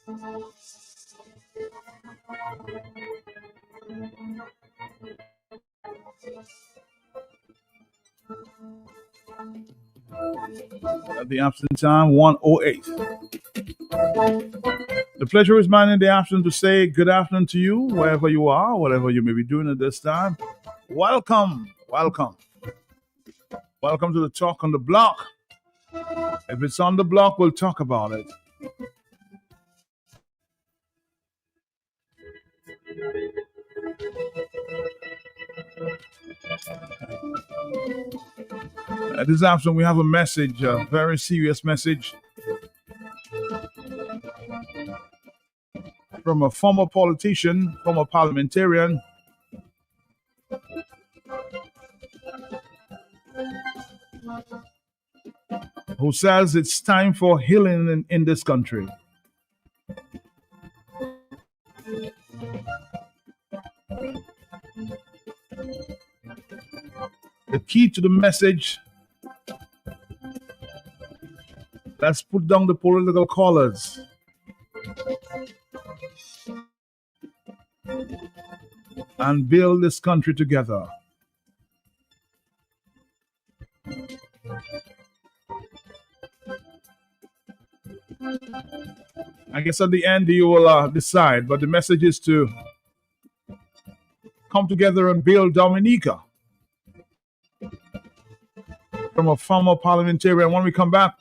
At the afternoon time, 1:08. The pleasure is mine in the afternoon to say good afternoon to you, wherever you are, whatever you may be doing at this time. Welcome, welcome, welcome to the Talk on the Block. If it's on the block, we'll talk about it. This afternoon, we have a message, a very serious message from a former politician, former parliamentarian, who says it's time for healing in this country. The key to the message: let's put down the political collars and build this country together. I guess at the end you will decide, but the message is to come together and build Dominica. From a former parliamentarian. When we come back,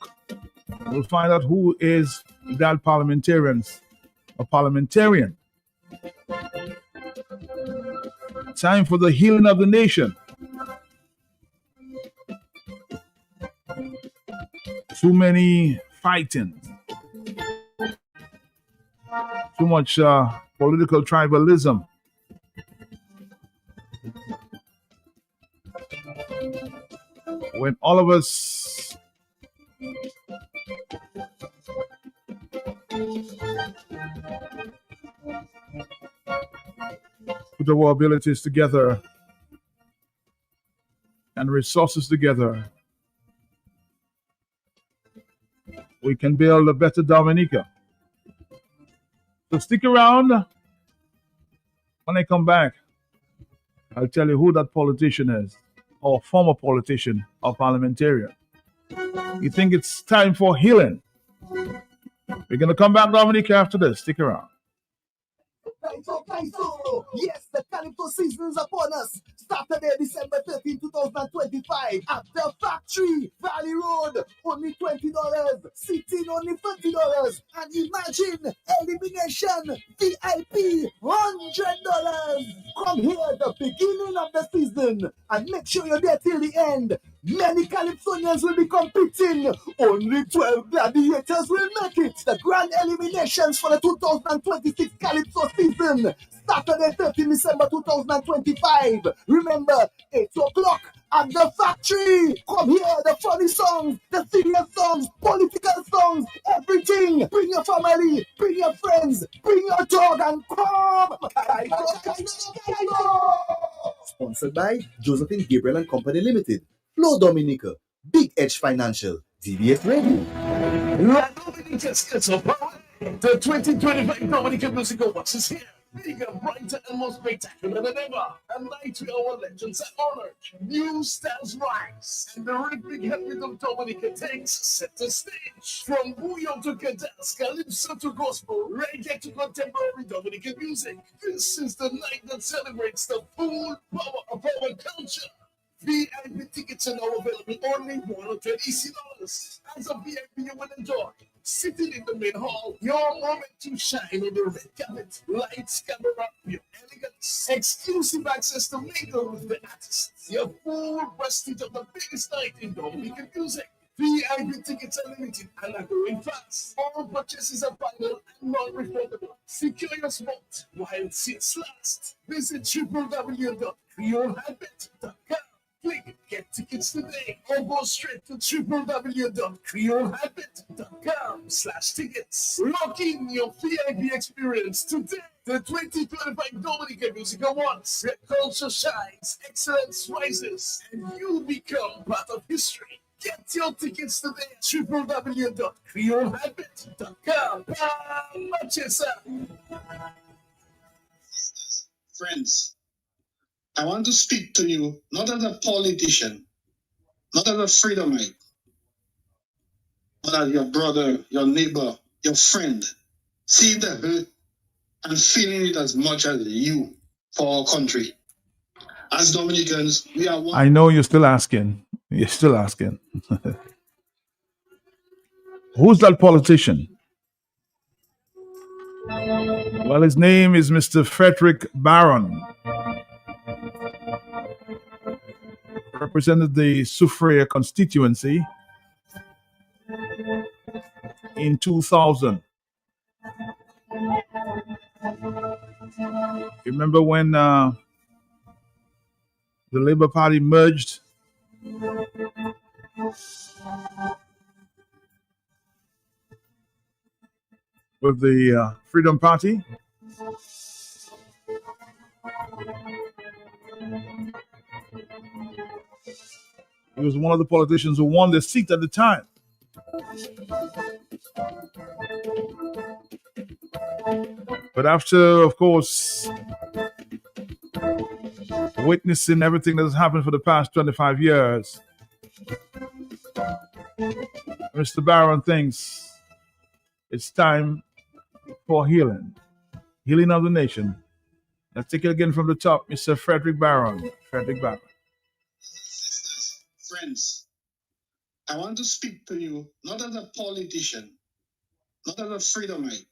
we'll find out who is that parliamentarian. A parliamentarian. Time for the healing of the nation. Too many fighting. Too much political tribalism. When all of us put our abilities together and resources together, we can build a better Dominica. So stick around. When I come back, I'll tell you who that politician is, or former politician or parliamentarian. You think it's time for healing? We're going to come back, Dominica, after this. Stick around. Calypso. Yes, the Calypso season is upon us. Saturday, December 13, 2025. At the factory, Valley Road. Only $20. Seating only $30. And imagine elimination VIP $100. Come here at the beginning of the season and make sure you're there till the end. Many Calypsonians will be competing. Only 12 gladiators will make it. The grand eliminations for the 2026 Calypso season. Saturday, 13 December 2025. Remember, 8 o'clock at the factory. Come here, the funny songs, the serious songs, political songs, everything. Bring your family, bring your friends, bring your dog and come. Sponsored by Josephine Gabriel and Company Limited. Flo Dominica, Big Edge Financial, DBS Radio. La Dominica Sketchup. The 2025 Dominica Music Awards is here. Bigger, brighter, and more spectacular than ever. A night where our legends are honored. New stars rise. And the rhythmic headwind of Dominica takes center stage. From bouillon to cadence, calypso to gospel, reggae to contemporary Dominican music. This is the night that celebrates the full power of our culture. VIP tickets are now available only $130. As a VIP, you will enjoy sitting in the main hall, your moment to shine on the red carpet, lights, camera, your elegance, exclusive access to mingle with the artists, your full prestige of the biggest night in Dominican music. VIP tickets are limited and are going fast. All purchases are final and non-refundable. Secure your spot while seats last. Visit www.creolehabit.com. Click Get Tickets today or go straight to www.creolehabit.com/tickets. Lock in your VIP experience today. The 2025 Dominica Music Awards, where culture shines, excellence rises, and you become part of history. Get your tickets today at www.creolehabit.com. Manchester. Friends, I want to speak to you not as a politician, not as a freedomite, but as your brother, your neighbor, your friend. See the hurt and feeling it as much as you for our country. As Dominicans, we are one. I know you're still asking. You're still asking. Who's that politician? Well, his name is Mr. Frederick Barron. Represented the Soufriere constituency in 2000. Remember when the Labour Party merged with the Freedom Party? He was one of the politicians who won the seat at the time. But after, of course, witnessing everything that has happened for the past 25 years, Mr. Barron thinks it's time for healing of the nation. Let's take it again from the top, Mr. Frederick Barron. Frederick Barron. Sisters, friends, I want to speak to you not as a politician, not as a freedomite,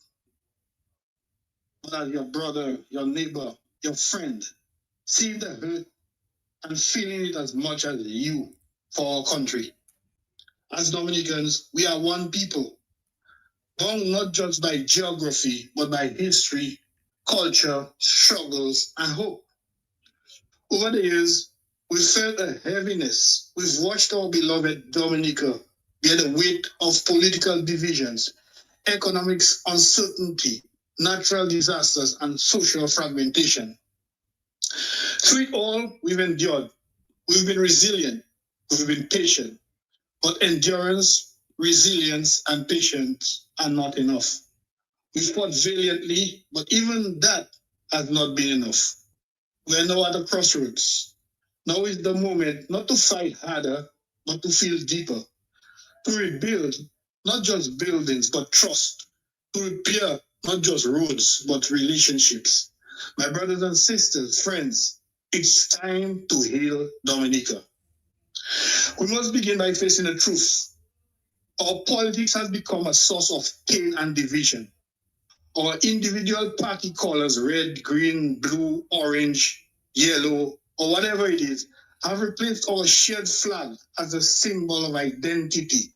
but as your brother, your neighbor, your friend. See the hurt and feeling it as much as you for our country. As Dominicans, we are one people, bound not just by geography, but by history, culture, struggles, and hope. Over the years, we felt a heaviness. We've watched our beloved Dominica bear the weight of political divisions, economic uncertainty, natural disasters, and social fragmentation. Through it all, we've endured. We've been resilient. We've been patient. But endurance, resilience, and patience are not enough. We fought valiantly, but even that has not been enough. We are now at a crossroads. Now is the moment not to fight harder, but to feel deeper. To rebuild, not just buildings, but trust. To repair, not just roads, but relationships. My brothers and sisters, friends, it's time to heal Dominica. We must begin by facing the truth. Our politics has become a source of pain and division. Our individual party colors, red, green, blue, orange, yellow, or whatever it is, have replaced our shared flag as a symbol of identity.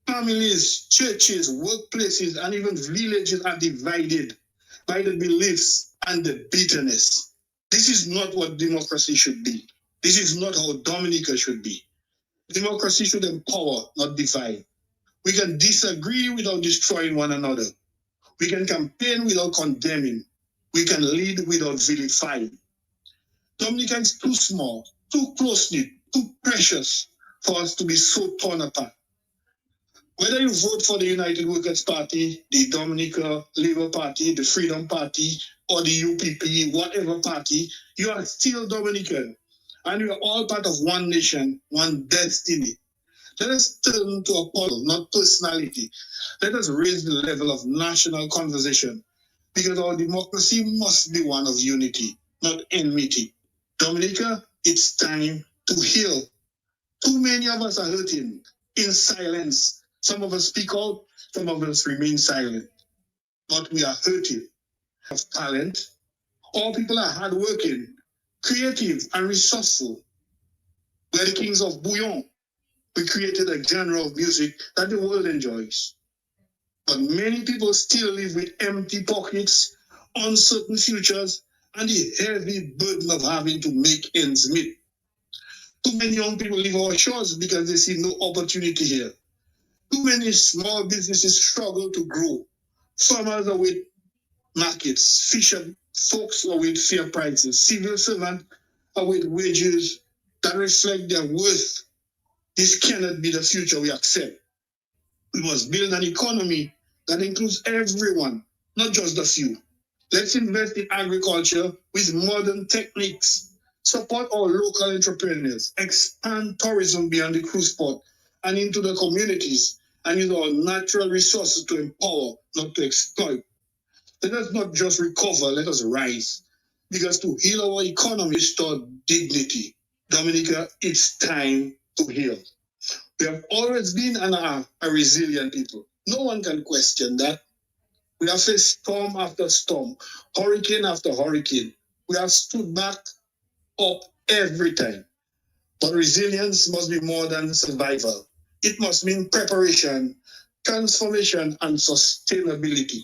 Families, churches, workplaces, and even villages are divided by the beliefs and the bitterness. This is not what democracy should be. This is not how Dominica should be. Democracy should empower, not divide. We can disagree without destroying one another. We can campaign without condemning. We can lead without vilifying. Dominica is too small, too close-knit, too precious for us to be so torn apart. Whether you vote for the United Workers' Party, the Dominica Labour Party, the Freedom Party, or the UPP, whatever party, you are still Dominican. And we are all part of one nation, one destiny. Let us turn to a model, not personality. Let us raise the level of national conversation, because our democracy must be one of unity, not enmity. Dominica, it's time to heal. Too many of us are hurting in silence. Some of us speak out, some of us remain silent. But we are hurting. We have talent. All people are hardworking, creative, and resourceful. We're the kings of bouillon. We created a genre of music that the world enjoys. But many people still live with empty pockets, uncertain futures, and the heavy burden of having to make ends meet. Too many young people leave our shores because they see no opportunity here. Too many small businesses struggle to grow. Farmers are with markets, fisher folks are with fair prices, civil servants are with wages that reflect their worth. This cannot be the future we accept. We must build an economy that includes everyone, not just the few. Let's invest in agriculture with modern techniques, support our local entrepreneurs, expand tourism beyond the cruise port and into the communities, and use our natural resources to empower, not to exploit. Let us not just recover, let us rise. Because to heal our economy, restore dignity. Dominica, it's time to heal. We have always been a resilient people. No one can question that. We have faced storm after storm, hurricane after hurricane. We have stood back up every time. But resilience must be more than survival. It must mean preparation, transformation, and sustainability.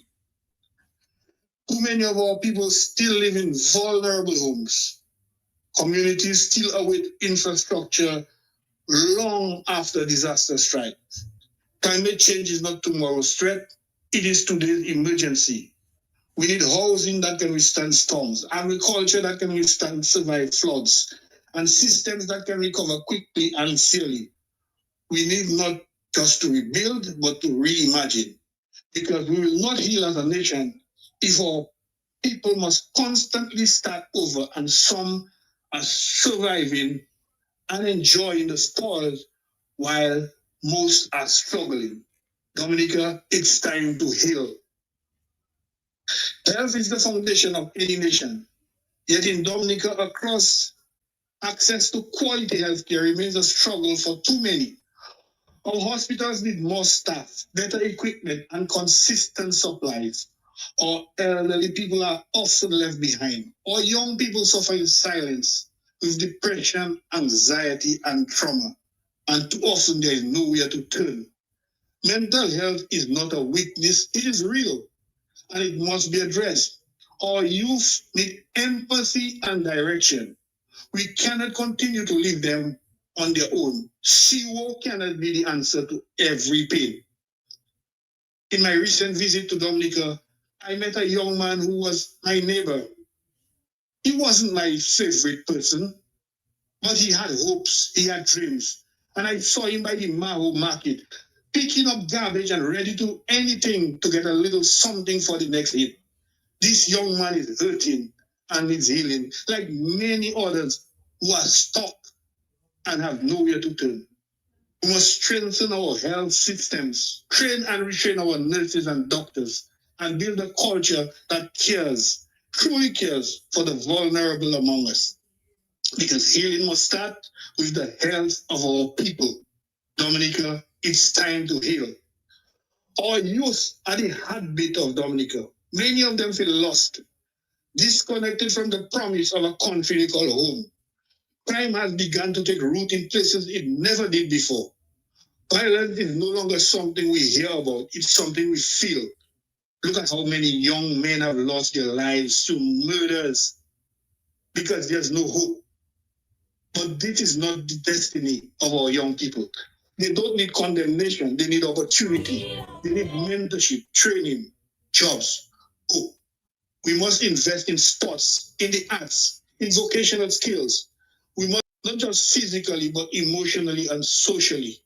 Too many of our people still live in vulnerable homes. Communities still await infrastructure long after disaster strikes. Climate change is not tomorrow's threat, it is today's emergency. We need housing that can withstand storms, agriculture that can survive floods, and systems that can recover quickly and safely. We need not just to rebuild, but to reimagine. Because we will not heal as a nation if our people must constantly start over, and some are surviving and enjoying the spoils while most are struggling. Dominica, it's time to heal. Health is the foundation of any nation. Yet in Dominica, across access to quality healthcare remains a struggle for too many. Our hospitals need more staff, better equipment, and consistent supplies. Our elderly people are often left behind. Our young people suffer in silence with depression, anxiety, and trauma. And too often there is nowhere to turn. Mental health is not a weakness, it is real, and it must be addressed. Our youth need empathy and direction. We cannot continue to leave them on their own. CWO cannot be the answer to every pain. In my recent visit to Dominica, I met a young man who was my neighbor. He wasn't my favorite person, but he had hopes, he had dreams. And I saw him by the Maho market, picking up garbage and ready to do anything to get a little something for the next hit. This young man is hurting and needs healing, like many others who are stuck and have nowhere to turn. We must strengthen our health systems, train and retrain our nurses and doctors, and build a culture that cares, truly cares for the vulnerable among us. Because healing must start with the health of our people. Dominica, it's time to heal. Our youth are the heartbeat of Dominica. Many of them feel lost, disconnected from the promise of a country they call home. Crime has begun to take root in places it never did before. Violence is no longer something we hear about, it's something we feel. Look at how many young men have lost their lives to murders because there's no hope. But this is not the destiny of our young people. They don't need condemnation, they need opportunity. They need mentorship, training, jobs, hope. We must invest in sports, in the arts, in vocational skills. We must not just physically, but emotionally and socially.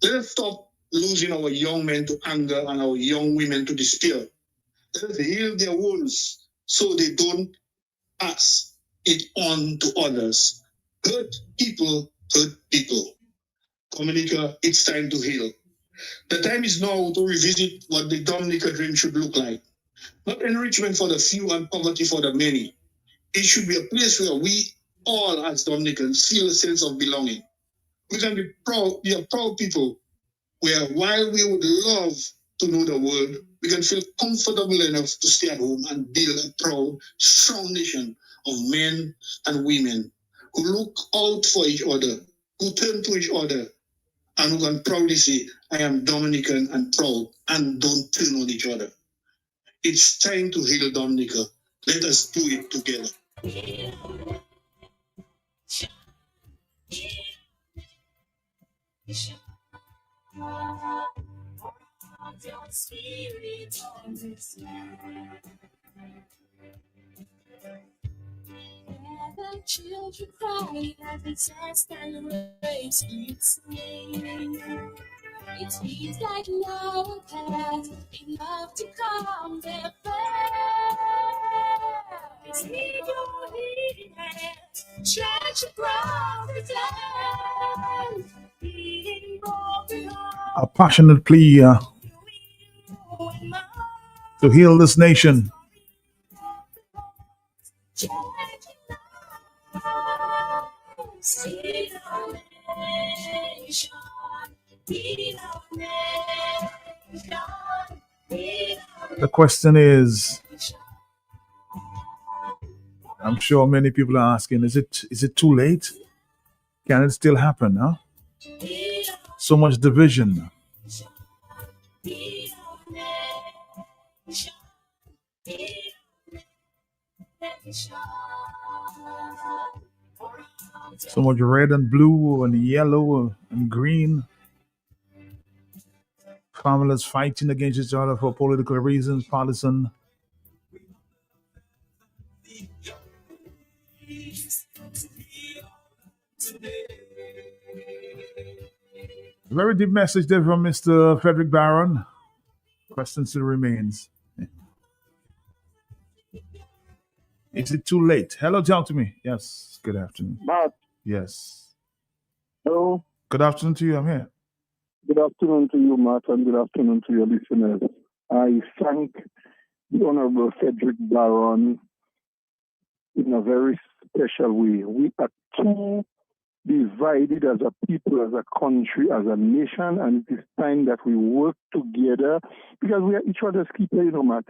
Let us stop losing our young men to anger and our young women to despair. Let us heal their wounds so they don't pass it on to others. Hurt people hurt people. Dominica, it's time to heal. The time is now to revisit what the Dominica dream should look like. Not enrichment for the few and poverty for the many. It should be a place where we all as Dominicans feel a sense of belonging. We can be a proud people where while we would love to know the world, we can feel comfortable enough to stay at home and build a proud, strong nation of men and women who look out for each other, who turn to each other, and who can proudly say, I am Dominican and proud, and don't turn on each other. It's time to heal Dominica. Let us do it together. Children crying as the test and race keeps swinging. It feels like no path enough to calm their fears. Need your healing hands, stretch across the land, healing broken hearts. A passionate plea to heal this nation. The question is, I'm sure many people are asking, is it too late? Can it still happen? Huh? So much division. So much red and blue and yellow and green. Families fighting against each other for political reasons, partisan. Very deep message there from Mr. Frederick Barron. Question still remains. Is it too late? Hello, talk to me. Yes. Good afternoon. Matt, Yes. hello. Good afternoon to you. I'm here. Good afternoon to you, Matt, and good afternoon to your listeners. I thank the Honorable Frederick Barron in a very special way. We are too divided as a people, as a country, as a nation, and it is time that we work together because we are each other's keeper, Matt.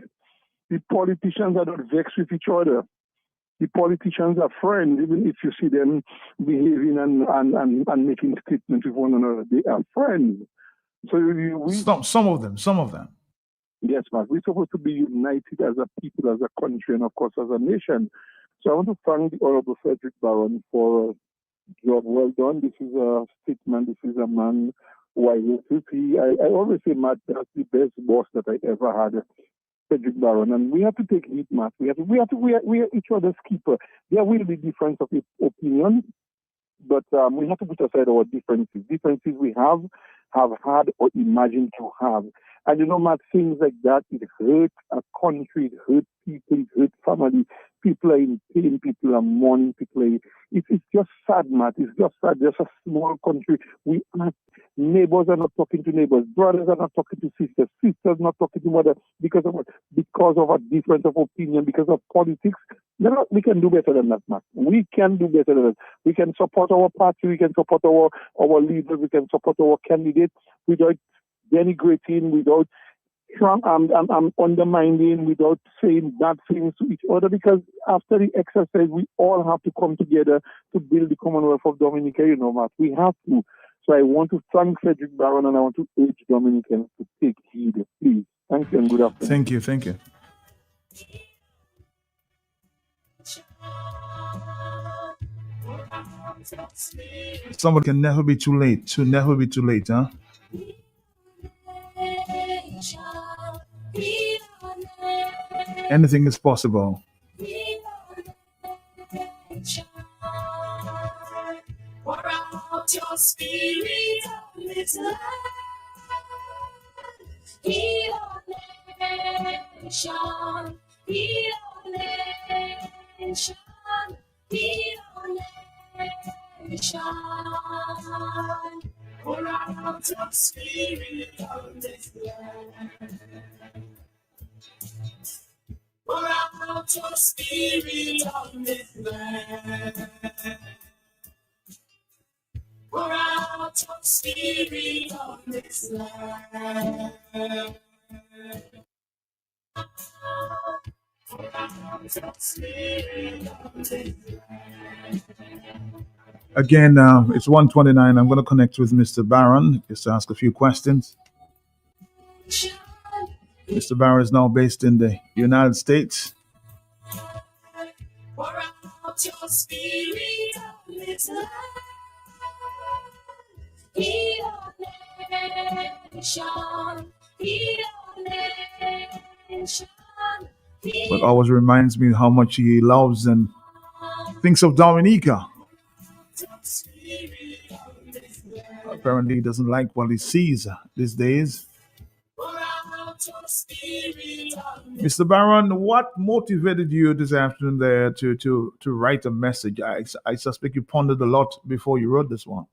The politicians are not vexed with each other. The politicians are friends, even if you see them behaving and making statements with one another. They are friends. So Some of them. Yes, Matt. We're supposed to be united as a people, as a country, and of course as a nation. So I want to thank the Honorable Frederick Barron for a job well done. This is a statement. This is a man who I work with. I always say, Matt, that's the best boss that I ever had. Frederick Barron, and we have to take heed, Matt. We are each other's keeper. There will be difference of opinion, but we have to put aside our differences. Differences we have had, or imagine to have. And Matt, things like that, it hurts a country, it hurts people, it hurts family. People are in pain, people are mourning, it's just sad, Matt. It's just sad. Just a small country. Neighbors are not talking to neighbors, brothers are not talking to sisters, sisters not talking to mothers because of a difference of opinion, because of politics. We can do better than that, Matt. We can do better than that. We can support our party, we can support our leaders, we can support our candidates without denigrating, without undermining, without saying bad things to each other, because after the exercise, we all have to come together to build the Commonwealth of Dominica, Matt. We have to. So I want to thank Frederick Barron, and I want to urge Dominicans to take heed, please. Thank you and good afternoon. Thank you. Someone can never be too late. To never be too late, huh? Anything is possible. Pour out your spirit on this land. Heal our nation. Heal our nation. Heal our nation. Pour out your spirit on this land. Pour out your spirit on this land. Pour out your spirit on this land. Pour out your spirit on this land. Again, it's 1:29. I'm going to connect with Mr. Barron just to ask a few questions. Mr. Barron is now based in the United States. Pour out your spirit on this land. Heal our nation. Heal our nation. But always reminds me how much he loves and thinks of Dominica. Apparently, he doesn't like what he sees these days. Mr. Baron, what motivated you this afternoon there to write a message? I suspect you pondered a lot before you wrote this one.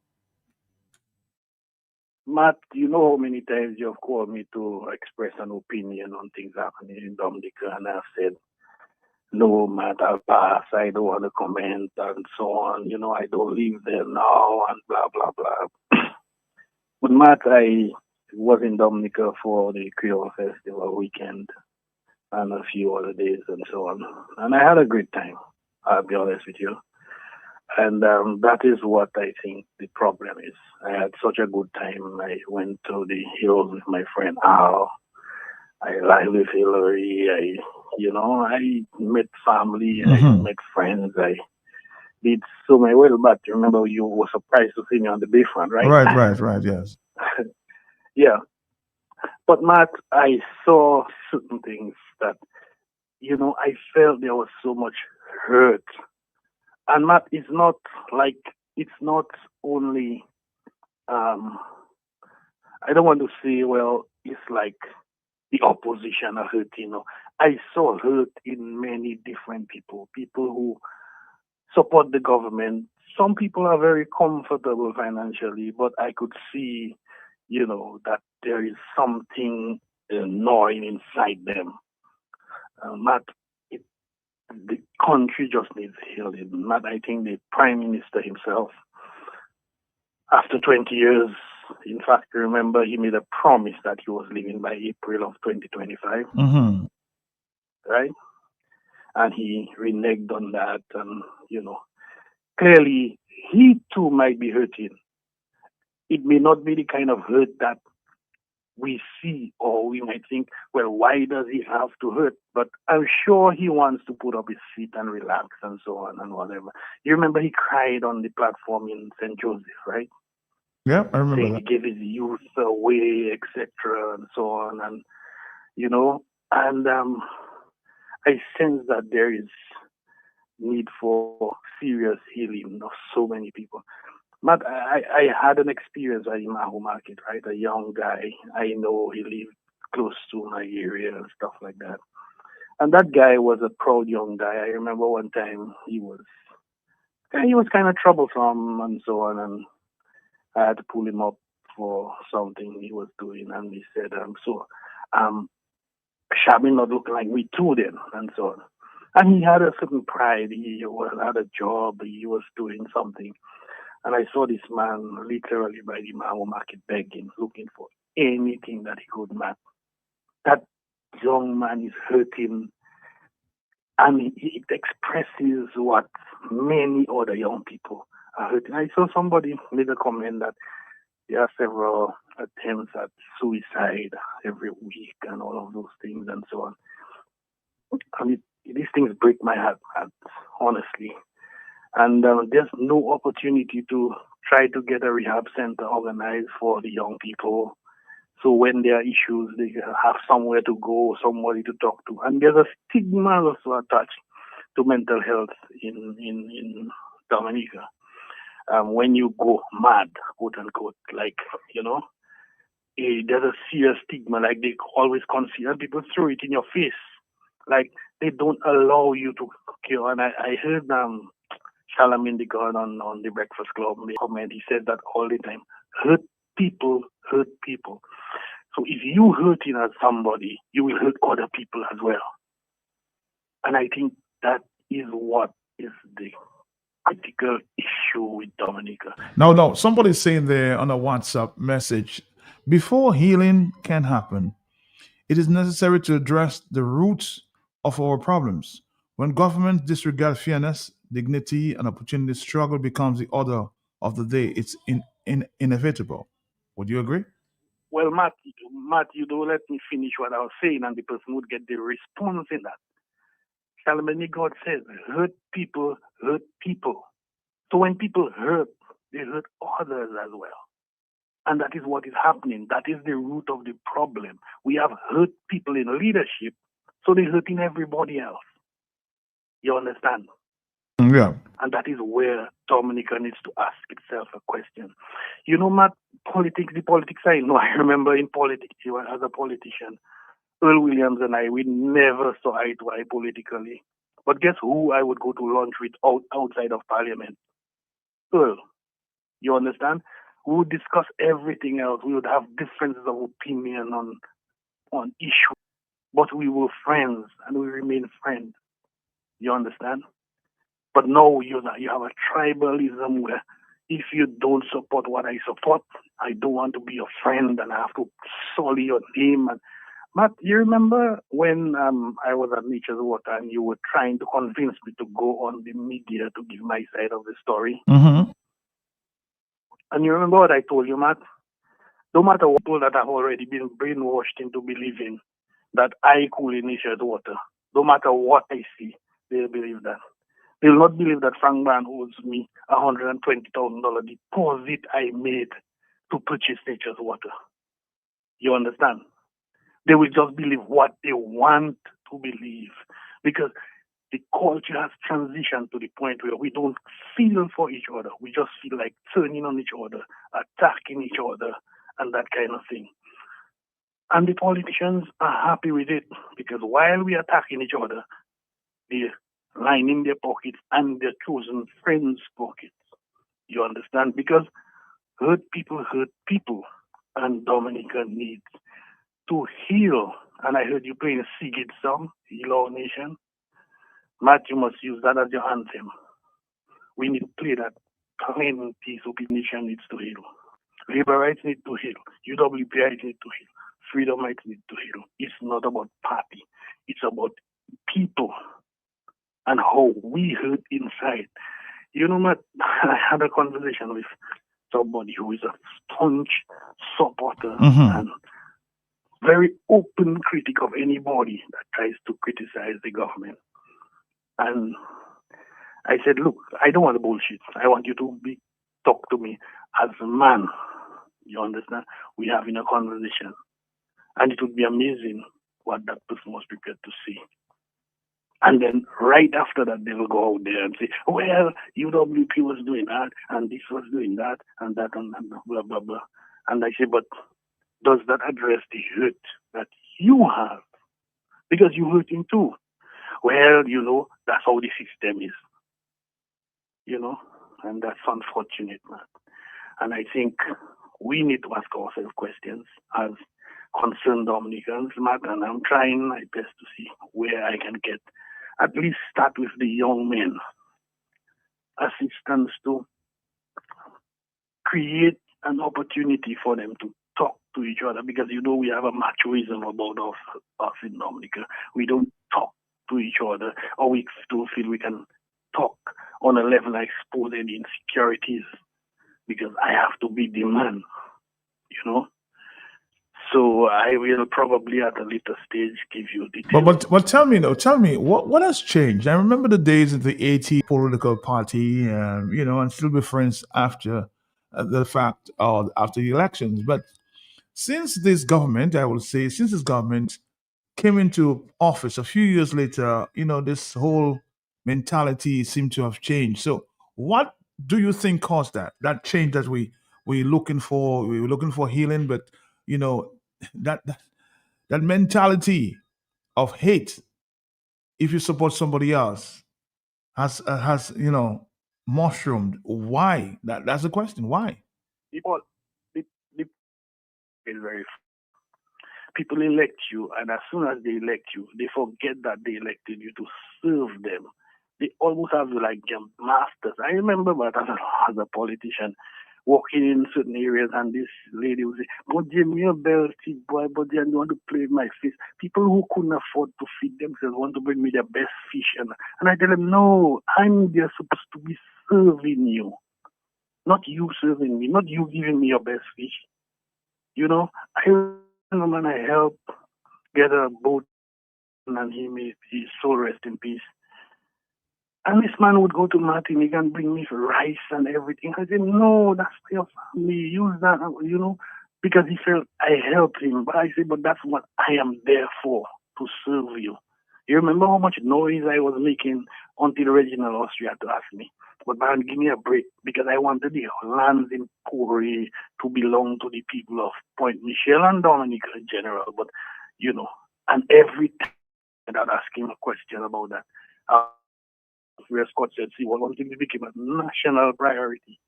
Matt, you know how many times you have called me to express an opinion on things happening in Dominica, and I've said, no, Matt, I'll pass. I don't want to comment and so on. You know, I don't live there now and blah, blah, blah. But Matt, I was in Dominica for the Creole Festival weekend and a few other days and so on. And I had a great time, I'll be honest with you. And that is what I think the problem is. I had such a good time. I went to the hills with my friend Al. I live with Hillary. I met family. I met friends. I did so many. Well, but remember, you were surprised to see me on the Bayfront, right? Right, yes. Yeah. But Matt, I saw certain things that, I felt there was so much hurt. And Matt, it's not only, I don't want to say, well, it's like the opposition are hurt, I saw hurt in many different people who support the government. Some people are very comfortable financially, but I could see, that there is something gnawing inside them. Matt, the country just needs healing. Matt, I think the Prime Minister himself, after 20 years, in fact, remember, he made a promise that he was leaving by April of 2025, right? And he reneged on that. And, clearly, he too might be hurting. It may not be the kind of hurt that we see, or we might think, well, why does he have to hurt? But I'm sure he wants to put up his feet and relax and so on and whatever. You remember he cried on the platform in St. Joseph, right? Yeah, I remember Saying that. he gave his youth away, etc., and so on. And, I sense that there is need for serious healing of so many people. Matt, I had an experience at Imahu Market, right? A young guy. I know he lived close to my area and stuff like that. And that guy was a proud young guy. I remember one time he was kind of troublesome and so on, and I had to pull him up for something he was doing, and he said, Shabby not look like me too then, and so on. And he had a certain pride. He had a job. He was doing something. And I saw this man literally by the Maho Market begging, looking for anything that he could match. That young man is hurting, and it expresses what many other young people are hurting. I saw somebody made a comment that there are several attempts at suicide every week and all of those things and so on. I mean, these things break my heart, honestly. And there's no opportunity to try to get a rehab center organized for the young people. So when there are issues, they have somewhere to go, somebody to talk to. And there's a stigma also attached to mental health in Dominica. When you go mad, quote unquote, there's a serious stigma, like they always consider, people throw it in your face. Like they don't allow you to cure. And I heard Charlamagne tha God on the Breakfast Club comment. He said that all the time. Hurt people hurt people. So if you hurting at somebody, you will hurt other people as well. And I think that is what is the critical issue with Dominica. No. Somebody's saying there on a WhatsApp message, before healing can happen, it is necessary to address the roots of our problems. When governments disregard fairness, dignity, and opportunity, struggle becomes the order of the day. It's inevitable. Would you agree? Well, Matt, you don't let me finish what I was saying, and the person would get the response in that. Charlamagne tha God says, hurt people hurt people. So when people hurt, they hurt others as well. And that is what is happening. That is the root of the problem. We have hurt people in leadership, so they're hurting everybody else. You understand? Yeah. And that is where Dominica needs to ask itself a question. You know, Matt, the politics I know, I remember in politics, as a politician, Earl Williams and I, we never saw eye to eye politically. But guess who I would go to lunch with outside of Parliament? Earl. You understand? We would discuss everything else. We would have differences of opinion on issues, but we were friends and we remain friends. You understand? But now you have a tribalism where if you don't support what I support, I don't want to be your friend and I have to sully your name. And Matt, you remember when I was at Nature's Water and you were trying to convince me to go on the media to give my side of the story? Mm-hmm. And you remember what I told you, Matt? No matter what people that have already been brainwashed into believing that I cool in Nature's Water, no matter what I see, they'll believe that. They'll not believe that Frank Ban owes me $120,000 deposit I made to purchase Nature's Water. You understand? They will just believe what they want to believe because the culture has transitioned to the point where we don't feel for each other. We just feel like turning on each other, attacking each other, and that kind of thing. And the politicians are happy with it because while we are attacking each other, they're lining their pockets and their chosen friends' pockets. You understand? Because hurt people, and Dominica needs to heal. And I heard you playing a Sigrid song, Heal Our Nation. Matt, you must use that as your anthem. We need to play that plenty so the nation needs to heal. Labor rights need to heal. UWPI need to heal. Freedom rights need to heal. It's not about party. It's about people and how we hurt inside. You know, Matt, I had a conversation with somebody who is a staunch supporter and very open critic of anybody that tries to criticize the government. And I said, look, I don't want bullshit. I want you to talk to me as a man. You understand? We're having a conversation. And it would be amazing what that person was prepared to see. And then right after that, they will go out there and say, well, UWP was doing that, and this was doing that, and that, and blah, blah, blah. And I say, but does that address the hurt that you have? Because you're hurting too. Well, you know, that's how the system is. You know, and that's unfortunate, man. And I think we need to ask ourselves questions as concerned Dominicans, Matt, and I'm trying my best to see where I can get, at least start with the young men, assistance to create an opportunity for them to talk to each other, because you know we have a machoism about us in Dominica. We don't talk to each other, or we don't feel we can talk on a level and expose any insecurities because I have to be the man, you know. So I will probably at a later stage give you details. But tell me what has changed? I remember the days of the AT political party, and still be friends after the fact or after the elections. But since this government, I will say, since this government came into office a few years later, this whole mentality seemed to have changed. So, what do you think caused that change that we looking for? We were looking for healing, but you know that that mentality of hate if you support somebody else has mushroomed. Why? That's the question. Why? People, the is very. People elect you, and as soon as they elect you, they forget that they elected you to serve them. They almost have you like masters. I remember that as a politician, walking in certain areas, and this lady would say, "But Jim, you're a Belty boy, but you want to play with my fish." People who couldn't afford to feed themselves want to bring me their best fish, and I tell them, "No, I'm there supposed to be serving you, not you serving me, not you giving me your best fish." You know, man, I helped get a boat, and he made his soul rest in peace. And this man would go to Martinique and bring me rice and everything. I said, no, that's for your family. Use that, because he felt I helped him. But I said, but that's what I am there for, to serve you. You remember how much noise I was making until Reginald Austria had to ask me. But man, give me a break because I wanted the lands in Pori to belong to the people of Point Michel and Dominica in general. But, and every time I'd ask him a question about that, where Scott said, see, well, until it became a national priority.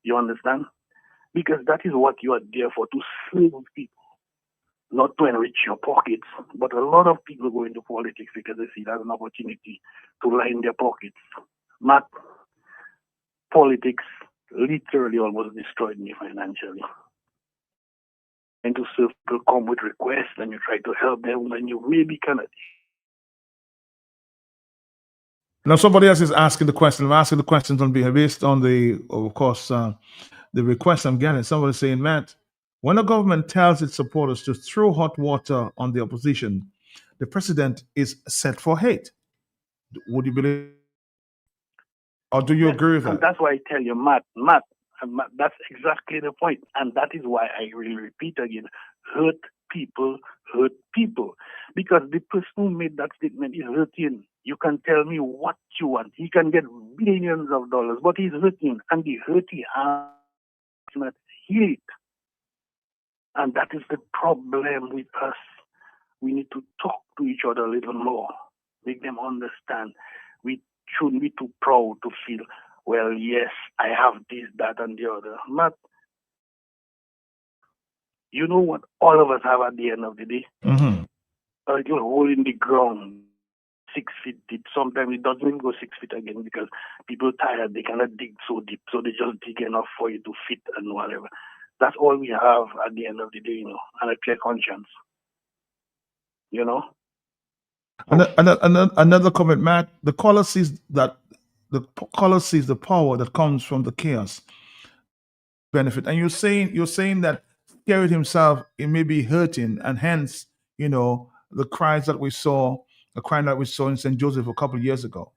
You understand? Because that is what you are there for, to serve people, not to enrich your pockets. But a lot of people go into politics because they see it as an opportunity to line their pockets. Matt, politics literally almost destroyed me financially. And to serve people come with requests and you try to help them and you maybe cannot. Now, somebody else is asking the question. I'm asking the questions based on the request I'm getting. Somebody saying, Matt, when the government tells its supporters to throw hot water on the opposition, the president is set for hate. Would you believe, or do you agree with that? And that's why I tell you, Matt, that's exactly the point. And that is why I really repeat again, hurt people. Because the person who made that statement is hurting. You can tell me what you want. He can get billions of dollars, but he's hurting. And the hurt he has not healed. And that is the problem with us. We need to talk to each other a little more. Make them understand. We shouldn't be too proud to feel, well, yes, I have this, that, and the other. Matt, you know what all of us have at the end of the day? Mm-hmm. A little hole in the ground, 6 feet deep. Sometimes it doesn't even go 6 feet again because people are tired. They cannot dig so deep, so they just dig enough for you to fit and whatever. That's all we have at the end of the day, and a clear conscience. Another comment, Matt. The caller sees the power that comes from the chaos benefit, and you're saying that Skerrit himself, it may be hurting, and hence the cries that we saw, in St. Joseph a couple of years ago.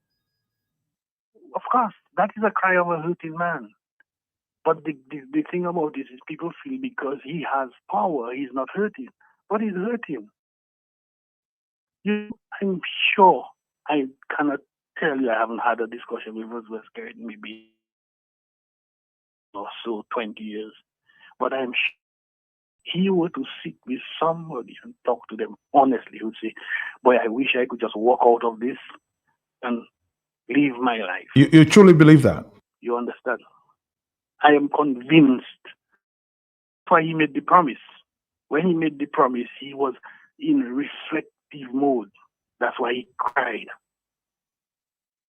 Of course, that is a cry of a hurting man. But the thing about this is people feel because he has power, he's not hurting. But he's hurting. I'm sure I cannot tell you I haven't had a discussion with Roosevelt Skerrit maybe or so 20 years. But I'm sure he were to sit with somebody and talk to them honestly, he would say, boy, I wish I could just walk out of this and live my life. You truly believe that? You understand? I am convinced. That's why he made the promise. When he made the promise, he was in reflective mode. That's why he cried.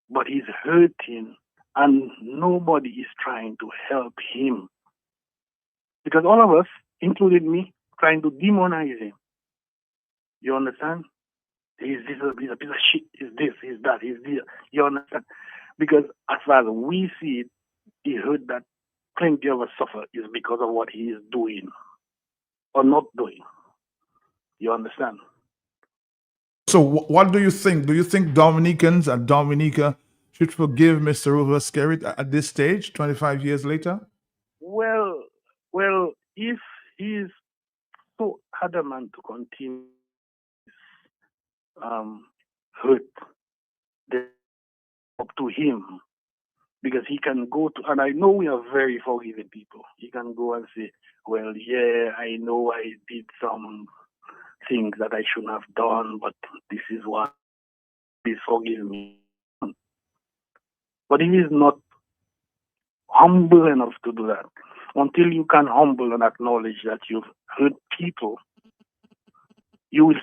But he's hurting, and nobody is trying to help him. Because all of us, including me, trying to demonize him. You understand? He's a piece of shit. He's this, he's that, he's this. You understand? Because as far as we see it, he heard that plenty of us suffer is because of what he is doing or not doing. You understand? So what do you think? Do you think Dominicans and Dominica should forgive Mr. Roosevelt Skerrit at this stage, 25 years later? Well, if he's so adamant to continue hurt, then up to him. Because he can go to, and I know we are very forgiving people. He can go and say, well, yeah, I know I did some things that I shouldn't have done, but this is what, please forgive me. But he is not humble enough to do that. Until you can humble and acknowledge that you've hurt people, you will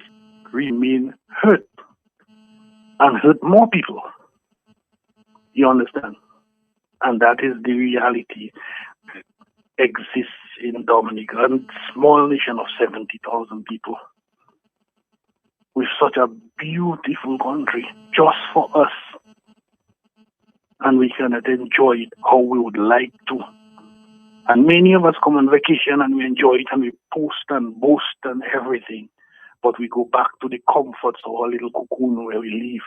remain hurt and hurt more people. You understand? And that is the reality that exists in Dominica, a small nation of 70,000 people, with such a beautiful country just for us. And we cannot enjoy it how we would like to. And many of us come on vacation and we enjoy it and we post and boast and everything. But we go back to the comforts of our little cocoon where we live.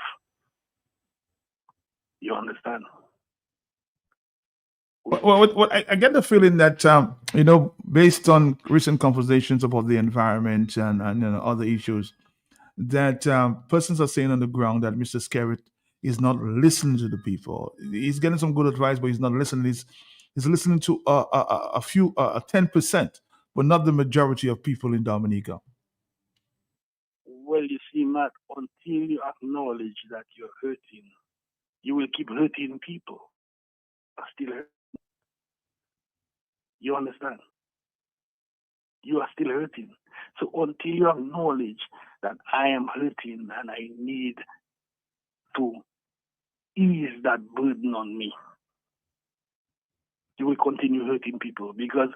You understand? Well, I get the feeling that, based on recent conversations about the environment and other issues, that persons are saying on the ground that Mr. Skerritt is not listening to the people. He's getting some good advice, but he's not listening. He's listening to a few, 10%, but not the majority of people in Dominica. Well, you see, Matt, until you acknowledge that you're hurting, you will keep hurting people. Are still hurting. You understand? You are still hurting. So until you acknowledge that I am hurting and I need to ease that burden on me, you will continue hurting people, because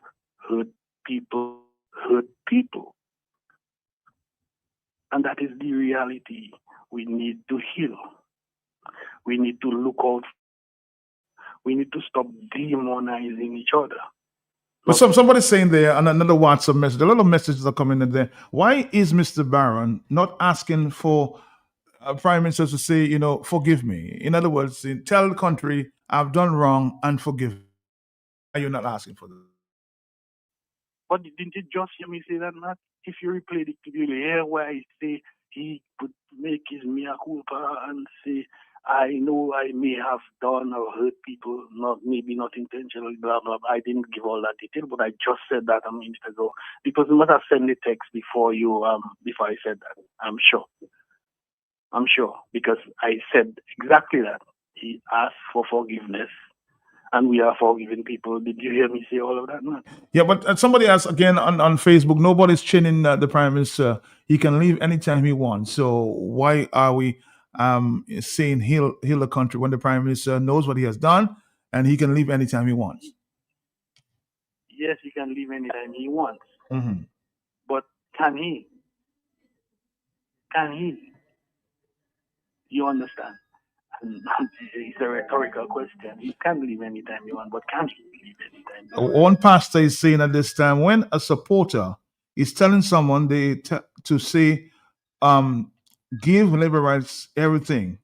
hurt people hurt people. And that is the reality. We need to heal. We need to look out. We need to stop demonizing each other. But somebody's saying there, and another WhatsApp message, a lot of messages are coming in there. Why is Mr. Barron not asking for Prime Minister to say, forgive me? In other words, tell the country, I've done wrong and forgive me. Why are you not asking for that? But didn't you just hear me say that, Matt? If you replay it, you'll hear where I say he could make his mea culpa and say, I know I may have done or hurt people, maybe not intentionally, blah, blah, blah. I didn't give all that detail, but I just said that a minute ago. Because you must have sent the text before I said that. I'm sure. Because I said exactly that. He asked for forgiveness, and we are forgiving people. Did you hear me say all of that, man? Yeah, but somebody asked again on Facebook, nobody's chinning the Prime Minister. He can leave anytime he wants. So why are we saying heal the country when the Prime Minister knows what he has done and he can leave anytime he wants? Yes, he can leave anytime he wants. Mm-hmm. But can he? Can he? You understand? It's a rhetorical question. He can leave anytime you want, but can he leave anytime you want? One pastor is saying at this time, when a supporter is telling someone to say, give labor rights everything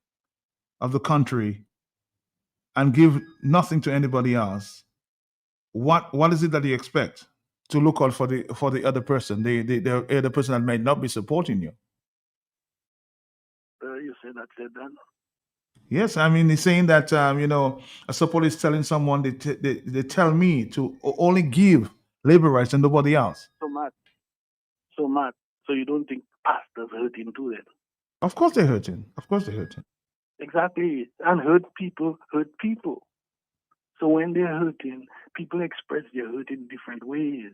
of the country and give nothing to anybody else, what is it that you expect? To look out for the other person, the other person that might not be supporting you. You said that. Yes, I mean, he's saying that a supporter is telling someone they tell me to only give labor rights and nobody else. So Matt, so you don't think pastors hurting too then? Of course they're hurting. Exactly, and hurt people. So when they're hurting, people express their hurt in different ways.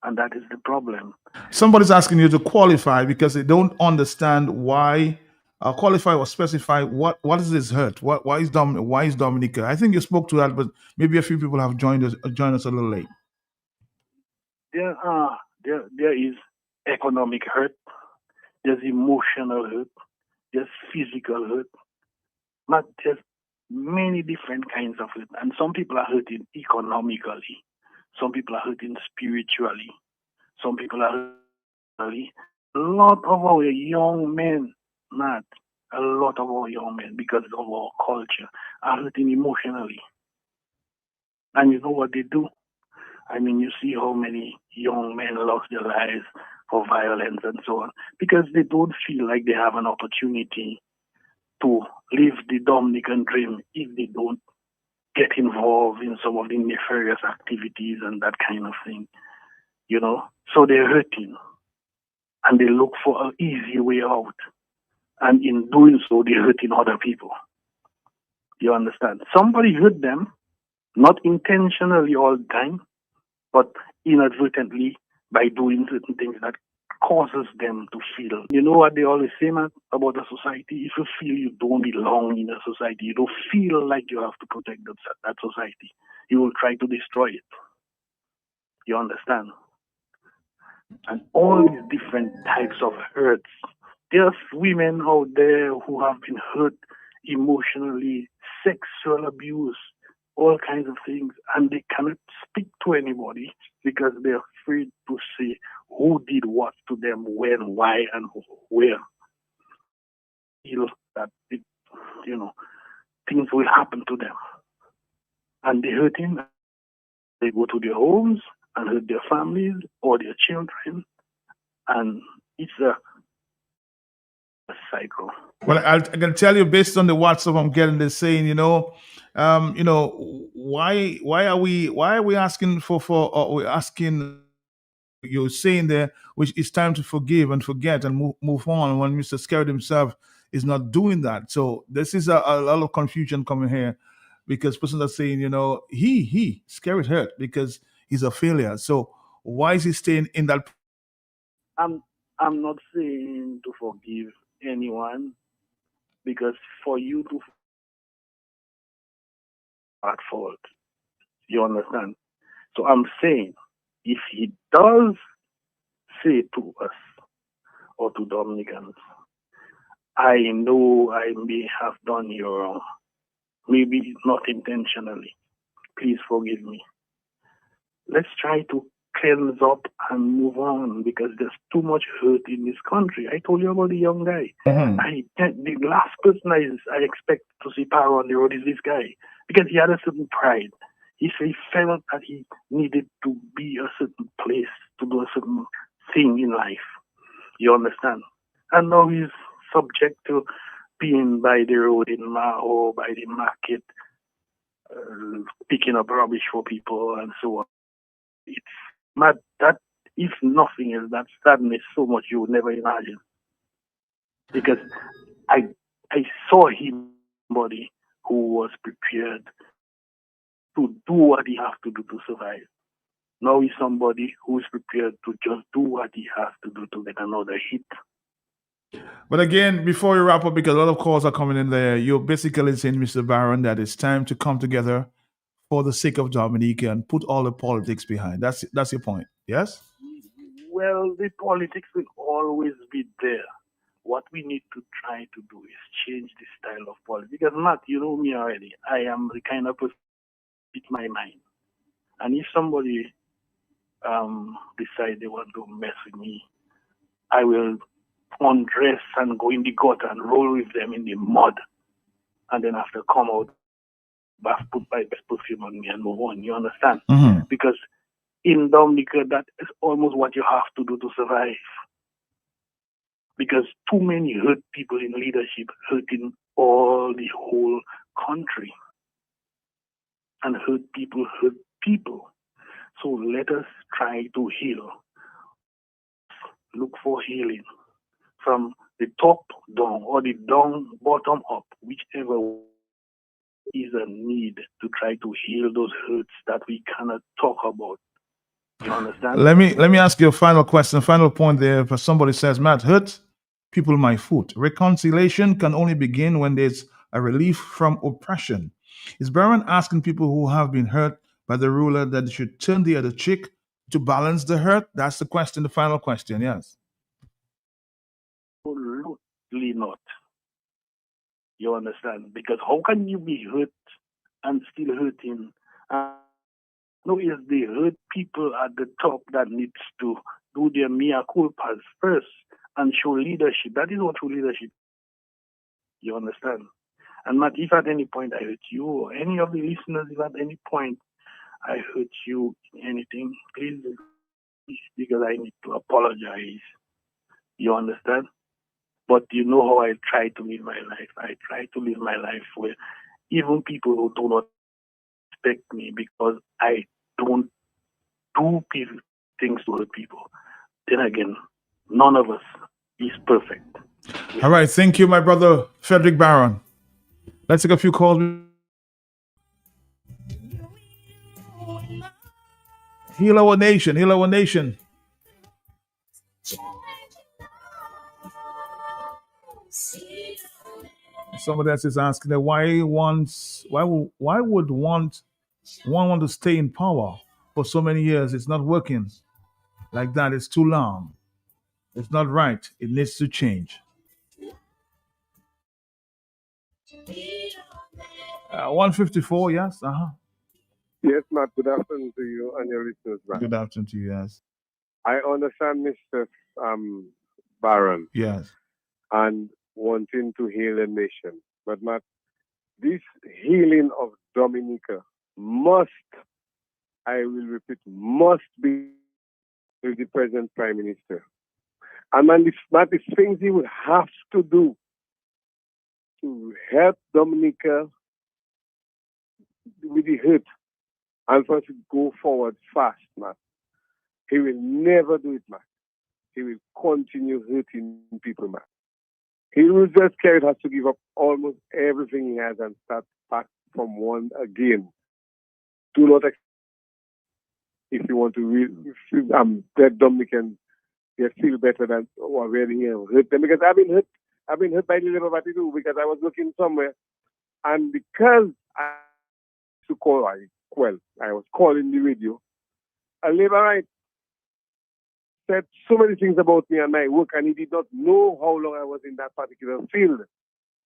And that is the problem. Somebody's asking you to qualify because they don't understand why. Qualify or specify what is this hurt? Why is Dominica? I think you spoke to that, but maybe a few people have joined us a little late. There is economic hurt. There's emotional hurt. There's physical hurt. But there's many different kinds of hurt, and some people are hurting economically. Some people are hurting spiritually. Some people are hurting. A lot of our young men, because of our culture, are hurting emotionally. And you know what they do? I mean, you see how many young men lost their lives for violence and so on, because they don't feel like they have an opportunity to live the Dominican dream if they don't get involved in some of the nefarious activities and that kind of thing, So they're hurting, and they look for an easy way out. And in doing so, they're hurting other people. You understand? Somebody hurt them, not intentionally all the time, but inadvertently by doing certain things that causes them to feel. You know what they always say, man, about a society? If you feel you don't belong in a society, you don't feel like you have to protect that society, you will try to destroy it. You understand? And all these different types of hurts. There's women out there who have been hurt emotionally, sexual abuse, all kinds of things, and they cannot speak to anybody because they're afraid to say who did what to them, when, why, and where. Feel that things will happen to them, and they're hurting. They go to their homes and hurt their families or their children, and it's a cycle. Well, I can tell you based on the WhatsApp I'm getting, they're saying, why are we asking or we're asking, you're saying there, which it's time to forgive and forget and move on when Mr. Scared himself is not doing that. So this is a lot of confusion coming here because person are saying, he Scared hurt because he's a failure. So why is he staying in that? I'm I'm not saying to forgive anyone because for you to at fault, you understand. So I'm saying if he does say to us or to Dominicans, I know I may have done you wrong, maybe not intentionally. Please forgive me. Let's try to cleanse up and move on because there's too much hurt in this country. I told you about the young guy. The last person I expect to see power on the road is this guy because he had a certain pride. He felt that he needed to be a certain place to do a certain thing in life. You understand? And now he's subject to being by the road in Maho, by the market, picking up rubbish for people and so on. It's mad that if nothing else, that sadness so much you would never imagine. Because I saw him somebody who was prepared to do what he has to do to survive. Now he's somebody who's prepared to just do what he has to do to get another hit. But again, before you wrap up, because a lot of calls are coming in there, you're basically saying, Mr. Barron, that it's time to come together for the sake of Dominica and put all the politics behind. That's your point, yes? Well, the politics will always be there. What we need to try to do is change the style of politics. Because Matt, you know me already. I am the kind of person with my mind. And if somebody decide they want to mess with me, I will undress and go in the gutter and roll with them in the mud. And then after come out, put my best perfume on me and move on. You understand? Mm-hmm. Because in Dominica, that is almost what you have to do to survive. Because too many hurt people in leadership, hurting all the whole country. And hurt people hurt people. So let us try to heal. Look for healing from the top down or the down bottom up, whichever is a need to try to heal those hurts that we cannot talk about. You understand? Let me ask you a final question, final point there. For somebody says, Matt, hurt people my foot. Reconciliation can only begin when there's a relief from oppression. Is Barron asking people who have been hurt by the ruler that they should turn the other cheek to balance the hurt? That's the question, the final question, yes. Absolutely not. You understand? Because how can you be hurt and still hurting? No, it's the hurt people at the top that needs to do their mea culpas first and show leadership. That is what true leadership. You understand? And Matt, if at any point I hurt you or any of the listeners, if at any point I hurt you in anything, please, because I need to apologize. You understand? But you know how I try to live my life. I try to live my life where even people who do not respect me because I don't do things to hurt people. Then again, none of us is perfect. All right. Thank you, my brother, Frederick Barron. Let's take a few calls. Heal our nation. Heal our nation. Somebody else is asking that why would one want to stay in power for so many years? It's not working like that. It's too long. It's not right. It needs to change. 154, yes. Yes, Matt. Good afternoon to you and your listeners, Matt. Good afternoon to you, yes. I understand Mr. Barron Yes. and wanting to heal a nation. But Matt, this healing of Dominica must, I will repeat, must be with the present Prime Minister. And man, these things he would have to do to help Dominica with the hurt and for us to go forward fast, man. He will never do it, man. He will continue hurting people, man. He will just has to give up almost everything he has and start back from one again. Do not if you want to that Dominican they feel better than where he hurt them, because I've been hurt by the Labour Party too, because I was looking somewhere and because I was calling the radio, a Labourite said so many things about me and my work, and he did not know how long I was in that particular field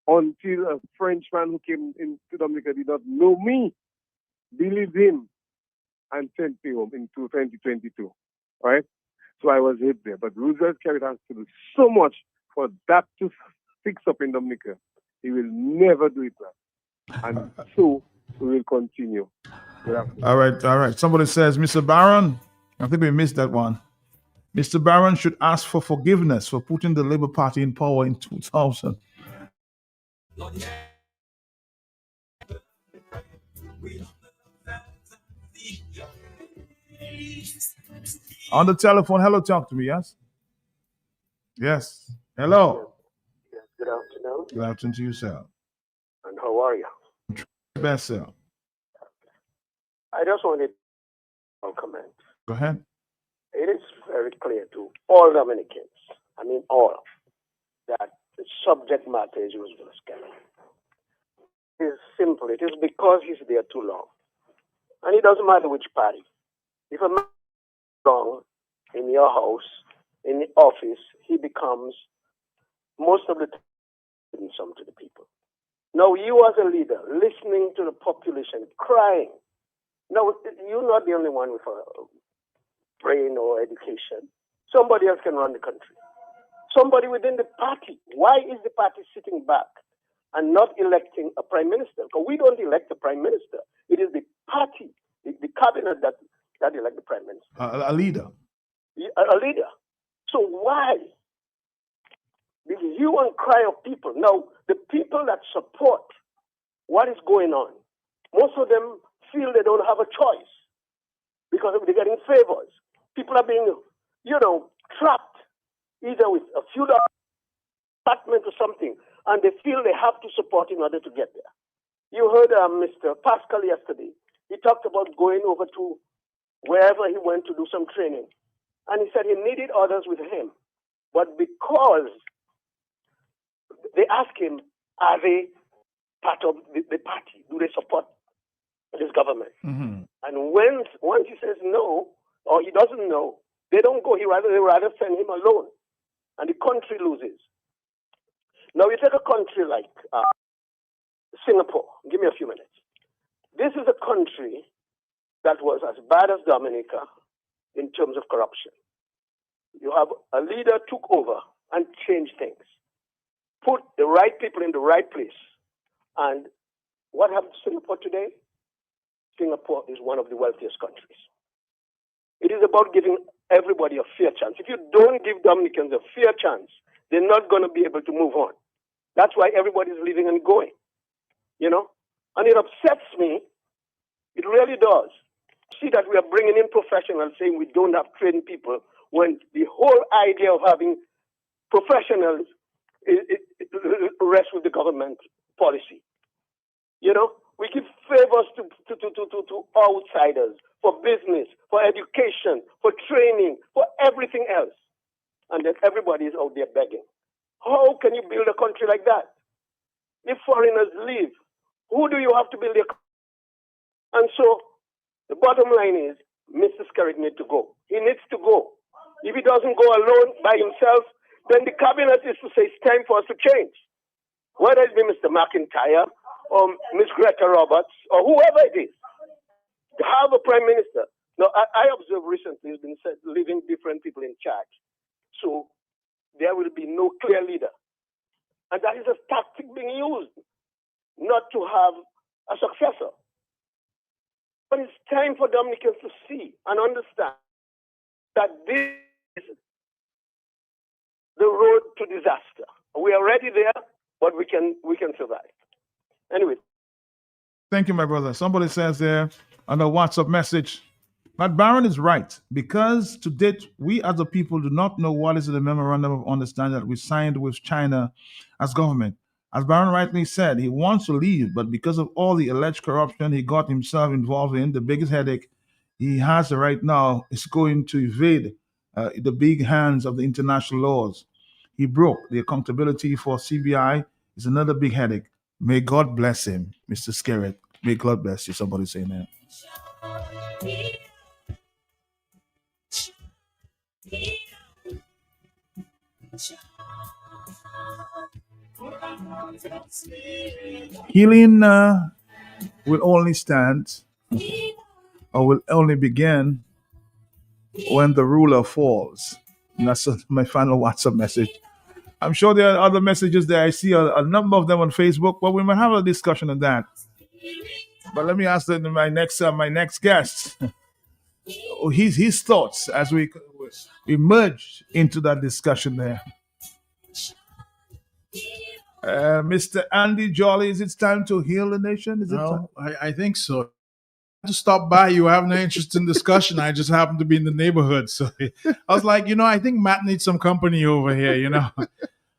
until a Frenchman who came into Dominica did not know me, believed him, and sent me home in 2022. Right? So I was hit there. But Roosevelt Skerrit has to do so much for that to fix up in Dominica. He will never do it, man. And so we will continue. All right. Somebody says, Mr. Barron, I think we missed that one. Mr. Barron should ask for forgiveness for putting the Labour Party in power in 2000. On the telephone, hello, talk to me, yes? Yes. Hello. Yes, good afternoon. Good afternoon to you, sir. And how are you? Best, sir. I just wanted to comment. Go ahead. It is very clear to all Dominicans, all, that the subject matter is Roosevelt Skerrit. It is simple. It is because he's there too long. And it doesn't matter which party. If a man is long in your house, in the office, he becomes, most of the time, some to the people. Now, you as a leader, listening to the population, crying. No, you're not the only one with a brain or education. Somebody else can run the country. Somebody within the party. Why is the party sitting back and not electing a prime minister? Because we don't elect the prime minister. It is the party, the cabinet that elect the prime minister. A leader. A leader. So why? The hue and cry of people. Now, the people that support what is going on, most of them feel they don't have a choice because they're getting favors. People are being, trapped either with a few dollars, apartment or something, and they feel they have to support in order to get there. You heard Mr. Pascal yesterday. He talked about going over to wherever he went to do some training. And he said he needed others with him. But because they asked him, are they part of the party? Do they support this government? Mm-hmm. And once he says no, or he doesn't know, they don't go. They rather send him alone. And the country loses. Now you take a country like Singapore. Give me a few minutes. This is a country that was as bad as Dominica in terms of corruption. You have a leader took over and changed things. Put the right people in the right place. And what happened to Singapore today? Singapore is one of the wealthiest countries. It is about giving everybody a fair chance. If you don't give Dominicans a fair chance, they're not going to be able to move on. That's why everybody's leaving and going. And it upsets me. It really does. See that we are bringing in professionals saying we don't have trained people when the whole idea of having professionals rests with the government policy. We give favors to outsiders for business, for education, for training, for everything else. And then everybody is out there begging. How can you build a country like that? If foreigners leave, who do you have to build your country? And so the bottom line is Mr. Skerrit needs to go. He needs to go. If he doesn't go alone by himself, then the cabinet is to say it's time for us to change. Whether it be Mr. McIntyre or Ms. Greta Roberts or whoever it is, to have a prime minister. Now, I observed recently it's been said leaving different people in charge. So there will be no clear leader. And that is a tactic being used, not to have a successor. But it's time for Dominicans to see and understand that this is the road to disaster. We are already there, but we can survive. Anyway. Thank you, my brother. Somebody says there on a WhatsApp message, Matt Barron is right, because to date, we as a people do not know what is in the memorandum of understanding that we signed with China as government. As Barron rightly said, he wants to leave, but because of all the alleged corruption he got himself involved in, the biggest headache he has right now is going to evade the big hands of the international laws. He broke the accountability for CBI is another big headache. May God bless him, Mr. Skerritt. May God bless you. Somebody saying that. Healing will only stand or will only begin when the ruler falls. And that's my final WhatsApp message. I'm sure there are other messages there. I see a number of them on Facebook, but we might have a discussion on that. But let me ask my next guest his thoughts as we emerge into that discussion there. Mr. Andy Jolly, is it time to heal the nation? Is it time? I think so. To stop by, you have no interest in discussion. I just happen to be in the neighborhood, so I was like, I think Matt needs some company over here.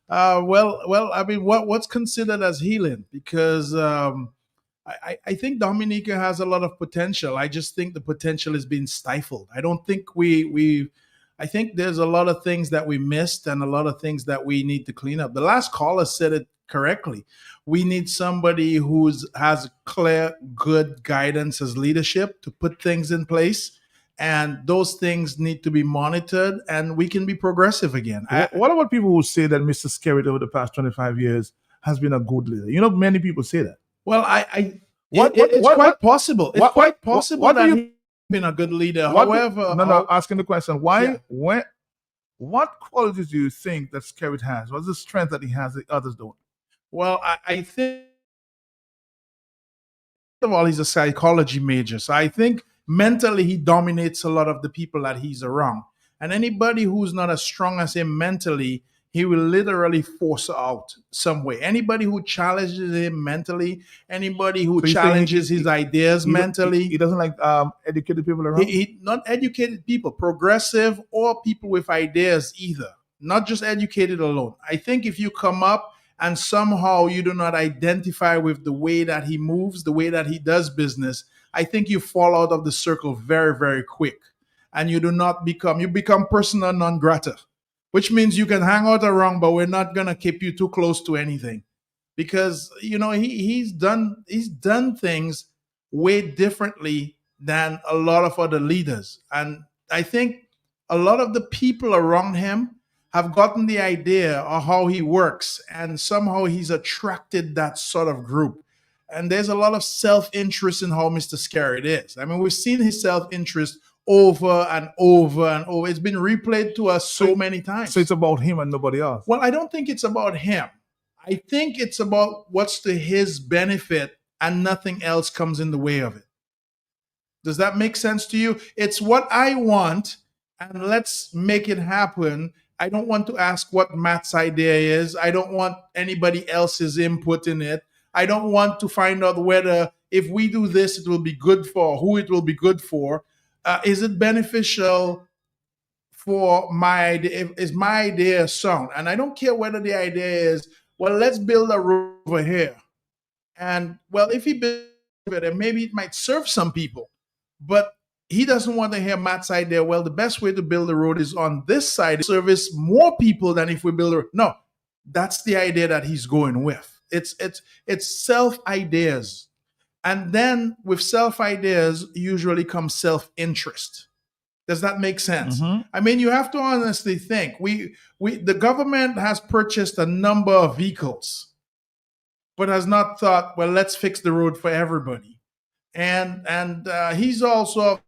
Well, I mean, what's considered as healing? Because I think Dominica has a lot of potential. I just think the potential is being stifled. I don't think I think there's a lot of things that we missed and a lot of things that we need to clean up. The last caller said it correctly. We need somebody who has clear, good guidance as leadership to put things in place. And those things need to be monitored, and we can be progressive again. What about people who say that Mr. Skerritt over the past 25 years has been a good leader? Many people say that. Well, it's quite possible. It's quite possible that he's been a good leader. However, asking the question, what qualities do you think that Skerritt has? What's the strength that he has that others don't? Well, I think, first of all, he's a psychology major. So I think mentally he dominates a lot of the people that he's around. And anybody who's not as strong as him mentally, he will literally force out some way. Anybody who challenges him mentally, anybody who challenges his ideas mentally. He doesn't like educated people around? Not educated people, progressive or people with ideas either. Not just educated alone. I think if you come up and somehow you do not identify with the way that he moves, the way that he does business, I think you fall out of the circle very, very quick. And you become persona non grata, which means you can hang out around, but we're not going to keep you too close to anything. Because, he's done things way differently than a lot of other leaders. And I think a lot of the people around him have gotten the idea of how he works, and somehow he's attracted that sort of group. And there's a lot of self-interest in how Mr. Skerritt is. I mean, we've seen his self-interest over and over and over. It's been replayed to us so many times. So it's about him and nobody else? Well, I don't think it's about him. I think it's about what's to his benefit, and nothing else comes in the way of it. Does that make sense to you? It's what I want, and let's make it happen. I don't want to ask what Matt's idea is. I don't want anybody else's input in it. I don't want to find out whether if we do this, it will be good for, who it will be good for. Is it beneficial for my idea? Is my idea sound? And I don't care whether the idea is, well, let's build a road over here. And, well, if he builds it, maybe it might serve some people. But he doesn't want to hear Matt's idea. Well, the best way to build a road is on this side, service more people than if we build a road. No, that's the idea that he's going with. It's self-ideas. And then with self-ideas usually comes self-interest. Does that make sense? Mm-hmm. I mean, you have to honestly think. The government has purchased a number of vehicles, but has not thought, well, let's fix the road for everybody. And he's also,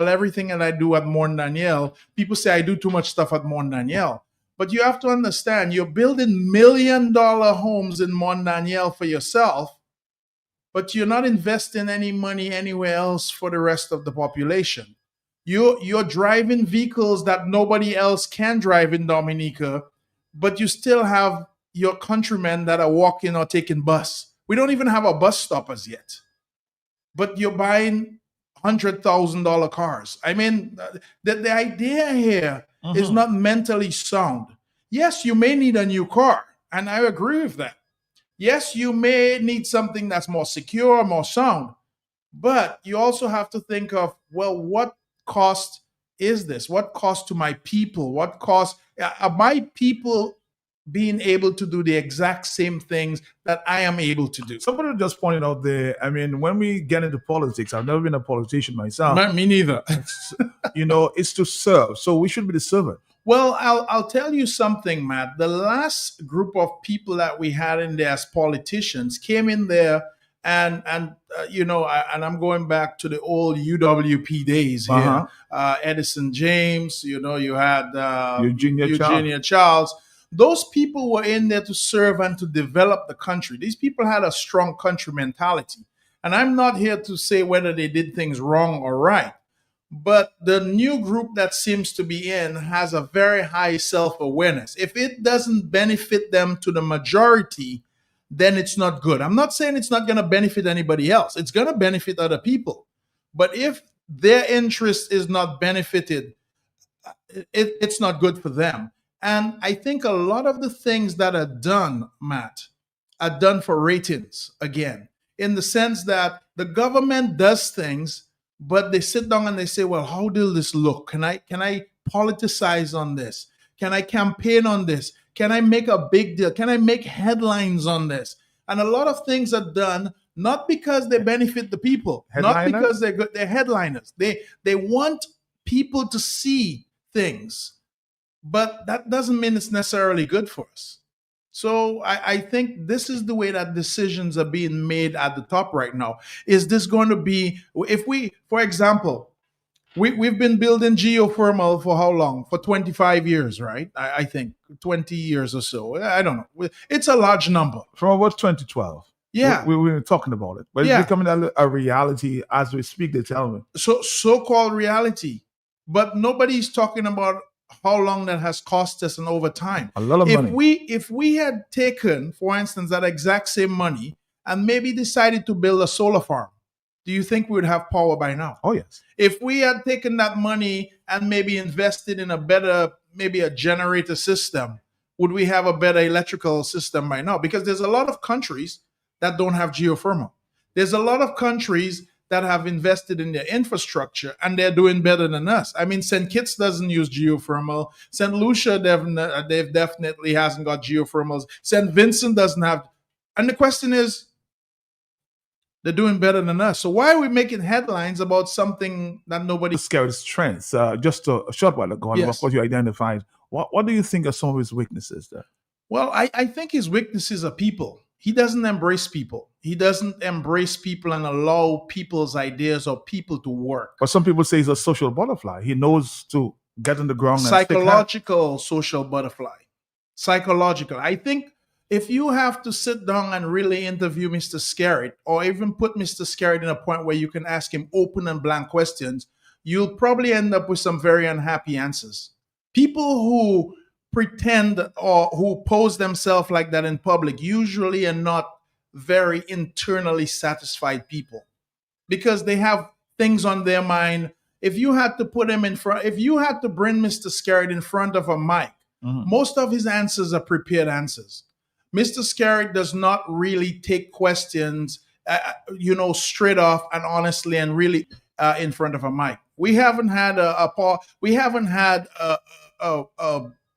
well, everything that I do at Morne Daniel, people say I do too much stuff at Morne Daniel. But you have to understand, you're building $1 million homes in Morne Daniel for yourself, but you're not investing any money anywhere else for the rest of the population. You're driving vehicles that nobody else can drive in Dominica, but you still have your countrymen that are walking or taking bus. We don't even have a bus stop as yet, but you're buying $100,000 cars. I mean, the idea here is not mentally sound. Yes, you may need a new car, and I agree with that. Yes, you may need something that's more secure, more sound, but you also have to think of, well, what cost is this? What cost to my people? What cost are my people being able to do the exact same things that I am able to do? Somebody just pointed out there. I mean, when we get into politics, I've never been a politician myself. Me neither. It's to serve. So we should be the servant. Well, I'll tell you something, Matt. The last group of people that we had in there as politicians came in there, and I'm going back to the old UWP days here. Edison James, you had Eugenia Charles. Those people were in there to serve and to develop the country. These people had a strong country mentality. And I'm not here to say whether they did things wrong or right. But the new group that seems to be in has a very high self-awareness. If it doesn't benefit them to the majority, then it's not good. I'm not saying it's not going to benefit anybody else. It's going to benefit other people. But if their interest is not benefited, it's not good for them. And I think a lot of the things that are done, Matt, are done for ratings again, in the sense that the government does things, but they sit down and they say, well, how will this look? Can I politicize on this? Can I campaign on this? Can I make a big deal? Can I make headlines on this? And a lot of things are done not because they benefit the people, not because they're good. They're headliners. They want people to see things, but that doesn't mean it's necessarily good for us. So I think this is the way that decisions are being made at the top right now. Is this going to be, if we, for example, we've been building geothermal for how long? For 25 years, right? I think 20 years or so. I don't know. It's a large number. From about 2012. Yeah. We were talking about it. But it's becoming a reality as we speak, they tell me. So-called reality. But nobody's talking about how long that has cost us and over time. A lot of money. If we had taken, for instance, that exact same money and maybe decided to build a solar farm, do you think we would have power by now? Oh, yes. If we had taken that money and maybe invested in a better, maybe a generator system, would we have a better electrical system by now? Because there's a lot of countries that don't have geothermal. There's a lot of countries that have invested in their infrastructure and they're doing better than us. I mean, St. Kitts doesn't use geothermal. St. Lucia, they've definitely hasn't got geothermals. St. Vincent doesn't have. And the question is, they're doing better than us. So why are we making headlines about something that nobody... Scared strengths. Just a short while ago, Yes. what you identified. What do you think are some of his weaknesses there? Well, I think his weaknesses are people. He doesn't embrace people. He doesn't embrace people and allow people's ideas or people to work. But some people say he's a social butterfly. He knows to get on the ground and stick Psychological social butterfly. Psychological. I think if you have to sit down and really interview Mr. Skerritt, or even put Mr. Skerritt in a point where you can ask him open and blank questions, you'll probably end up with some very unhappy answers. People who pretend or who pose themselves like that in public usually are not very internally satisfied people, because they have things on their mind. If you had to put him in front, if you had to bring Mr. Skerritt in front of a mic, most of his answers are prepared answers. Mr. Skerritt does not really take questions, straight off and honestly and really in front of a mic. We haven't had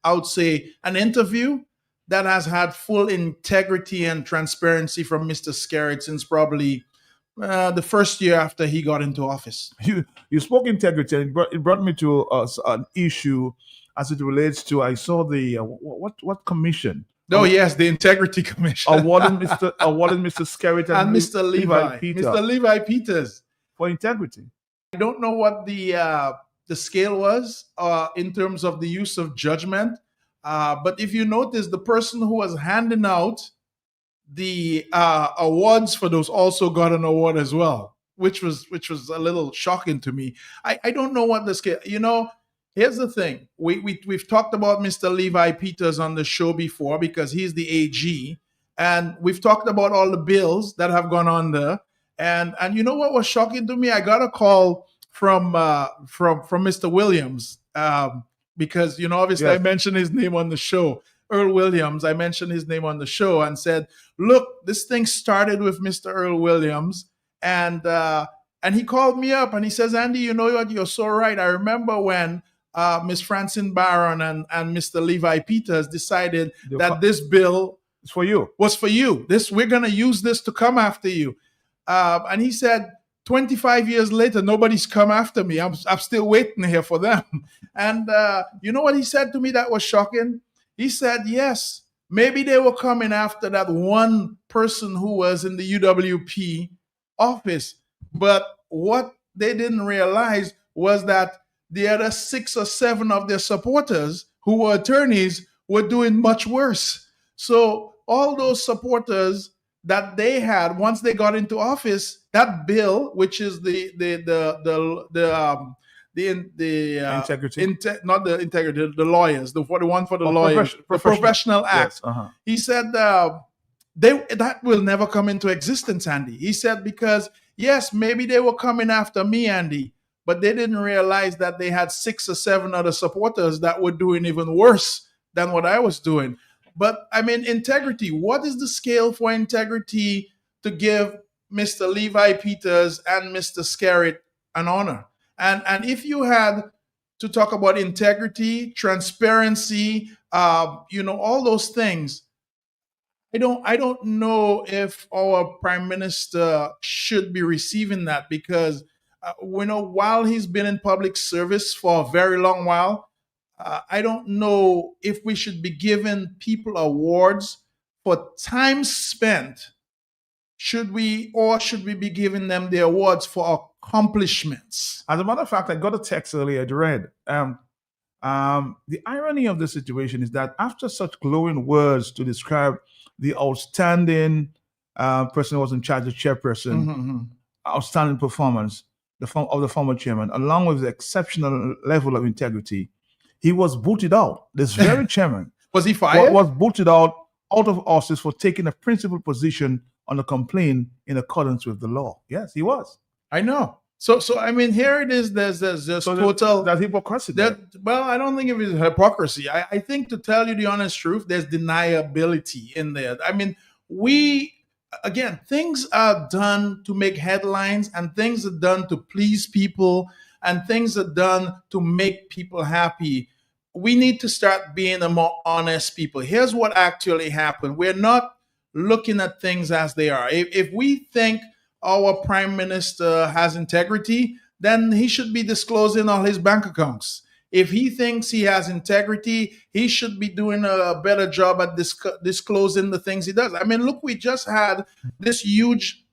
I would say, an interview that has had full integrity and transparency from Mr. Skerritt since probably the first year after he got into office. You spoke integrity, and it brought me to an issue as it relates to, I saw the, what commission? Oh, yes, the Integrity Commission. awarded Mr. Skerritt and Mr. Levi. Mr. Levi Peters. For integrity. I don't know what the scale was in terms of the use of judgment. But if you notice, the person who was handing out the awards for those also got an award as well, which was a little shocking to me. I don't know what the scale, Here's the thing. We've talked about Mr. Levi Peters on the show before because he's the AG. And we've talked about all the bills that have gone on there. And you know what was shocking to me? I got a call from Mr. Williams because, you know, obviously I Yes. mentioned his name on the show. Earl Williams, I mentioned his name on the show and said, look, this thing started with Mr. Earl Williams. And he called me up and he says, Andy, you know what? You're so right. I remember when Miss Francine Barron and Mr. Levi Peters decided that this bill It's for you. was for you. We're going to use this to come after you. And he said, 25 years later, nobody's come after me. I'm still waiting here for them. And you know what he said to me that was shocking? He said, yes, maybe they were coming after that one person who was in the UWP office. But what they didn't realize was that the other 6 or 7 of their supporters who were attorneys were doing much worse. So all those supporters that they had once they got into office, that bill, which is the Integrity. not the integrity, the lawyers, the one for the Oh, lawyers, the Professional Act. Yes, uh-huh. He said that will never come into existence, Andy. He said because yes, maybe they were coming after me, Andy, but they didn't realize that they had 6 or 7 other supporters that were doing even worse than what I was doing. But I mean, integrity. What is the scale for integrity to give Mr. Levi Peters and Mr. Skerritt an honor? And if you had to talk about integrity, transparency, all those things, I don't know if our prime minister should be receiving that because while he's been in public service for a very long while, I don't know if we should be giving people awards for time spent. Should we be giving them the awards for accomplishments? As a matter of fact, I got a text earlier. I read. The irony of the situation is that after such glowing words to describe the outstanding person who was in charge of chairperson, outstanding performance of the former chairman, along with the exceptional level of integrity, he was booted out. This very chairman Was he fired? was booted out of office for taking a principal position on a complaint in accordance with the law. Yes, he was. I know. So I mean, here it is. There's total. That's hypocrisy. there. Well, I don't think it is hypocrisy. I think, to tell you the honest truth, there's deniability in there. I mean, things are done to make headlines, and things are done to please people, and things are done to make people happy. We need to start being a more honest people. Here's what actually happened. We're not looking at things as they are. If we think our prime minister has integrity, then he should be disclosing all his bank accounts. If he thinks he has integrity, he should be doing a better job at disclosing the things he does. I mean, look, we just had this huge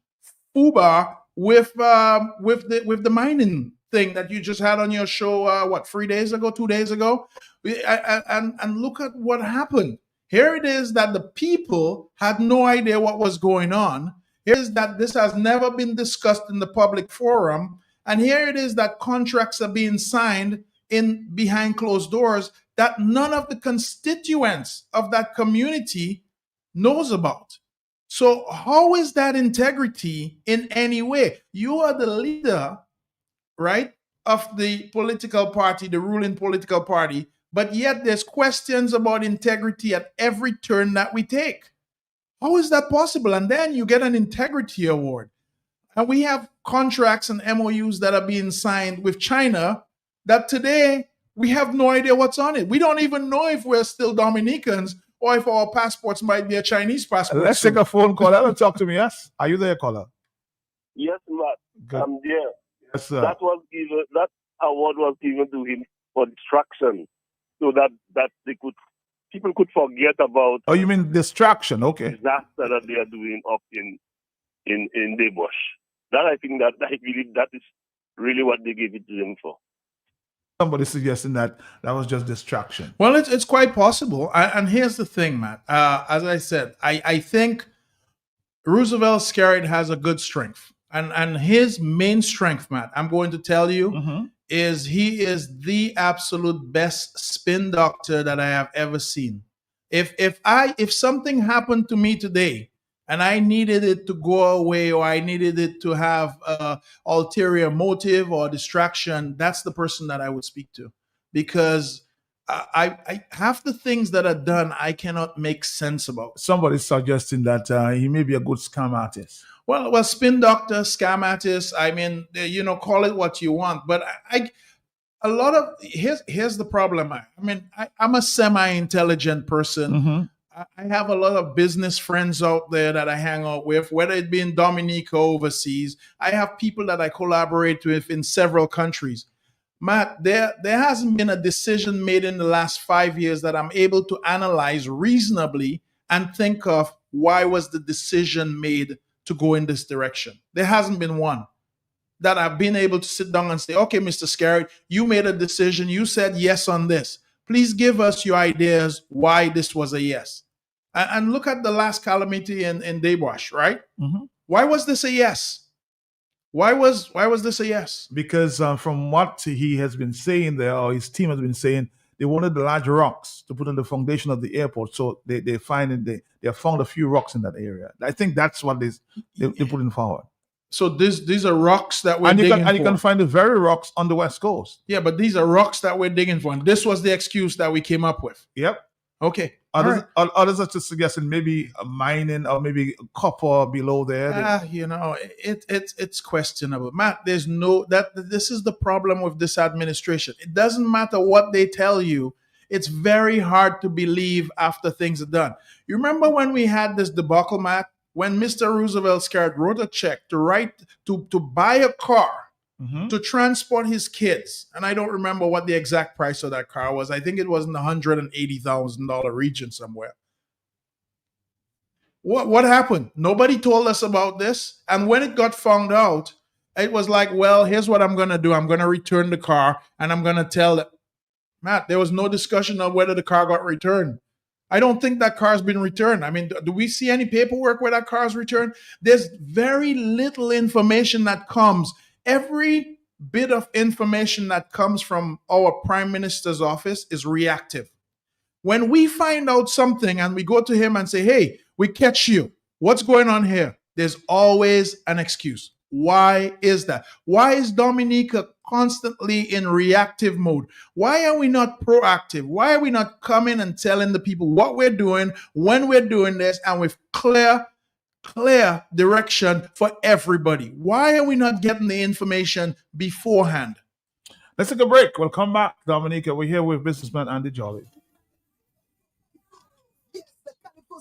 FUBA with the mining thing that you just had on your show, 2 days ago? And look at what happened. Here it is that the people had no idea what was going on. Here is that this has never been discussed in the public forum. And here it is that contracts are being signed in behind closed doors that none of the constituents of that community knows about. So how is that integrity in any way? You are the leader, right, of the political party, the ruling political party, but yet there's questions about integrity at every turn that we take. How is that possible? And then you get an integrity award. And we have contracts and MOUs that are being signed with China that today we have no idea what's on it. We don't even know if we're still Dominicans or if our passports might be a Chinese passport. Let's take a phone call. Alan, talk to me. Yes, are you there, caller? Yes, Matt. Good. I'm there. Yes, sir. That award was given to him for distraction, so that people could forget about Oh, you mean distraction? Okay. disaster that they are doing up in Debosh. That I believe that is really what they gave it to him for. Somebody suggesting that was just distraction. Well, it's quite possible. And here's the thing, Matt. As I said, I think Roosevelt Skerritt has a good strength. And his main strength, Matt, I'm going to tell you, is he is the absolute best spin doctor that I have ever seen. If something happened to me today and I needed it to go away or I needed it to have ulterior motive or distraction, that's the person that I would speak to, because I half the things that are done I cannot make sense about. Somebody's suggesting that he may be a good scam artist. Well, spin doctor, scam artist. I mean, call it what you want. But a lot of here's the problem. I'm a semi-intelligent person. Mm-hmm. I have a lot of business friends out there that I hang out with, whether it be in Dominica overseas. I have people that I collaborate with in several countries. Matt, there hasn't been a decision made in the last 5 years that I'm able to analyze reasonably and think of why was the decision made to go in this direction. There hasn't been one that I've been able to sit down and say, okay, Mr. Scarrett, you made a decision. You said yes on this. Please give us your ideas why this was a yes. And look at the last calamity in Daywash, right? Mm-hmm. Why was this a yes? Why was this a yes? Because from what he has been saying there, or his team has been saying, they wanted the large rocks to put on the foundation of the airport. So they have found a few rocks in that area. I think that's what they're putting forward. So these are rocks that we're digging for. And you can find the very rocks on the West Coast. Yeah, but these are rocks that we're digging for. And this was the excuse that we came up with. Yep. Okay. Others are just suggesting maybe mining or maybe copper below there. It's questionable. Matt, this is the problem with this administration. It doesn't matter what they tell you. It's very hard to believe after things are done. You remember when we had this debacle, Matt, when Mr. Roosevelt Scarrett wrote a check to buy a car to transport his kids, and I don't remember what the exact price of that car was. I think it was in the $180,000 region somewhere. What happened? Nobody told us about this, and when it got found out, it was like, well, here's what I'm going to do. I'm going to return the car, and I'm going to tell them. Matt, there was no discussion on whether the car got returned. I don't think that car's been returned. I mean, do we see any paperwork where that car's returned? There's very little information that comes. Every bit of information that comes from our Prime Minister's office is reactive. When we find out something and we go to him and say, hey, we catch you, what's going on here? There's always an excuse. Why is that? Why is Dominica constantly in reactive mode? Why are we not proactive? Why are we not coming and telling the people what we're doing, when we're doing this, and with clear direction for everybody? Why are we not getting the information beforehand? Let's take a break. We'll come back, Dominica. We're here with businessman Andy Jolly.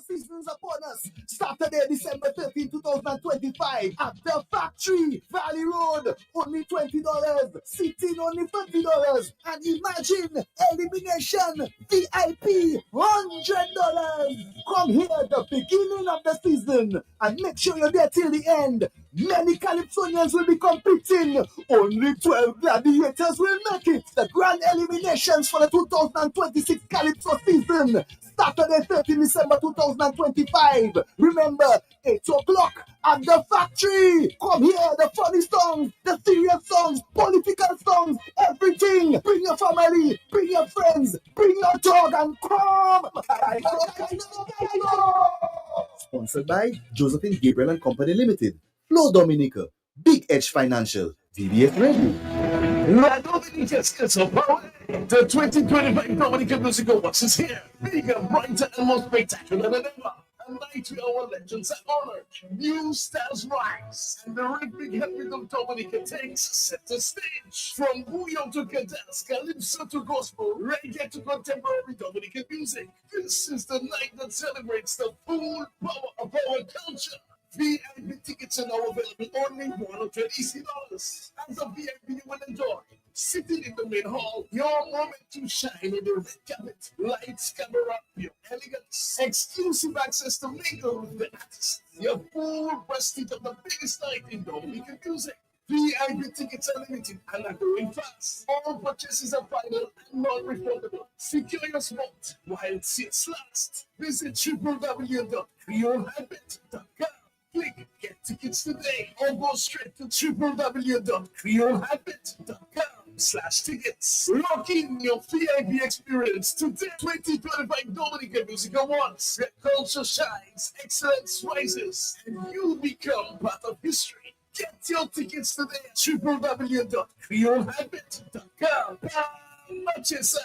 Seasons upon us. Saturday, December 13, 2025 at the factory, Valley Road. Only $20. Sitting only $50. And imagine elimination VIP $100. Come here at the beginning of the season and make sure you're there till the end. Many Calypsonians will be competing. Only 12 gladiators will make it. The grand eliminations for the 2026 Calypso season. Saturday, 13 December 2025. Remember, 8 o'clock at the factory. Come here, the funny songs, the serious songs, political songs, everything. Bring your family, bring your friends, bring your dog and come. Sponsored by Josephine Gabriel and Company Limited, Flo Dominica, Big Edge Financial, VBS Radio. La Dominica Schizo Power. The 2025 Dominica Music Awards is here. Bigger, brighter, and more spectacular than ever. And night our legends are honored. New stars rise. And the rhythmic heartbeat of Dominica takes center stage. From bouillon to cadence, calypso to gospel, reggae to contemporary Dominican music. This is the night that celebrates the full power of our culture. VIP tickets are now available only $180. As a VIP, you will enjoy sitting in the main hall, your moment to shine in the red carpet, lights, camera, pure elegance, exclusive access to mingle with the artists, your full prestige of the biggest night in Dominican music. VIP tickets are limited and are going fast. All purchases are final and non-refundable. Secure your spot while seats last. Visit www.creolehabit.com. Click Get Tickets today or go straight to www.creolehabit.com DominicaMusic.com/tickets. Lock in your VIP experience today. 2025 Dominica Music Awards. The culture shines, excellence rises, and you become part of history. Get your tickets today at www.creolehabit.com. Manchester.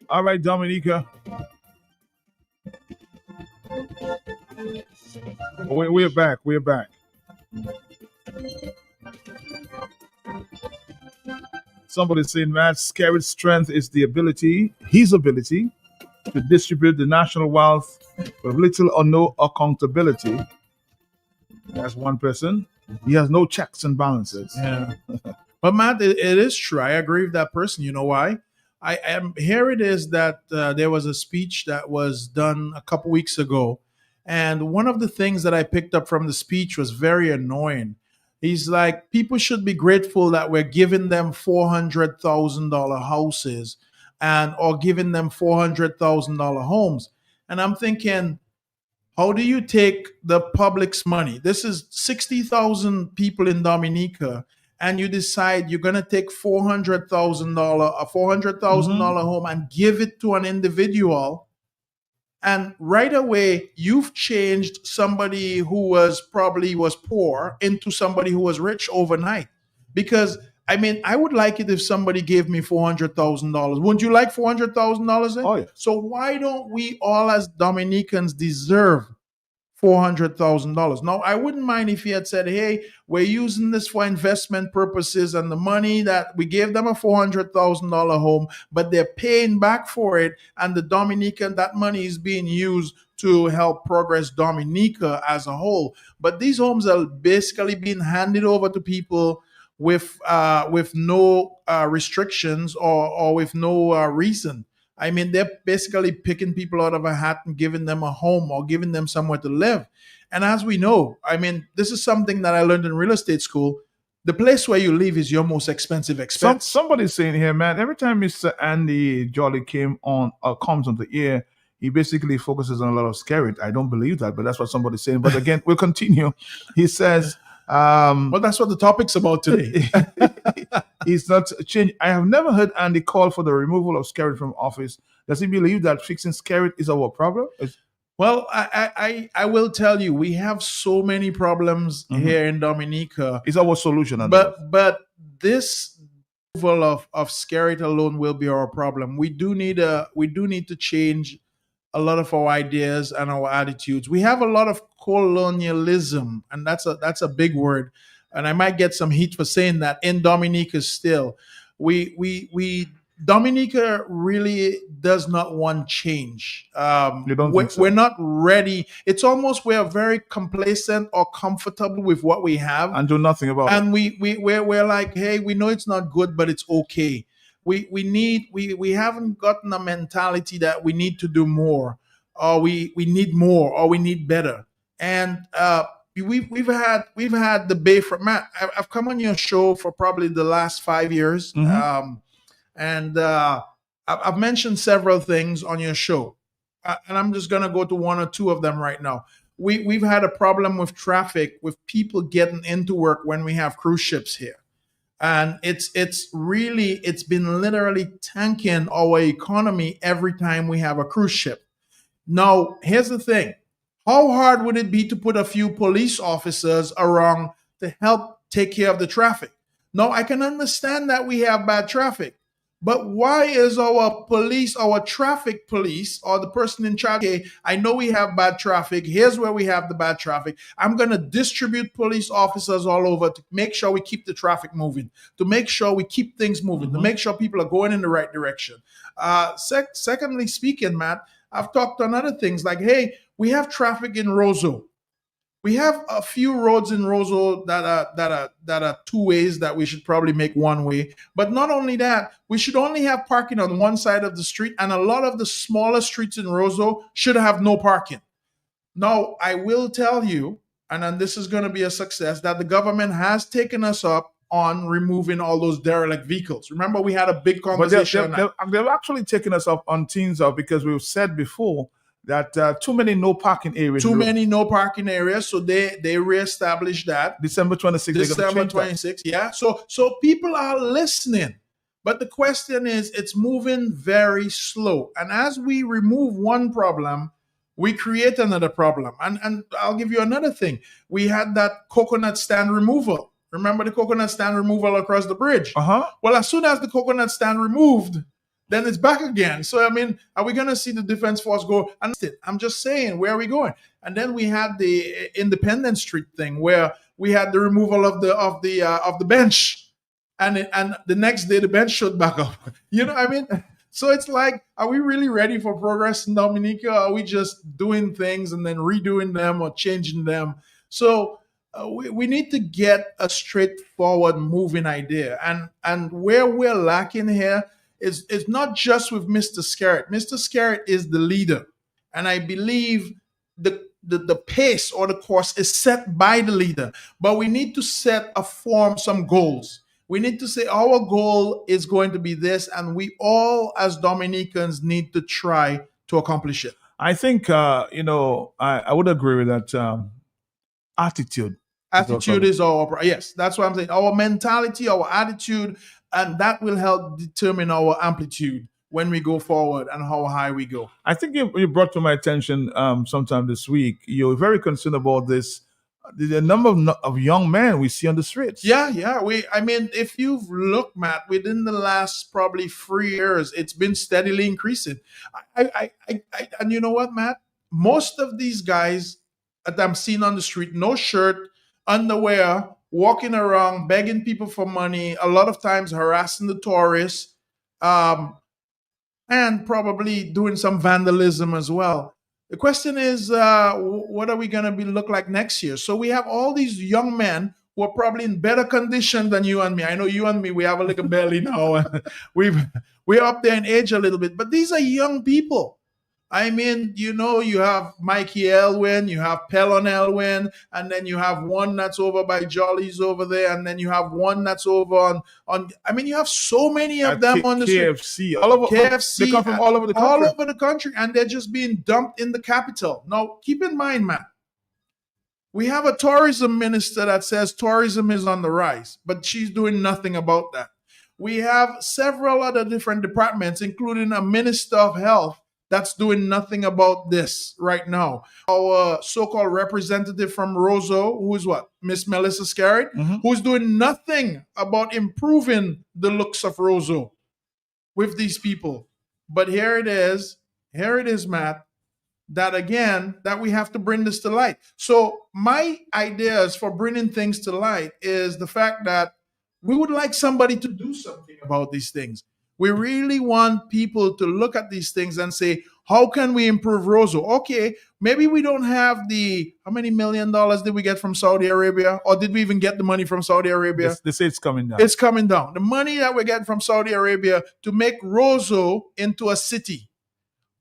All right, Dominica. We're back. We're back. Somebody saying Matt Skerritt's strength is his ability to distribute the national wealth with little or no accountability. That's one person. He has no checks and balances. Yeah. But Matt, it is true. I agree with that person. You know why? I am here. It is that there was a speech that was done a couple weeks ago, and one of the things that I picked up from the speech was very annoying. He's like, people should be grateful that we're giving them $400,000 houses or giving them $400,000 homes. And I'm thinking, how do you take the public's money? This is 60,000 people in Dominica, and you decide you're going to take $400,000 home and give it to an individual. And right away, you've changed somebody who was poor into somebody who was rich overnight. Because I mean, I would like it if somebody gave me $400,000. Wouldn't you like $400,000? Oh, yeah. So why don't we all as Dominicans deserve $400,000? Now, I wouldn't mind if he had said, hey, we're using this for investment purposes, and the money that we gave them a $400,000 home, but they're paying back for it, and that money is being used to help progress Dominica as a whole. But these homes are basically being handed over to people with no restrictions or with no reason. I mean, they're basically picking people out of a hat and giving them a home or giving them somewhere to live. And as we know, I mean, this is something that I learned in real estate school. The place where you live is your most expensive expense. Somebody's saying here, man, every time Mr. Andy Jolly comes on the air, he basically focuses on a lot of Skerritt. I don't believe that, but that's what somebody's saying. But again, we'll continue. He says, well, that's what the topic's about today. He's not changed. I have never heard Andy call for the removal of Skerritt from office. Does he believe that fixing Skerritt is our problem? Well, I will tell you, we have so many problems here in Dominica. It's our solution. But this removal of Skerritt alone will be our problem. We do need to change a lot of our ideas and our attitudes. We have a lot of colonialism, and that's a big word. And I might get some heat for saying that in Dominica still. Dominica really does not want change. You don't think so? We're not ready. It's almost we're very complacent or comfortable with what we have and do nothing about it. And we're like, hey, we know it's not good, but it's okay. We haven't gotten a mentality that we need to do more, or we need more, or we need better. and we've had the Bayfront. Matt, I've come on your show for probably the last 5 years, and I've mentioned several things on your show, and I'm just gonna go to one or two of them right now. We've had a problem with traffic, with people getting into work when we have cruise ships here, and it's been literally tanking our economy every time we have a cruise ship. Now, here's the thing. How hard would it be to put a few police officers around to help take care of the traffic? Now, I can understand that we have bad traffic, but why is our police, our traffic police, or the person in charge, okay, I know we have bad traffic. Here's where we have the bad traffic. I'm going to distribute police officers all over to make sure we keep the traffic moving, to make sure we keep things moving, to make sure people are going in the right direction. Secondly speaking, Matt, I've talked on other things like, hey, we have traffic in Roseau. We have a few roads in Roseau that are two ways that we should probably make one way. But not only that, we should only have parking on one side of the street, and a lot of the smaller streets in Roseau should have no parking. Now, I will tell you, and then this is going to be a success, that the government has taken us up on removing all those derelict vehicles. Remember, we had a big But conversation. they're actually taking us up on things of, because we've said before that too many no parking areas. Too many no parking areas, so they reestablished that. December 26th. December 26th, yeah. So people are listening, but the question is, it's moving very slow. And as we remove one problem, we create another problem. And I'll give you another thing. We had that coconut stand removal. Remember the coconut stand removal across the bridge? Well, as soon as the coconut stand removed, then it's back again. So, I mean, are we going to see the Defense Force go? And I'm just saying, where are we going? And then we had the Independence Street thing, where we had the removal of the bench, and the next day the bench showed back up. You know what I mean? So it's like, are we really ready for progress in Dominica? Are we just doing things and then redoing them or changing them? So we need to get a straightforward moving idea. And where we're lacking here is not just with Mr. Scarrett. Mr. Scarrett is the leader. And I believe the pace or the course is set by the leader. But we need to set some goals. We need to say our goal is going to be this, and we all as Dominicans need to try to accomplish it. I think, I would agree with that. Attitude. Attitude is yes, that's what I'm saying. Our mentality, our attitude, and that will help determine our amplitude when we go forward and how high we go. I think you brought to my attention sometime this week, you're very concerned about this, the number of young men we see on the streets. Yeah. I mean, if you've looked, Matt, within the last probably 3 years, it's been steadily increasing. And you know what, Matt? Most of these guys that I'm seeing on the street, no shirt, underwear, walking around, begging people for money, a lot of times harassing the tourists, and probably doing some vandalism as well. The question is, what are we going to look like next year? So we have all these young men who are probably in better condition than you and me. I know you and me, we have a little belly now. We're up there in age a little bit, but these are young people. I mean, you have Mikey Elwin, you have Pellon Elwin, and then you have one that's over by Jolly's over there, and then you have one that's over on you have so many of them on the KFC, all over KFC. They come from all over the country. All over the country, and they're just being dumped in the capital. Now, keep in mind, man, we have a tourism minister that says tourism is on the rise, but she's doing nothing about that. We have several other different departments, including a minister of health, that's doing nothing about this right now. Our so-called representative from Roseau, who is what? Miss Melissa Scarrett, who's doing nothing about improving the looks of Roseau with these people. But here it is, Matt, that we have to bring this to light. So my ideas for bringing things to light is the fact that we would like somebody to do something about these things. We really want people to look at these things and say, how can we improve Roseau? Okay, maybe we don't have how many $1 million did we get from Saudi Arabia? Or did we even get the money from Saudi Arabia? They say it's coming down. It's coming down. The money that we get from Saudi Arabia to make Roseau into a city.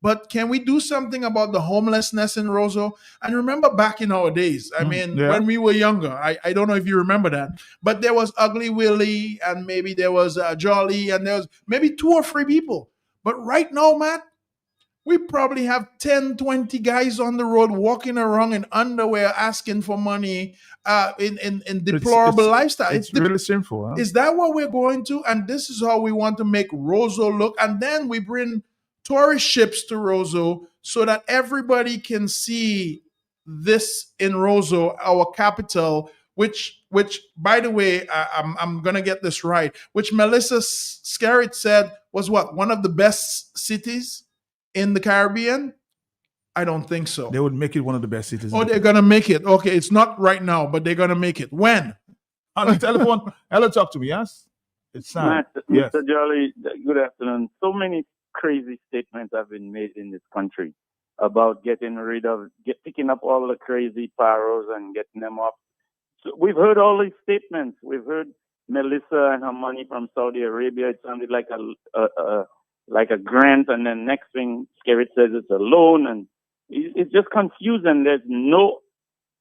But can we do something about the homelessness in Roseau? And remember back in our days, I mean, yeah. when we were younger, I don't know if you remember that, but there was Ugly Willie and maybe there was Jolly and there was maybe 2 or 3 people. But right now, Matt, we probably have 10, 20 guys on the road walking around in underwear asking for money in deplorable lifestyle. It's really sinful. Huh? Is that what we're going to? And this is how we want to make Roseau look. And then we bring tourist ships to Roseau so that everybody can see this in Roseau, our capital, which by the way, I'm gonna get this right, which Melissa Scarrett said was what, one of the best cities in the Caribbean? I don't think so. They would make it one of the best cities. Oh, they're gonna make it. Okay, it's not right now, but they're gonna make it. When? On the telephone. Hello, talk to me. Yes, it's Sam. Matt, Yes. Mr. Jolly, good afternoon. So many crazy statements have been made in this country about getting rid of, picking up all the crazy paros and getting them off. So we've heard all these statements. We've heard Melissa and her money from Saudi Arabia. It sounded like a grant, and then next thing, Skerritt says it's a loan, and it's just confusing. There's no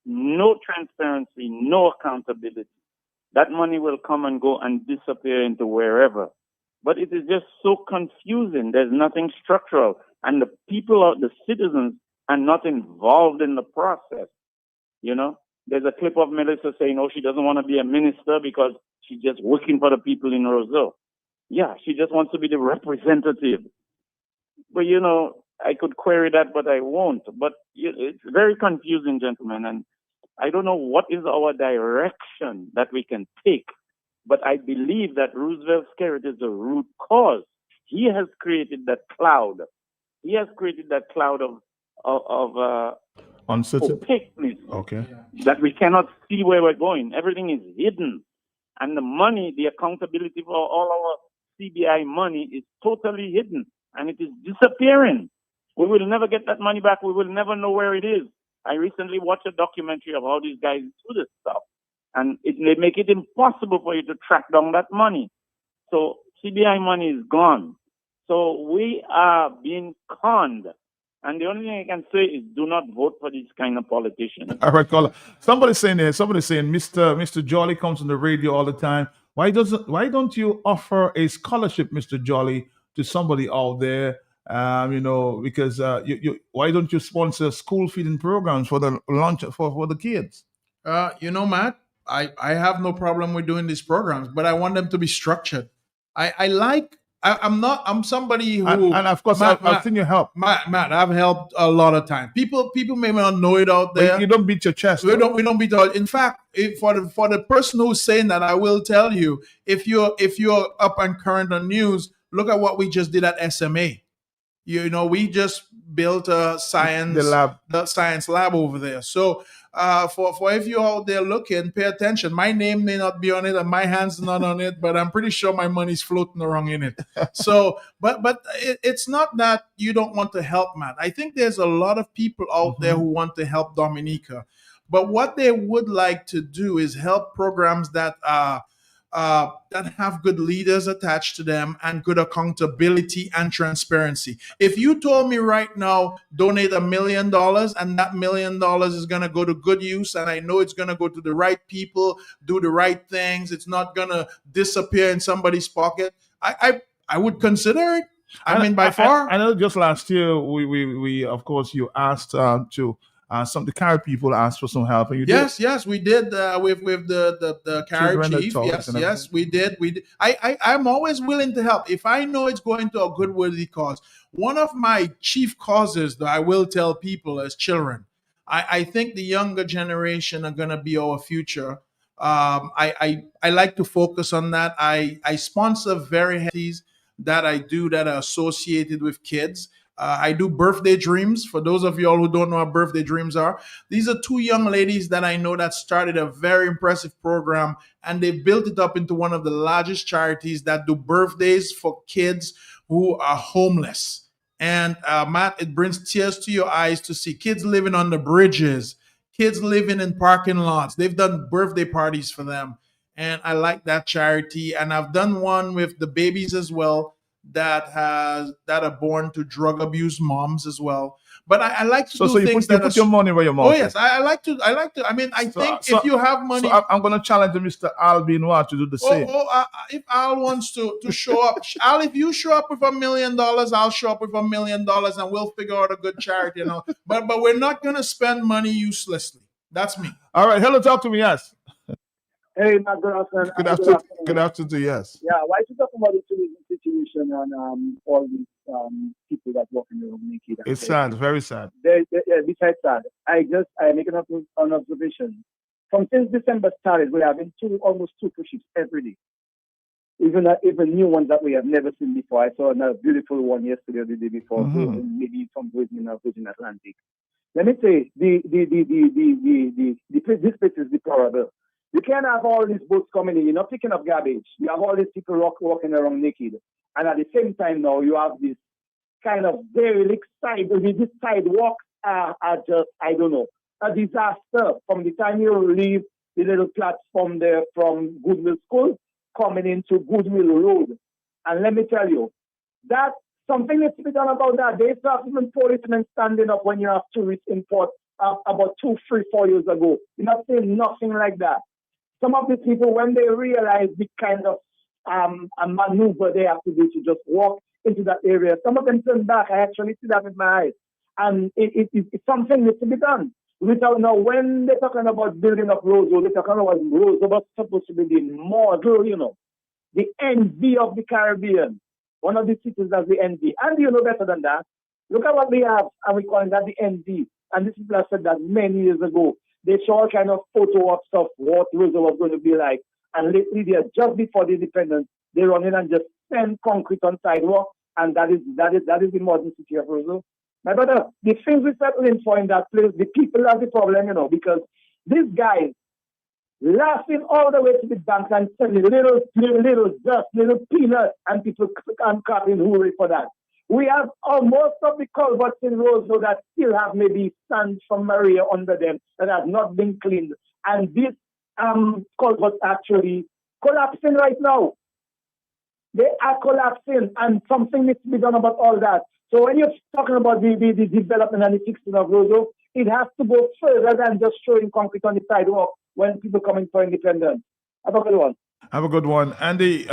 transparency, no accountability. That money will come and go and disappear into wherever. But it is just so confusing. There's nothing structural. And the people, the citizens, are not involved in the process. You know, there's a clip of Melissa saying, oh, she doesn't want to be a minister because she's just working for the people in Roseau. Yeah, she just wants to be the representative. But, you know, I could query that, but I won't. But it's very confusing, gentlemen. And I don't know what is our direction that we can take. But I believe that Roosevelt Skerritt is the root cause. He has created that cloud. He has created that cloud of opaqueness. Okay. That we cannot see where we're going. Everything is hidden. And the money, the accountability for all our CBI money is totally hidden. And it is disappearing. We will never get that money back. We will never know where it is. I recently watched a documentary of how these guys do this stuff. And they make it impossible for you to track down that money. So CBI money is gone. So we are being conned. And the only thing I can say is do not vote for these kind of politicians. All right, caller. Somebody's saying Mr. Jolly comes on the radio all the time. Why don't you offer a scholarship, Mr. Jolly, to somebody out there? Because why don't you sponsor school feeding programs for the lunch for the kids? Matt, I have no problem with doing these programs, but I want them to be structured. I'm somebody who, and of course, I've seen you help. Matt, I've helped a lot of time. People may not know it out there. But you don't beat your chest. We don't beat our. In fact, for the person who's saying that, I will tell you, if you're up and current on news, look at what we just did at SMA. We just built a science lab over there. So for if you're out there looking, pay attention. My name may not be on it and my hand's not on it, but I'm pretty sure my money's floating around in it. So, but it's not that you don't want to help, Matt. I think there's a lot of people out there who want to help Dominica, but what they would like to do is help programs that have good leaders attached to them and good accountability and transparency. If you told me right now, donate $1 million and that $1 million is going to go to good use, and I know it's going to go to the right people, do the right things, it's not going to disappear in somebody's pocket, I would consider it. By far. I know just last year, we of course, you asked some of the Carib people asked for some help, and you did. Yes, we did with the Carib chief. Yes, we did. I'm always willing to help if I know it's going to a good worthy cause. One of my chief causes that I will tell people is children. I think the younger generation are going to be our future. I like to focus on that. I sponsor very healthy that I do that are associated with kids. I do birthday dreams. For those of y'all who don't know what birthday dreams are, these are 2 young ladies that I know that started a very impressive program, and they built it up into one of the largest charities that do birthdays for kids who are homeless. And Matt, it brings tears to your eyes to see kids living on the bridges, kids living in parking lots. They've done birthday parties for them. And I like that charity. And I've done one with the babies as well. that are born to drug abuse moms as well. But I like to So do you things put, you that put are your money where your mouth Oh is. yes, I like to. I mean, I think So- if you have money, So I'm going to challenge Mr. Al Benoit to do the same. if Al wants to show up, Al, if you show up with $1 million, I'll show up with $1 million, and we'll figure out a good charity, you know. But we're not going to spend money uselessly. That's me. All right, hello, talk to me, yes. Hey, Matt, good afternoon. Good afternoon. Good afternoon to you, yes. Yeah, why should talk about the tourism situation and all these people that walk in the room naked? It's sad, very sad. Besides that, I make an observation. From since December started, we're having almost two cruise ships every day. Even new ones that we have never seen before. I saw a beautiful one yesterday or the day before, maybe from Virgin Atlantic. Let me say, this place is deplorable. You can't have all these boats coming in. You're not picking up garbage. You have all these people walking around naked. And at the same time now, you have this kind of derelict these sidewalks are just, I don't know, a disaster from the time you leave the little platform there from Goodwill School coming into Goodwill Road. And let me tell you, that something needs to be done about that. They have even policemen standing up when you have tourists in port about 2, 3, 4 years ago. You're not saying nothing like that. Some of these people, when they realize the kind of a maneuver they have to do to just walk into that area, some of them turn back. I actually see that with my eyes. And it's something needs to be done. Now, when they're talking about building up roads, they're talking about roads, but supposed to be the model, you know, the envy of the Caribbean. One of the cities that's the envy. And you know better than that. Look at what we have, and we call that the envy. And this people have said that many years ago. They show all kind of photo of stuff, what Roseau was going to be like. And lately, just before the independence, they run in and just send concrete on sidewalk, and that is the modern city of Roseau. My brother, the things we settle in for in that place, the people are the problem, you know, because these guys laughing all the way to the bank and selling little dust, little peanuts, and people clapping hooray for that. We have most of the culverts in Roseau that still have maybe sand from Maria under them that has not been cleaned. And these culverts actually collapsing right now. They are collapsing, and something needs to be done about all that. So when you're talking about the development and the fixing of Roseau, it has to go further than just showing concrete on the sidewalk when people coming for independence. Have a good one. Have a good one, Andy.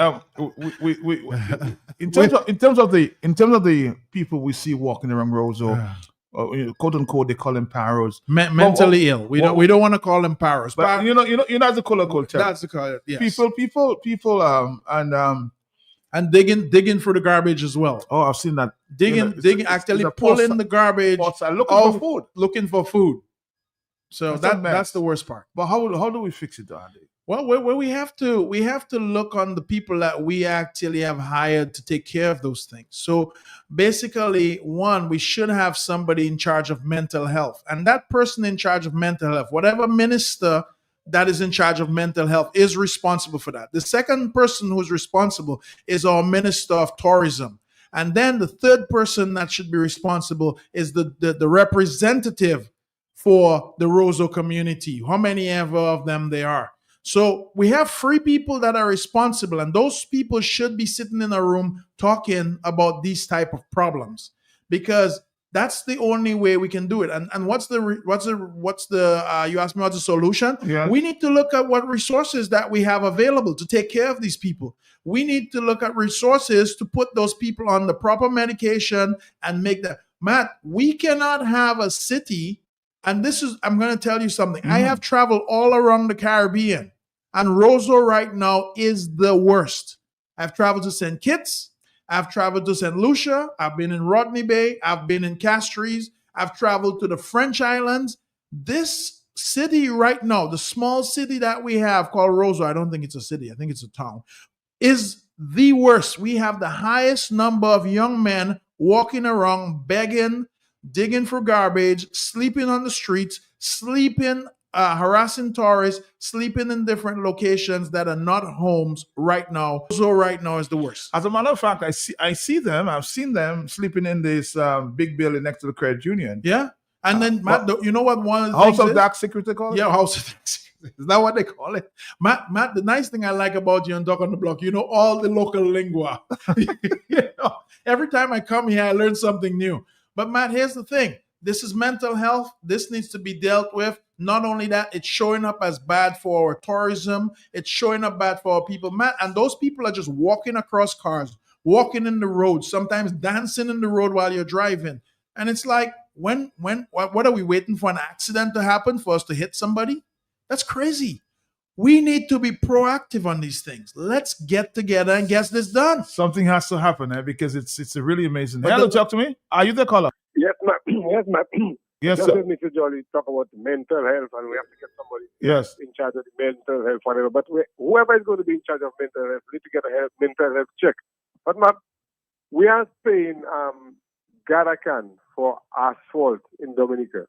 In terms of the people we see walking around Roseau, quote unquote, they call them paros. Mentally ill. We don't want to call them paros. But you know that's the color culture. That's the color. Yes. People and digging for the garbage as well. Oh, I've seen that. Digging, actually pulling the garbage, looking for food. So that's the worst part. But how do we fix it, Andy? Well, we have to look on the people that we actually have hired to take care of those things. So basically, one, we should have somebody in charge of mental health, and that person in charge of mental health, whatever minister that is in charge of mental health, is responsible for that. The second person who's responsible is our minister of tourism. And then the third person that should be responsible is the representative for the Roseau community, how many ever of them there are. So we have 3 people that are responsible, and those people should be sitting in a room talking about these type of problems, because that's the only way we can do it. And what's the you asked me what's the solution? Yeah. We need to look at what resources that we have available to take care of these people. We need to look at resources to put those people on the proper medication and make that. Matt, we cannot have a city, and I'm going to tell you something. I have traveled all around the Caribbean, and Roseau right now is the worst. I've traveled to St. Kitts. I've traveled to St. Lucia. I've been in Rodney Bay. I've been in Castries. I've traveled to the French Islands. This city right now, the small city that we have called Roseau, I don't think it's a city, I think it's a town, is the worst. We have the highest number of young men walking around begging, digging for garbage, sleeping on the streets, harassing tourists, sleeping in different locations that are not homes right now. So right now is the worst. As a matter of fact, I see them. I've seen them sleeping in this big building next to the credit union. Yeah. And then, Matt, you know what one of the House things of is? Dark Security call it? Yeah, House of Dark Security. Is that what they call it? Matt, the nice thing I like about you on Talk on the Block, you know all the local lingua. Every time I come here, I learn something new. But Matt, here's the thing. This is mental health. This needs to be dealt with. Not only that, it's showing up as bad for our tourism. It's showing up bad for our people. Matt, and those people are just walking across cars, walking in the road, sometimes dancing in the road while you're driving. And it's like, what are we waiting for an accident to happen for us to hit somebody? That's crazy. We need to be proactive on these things. Let's get together and get this done. Something has to happen, because it's really amazing. But Hello, the- talk to me. Are you the caller? Yes, ma'am. Yes, ma'am. Yes, Just sir. as Mr. Jolly talk about mental health, and we have to get somebody Yes. in charge of the mental health, whatever. But whoever is going to be in charge of mental health, we need to get a mental health check. But ma'am, we are paying Garacan for asphalt in Dominica,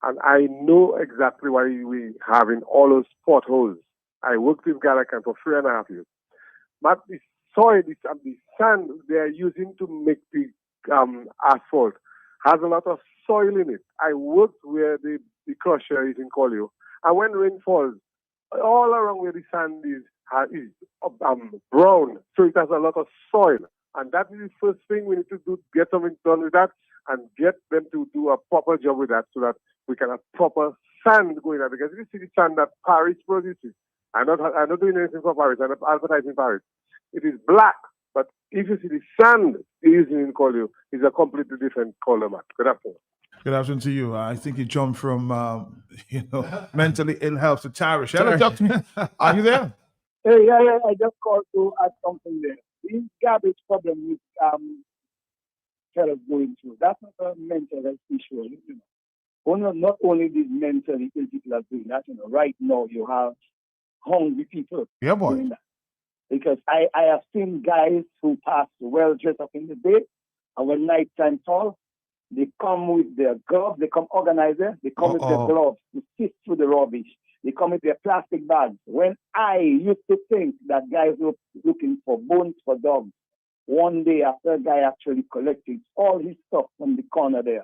and I know exactly why we having all those potholes. I worked with Garacan for 3.5 years. But the soil, the sand they are using to make the asphalt has a lot of soil in it. I worked where the crusher is in Collier, and when rain falls, all around where the sand is brown, so it has a lot of soil. And that is the first thing we need to do, get something done with that, and get them to do a proper job with that, so that we can have proper sand going out. Because if you see the sand that Paris produces, I'm not doing anything for Paris, I'm not advertising Paris. It is black. But if you see the sand using in Collier, it's a completely different color, man. Good afternoon. Good afternoon to you. I think you jumped from, mentally ill health to Tarish. Hello, talk to me. Are you there? Hey, yeah, I just called to add something there. This garbage problem with fellas going through, that's not a mental health issue, you know. Not only these mentally ill people are doing that, you know, right now you have hungry people Yeah, boy. doing that. Because I have seen guys who pass well dressed up in the day, and when night time falls, they come with their gloves, they come organizer, they come with their gloves to sift through the rubbish. They come with their plastic bags. When I used to think that guys were looking for bones for dogs, one day after a guy actually collected all his stuff from the corner there,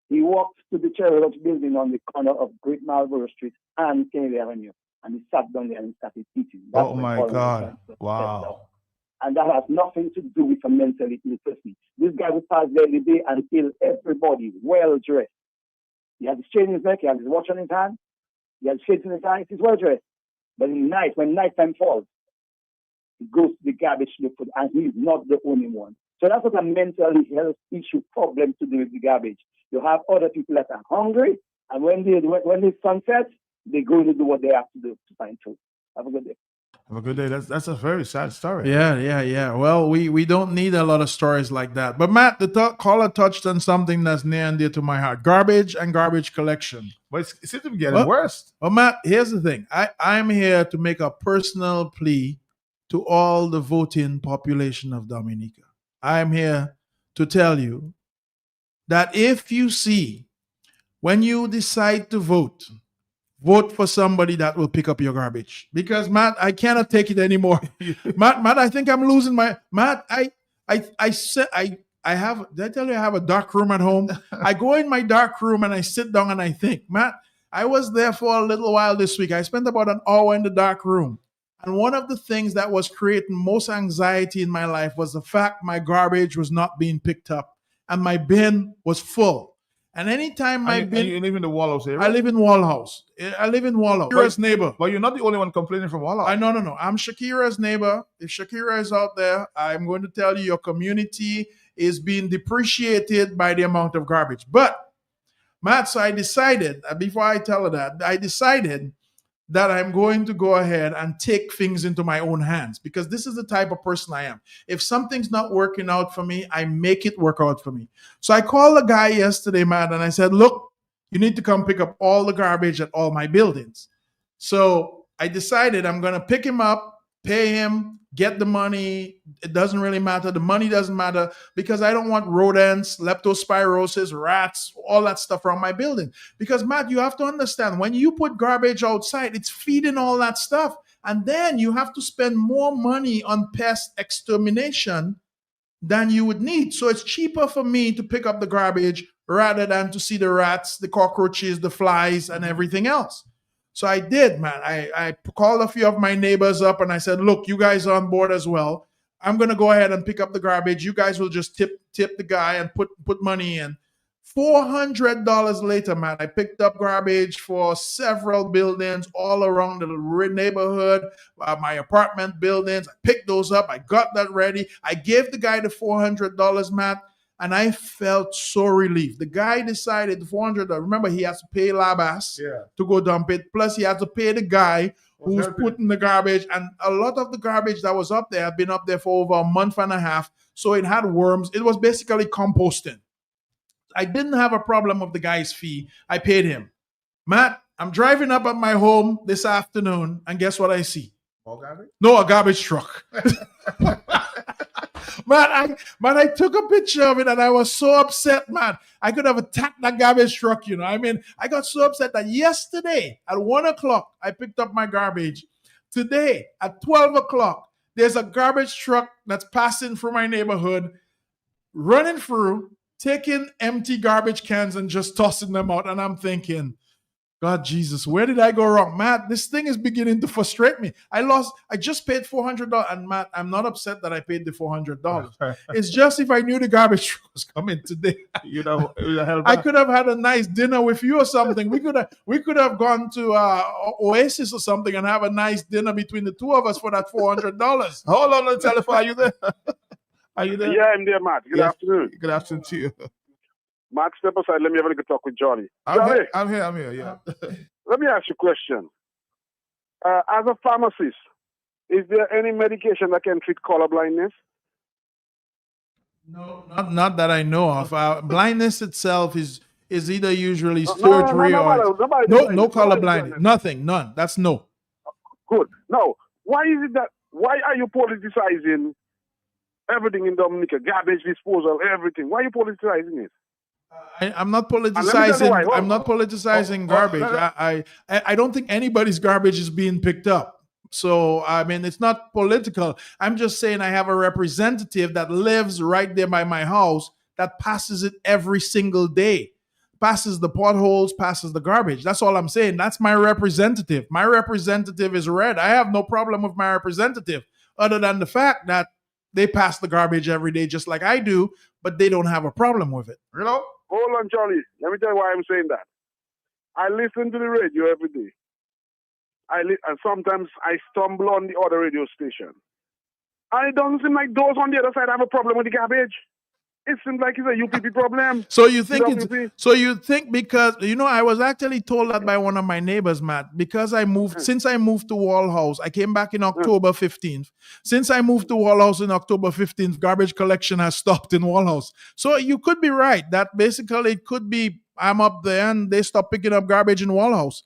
he walked to the Cherry Lodge building on the corner of Great Marlborough Street and Kennedy Avenue, and he sat down there and started eating. That's Oh, when my all of the God. guys were Wow. stepped out. And that has nothing to do with a mentally ill person. This guy would pass there every day and kill everybody, well dressed. He has his chain in his neck, he has his watch on his hand, he has shades in his eyes, he's well dressed. But in night, when nighttime falls, he goes to the garbage to look for, and he's not the only one. So that's what a mental health issue problem to do with the garbage. You have other people that are hungry, and when the sun sets, they go to do what they have to do to find food. Have a good day. Have a good day. That's a very sad story. Yeah. Well, we don't need a lot of stories like that. But Matt, the caller touched on something that's near and dear to my heart: garbage and garbage collection. But it seems to be getting worse. Well, Matt, here's the thing. I'm here to make a personal plea to all the voting population of Dominica. I'm here to tell you that if you see, when you decide to vote for somebody that will pick up your garbage. Because Matt, I cannot take it anymore. Matt, I think I'm losing my Matt. I have. Did I tell you I have a dark room at home? I go in my dark room and I sit down and I think, Matt, I was there for a little while this week. I spent about an hour in the dark room. And one of the things that was creating most anxiety in my life was the fact my garbage was not being picked up and my bin was full. And anytime my bin... You live in the Wallhouse area? I live in Wallhouse. Shakira's neighbor. But you're not the only one complaining from Wallhouse. No. I'm Shakira's neighbor. If Shakira is out there, I'm going to tell you your community is being depreciated by the amount of garbage. But, Matt, so I decided, before I tell her that, I decided that I'm going to go ahead and take things into my own hands because this is the type of person I am. If something's not working out for me, I make it work out for me. So I called a guy yesterday, Matt, and I said, look, you need to come pick up all the garbage at all my buildings. So I decided I'm going to pick him up, pay him, get the money. It doesn't really matter. The money doesn't matter because I don't want rodents, leptospirosis, rats, all that stuff around my building. Because, Matt, you have to understand, when you put garbage outside, it's feeding all that stuff. And then you have to spend more money on pest extermination than you would need. So it's cheaper for me to pick up the garbage rather than to see the rats, the cockroaches, the flies, and everything else. So I did, man. I called a few of my neighbors up and I said, look, you guys are on board as well. I'm going to go ahead and pick up the garbage. You guys will just tip the guy and put money in. $400 later, man, I picked up garbage for several buildings all around the neighborhood, my apartment buildings. I picked those up. I got that ready. I gave the guy the $400, Matt, and I felt so relieved. The guy decided the $400. Remember, he has to pay Labas to go dump it. Plus, he had to pay the guy who's putting the garbage. And a lot of the garbage that was up there had been up there for over a month and a half. So it had worms. It was basically composting. I didn't have a problem with the guy's fee. I paid him. Matt, I'm driving up at my home this afternoon, and guess what I see? More garbage? No, a garbage truck. I took a picture of it, and I was so upset, man. I could have attacked that garbage truck, you know. I mean, I got so upset that yesterday at 1 o'clock, I picked up my garbage. Today at 12 o'clock, there's a garbage truck that's passing through my neighborhood, running through, taking empty garbage cans and just tossing them out. And I'm thinking, God, Jesus, where did I go wrong? Matt, this thing is beginning to frustrate me. I just paid $400. And Matt, I'm not upset that I paid the $400. It's just if I knew the garbage truck was coming today, I could have had a nice dinner with you or something. We could have gone to Oasis or something and have a nice dinner between the two of us for that $400. Hold on the telephone. Are you there? Are you there? Yeah, I'm there, Matt. Good afternoon. Good afternoon to you. Matt, step aside. Let me have a little talk with Johnny. I'm here, yeah. Let me ask you a question. As a pharmacist, is there any medication that can treat color blindness? No, not that I know of. Blindness itself is either usually surgery or no color blindness. Nothing, none. That's no. Good. Now, why are you politicizing everything in Dominica? Garbage disposal, everything. Why are you politicizing it? I'm not politicizing. I'm not politicizing garbage. I don't think anybody's garbage is being picked up. So I mean, it's not political. I'm just saying I have a representative that lives right there by my house that passes it every single day, passes the potholes, passes the garbage. That's all I'm saying. That's my representative. My representative is red. I have no problem with my representative, other than the fact that they pass the garbage every day just like I do, but they don't have a problem with it. You know? Hold on, Charlie. Let me tell you why I'm saying that. I listen to the radio every day. And sometimes I stumble on the other radio station. And it doesn't seem like those on the other side have a problem with the garbage. It seems like it's a UPP problem. So you think because, I was actually told that by one of my neighbors, Matt, because since I moved to Wall House, I came back in October 15th. Since I moved to Wall House in October 15th, garbage collection has stopped in Wall House. So you could be right. That basically it could be I'm up there and they stop picking up garbage in Wall House.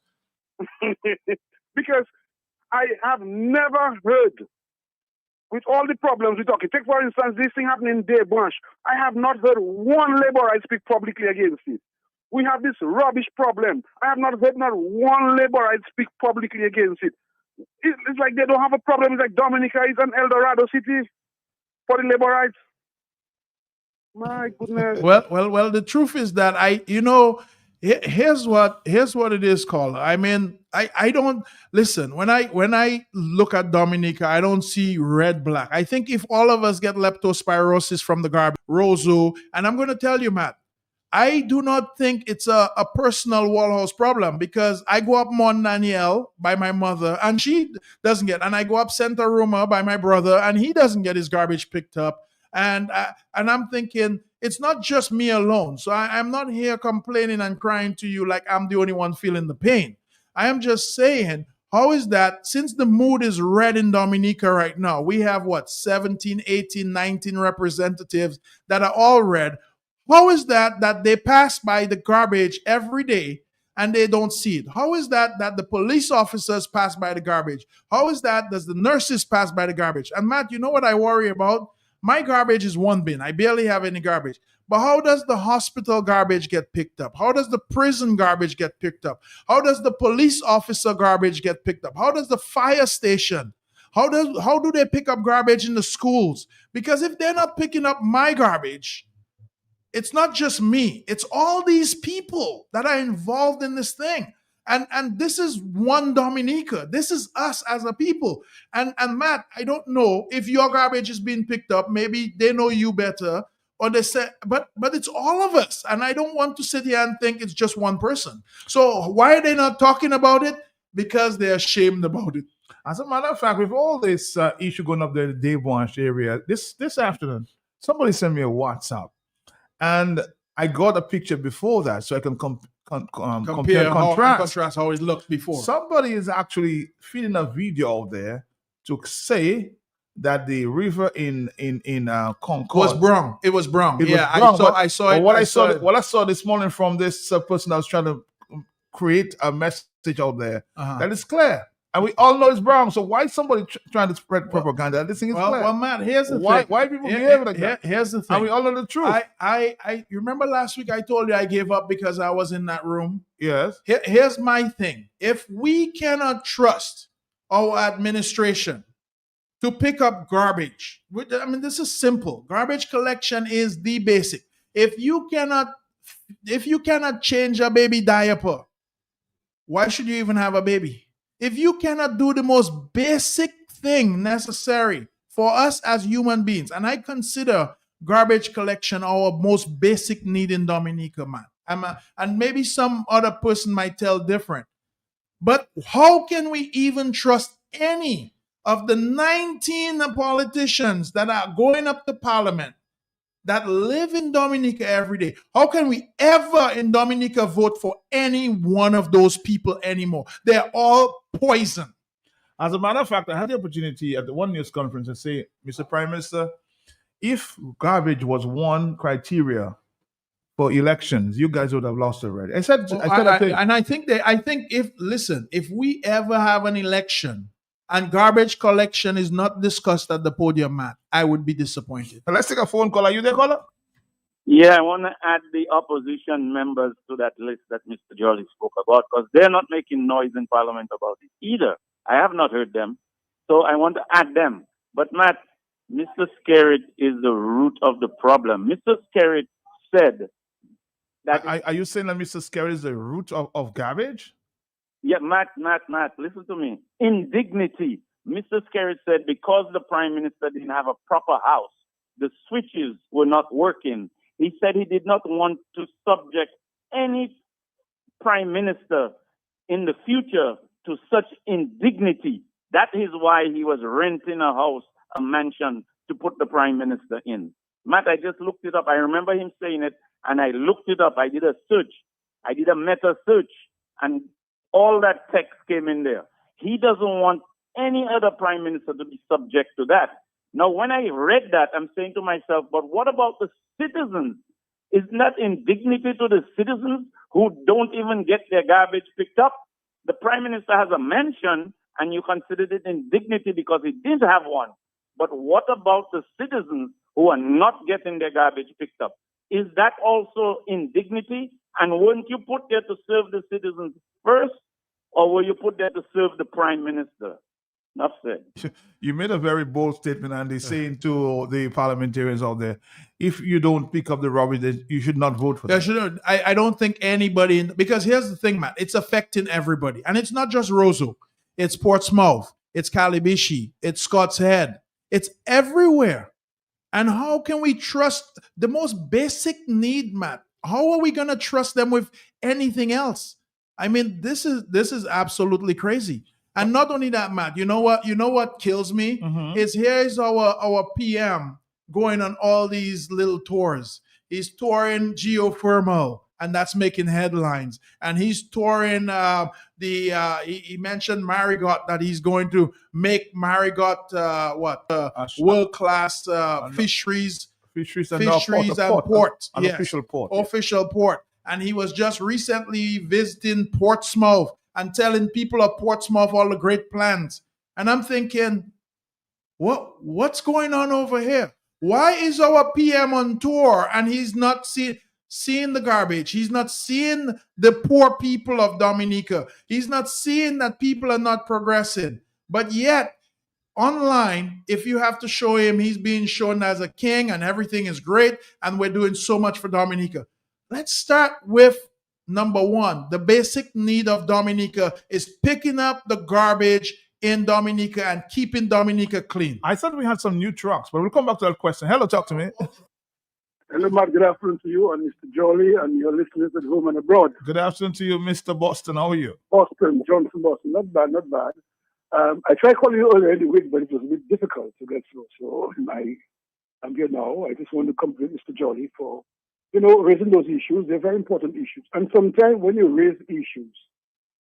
Because I have never heard, with all the problems we're talking, take for instance this thing happening in Day Branch. I have not heard one laborite speak publicly against it. We have this rubbish problem. I have not heard not one laborite speak publicly against it. It's like they don't have a problem. It's like Dominica is an El Dorado city for the laborites. My goodness. Well. The truth is that here's what it is called. I mean, I don't listen when I look at Dominica, I don't see red black. I think if all of us get leptospirosis from the garbage, Roseau, and I'm going to tell you, Matt, I do not think it's a personal Wall House problem because I go up Mont Daniel by my mother and she doesn't get, and I go up Santa Roma by my brother and he doesn't get his garbage picked up. And I'm thinking, it's not just me alone. So I'm not here complaining and crying to you like I'm the only one feeling the pain. I am just saying, how is that, since the mood is red in Dominica right now, we have 17, 18, 19 representatives that are all red. How is that they pass by the garbage every day and they don't see it? How is that the police officers pass by the garbage? How is that does the nurses pass by the garbage? And Matt, you know what I worry about? My garbage is one bin. I barely have any garbage. But how does the hospital garbage get picked up? How does the prison garbage get picked up? How does the police officer garbage get picked up? How does the fire station? How do they pick up garbage in the schools? Because if they're not picking up my garbage, it's not just me. It's all these people that are involved in this thing. And this is one Dominica. This is us as a people. And Matt, I don't know if your garbage is being picked up. Maybe they know you better, or they say, but it's all of us. And I don't want to sit here and think it's just one person. So why are they not talking about it? Because they're ashamed about it. As a matter of fact, with all this issue going up there in the Dave Branch area, this afternoon, somebody sent me a WhatsApp, and I got a picture before that so I can compare, contrast how it looked before. Somebody is actually feeding a video out there to say that the river in Concord was brown. It was brown. It Yeah, was brown, I saw it. What I saw this morning from this person that was trying to create a message out there, that is clear. And we all know it's brown. So why is somebody trying to spread propaganda? This thing is clear. Well, Matt, here's the why, thing. Why people behave like that? Here's the thing. And we all know the truth. You remember last week I told you I gave up because I was in that room? Yes. Here's my thing. If we cannot trust our administration to pick up garbage, I mean, this is simple. Garbage collection is the basic. If you cannot change a baby diaper, why should you even have a baby? If you cannot do the most basic thing necessary for us as human beings, and I consider garbage collection our most basic need in Dominica, man. And maybe some other person might tell different. But how can we even trust any of the 19 politicians that are going up to Parliament that live in Dominica every day? How can we ever in Dominica vote for any one of those people anymore? They're all poison. As a matter of fact, I had the opportunity at the one news conference to say, Mr. Prime Minister, if garbage was one criteria for elections, you guys would have lost already. I think if we ever have an election and garbage collection is not discussed at the podium, Matt, I would be disappointed. Let's take a phone call. Are you there, caller? Yeah, I want to add the opposition members to that list that Mr. Jolly spoke about, because they're not making noise in Parliament about it either. I have not heard them. So I want to add them. But Matt, Mr. Skerritt is the root of the problem. Mr. Skerritt said that... Are you saying that Mr. Skerritt is the root of garbage? Yeah, Matt, listen to me. Indignity. Mr. Skerritt said because the Prime Minister didn't have a proper house, the switches were not working. He said he did not want to subject any Prime Minister in the future to such indignity. That is why he was renting a house, a mansion, to put the Prime Minister in. Matt, I just looked it up. I remember him saying it, and I looked it up. I did a search. I did a meta search, and all that text came in there. He doesn't want any other Prime Minister to be subject to that. Now, when I read that, I'm saying to myself, but what about the citizens? Isn't that indignity to the citizens who don't even get their garbage picked up? The Prime Minister has a mansion, and you considered it indignity because he didn't have one. But what about the citizens who are not getting their garbage picked up? Is that also indignity? And weren't you put there to serve the citizens first, or were you put there to serve the Prime Minister? Enough said. You made a very bold statement, Andy, saying to the parliamentarians out there, if you don't pick up the rubbish, then you should not vote for them. I don't think anybody, because here's the thing, Matt, it's affecting everybody. And it's not just Roseau. It's Portsmouth. It's Calibishi. It's Scott's Head. It's everywhere. And how can we trust the most basic need, Matt? How are we going to trust them with anything else? I mean, this is absolutely crazy. And not only that, Matt, you know what kills me? Is here's our PM going on all these little tours. He's touring geothermal, and that's making headlines. And he's touring he mentioned Marigot, that he's going to make Marigot world-class fisheries and port. An official port. Official port. And he was just recently visiting Portsmouth and telling people of Portsmouth all the great plans. And I'm thinking, what's going on over here? Why is our PM on tour and he's not seeing the garbage? He's not seeing the poor people of Dominica. He's not seeing that people are not progressing. But yet, online, if you have to show him, he's being shown as a king and everything is great and we're doing so much for Dominica. Let's start with number one. The basic need of Dominica is picking up the garbage in Dominica and keeping Dominica clean. I thought we had some new trucks, but we'll come back to that question. Hello, talk to me. Hello, Matt. Good afternoon to you and Mr. Jolly and your listeners at home and abroad. Good afternoon to you, Mr. Boston. How are you? Boston, Johnson, Boston. Not bad, not bad. I tried calling you earlier in the week, but it was a bit difficult to get through. So I'm here now. I just want to compliment Mr. Jolly for, raising those issues. They're very important issues. And sometimes when you raise issues,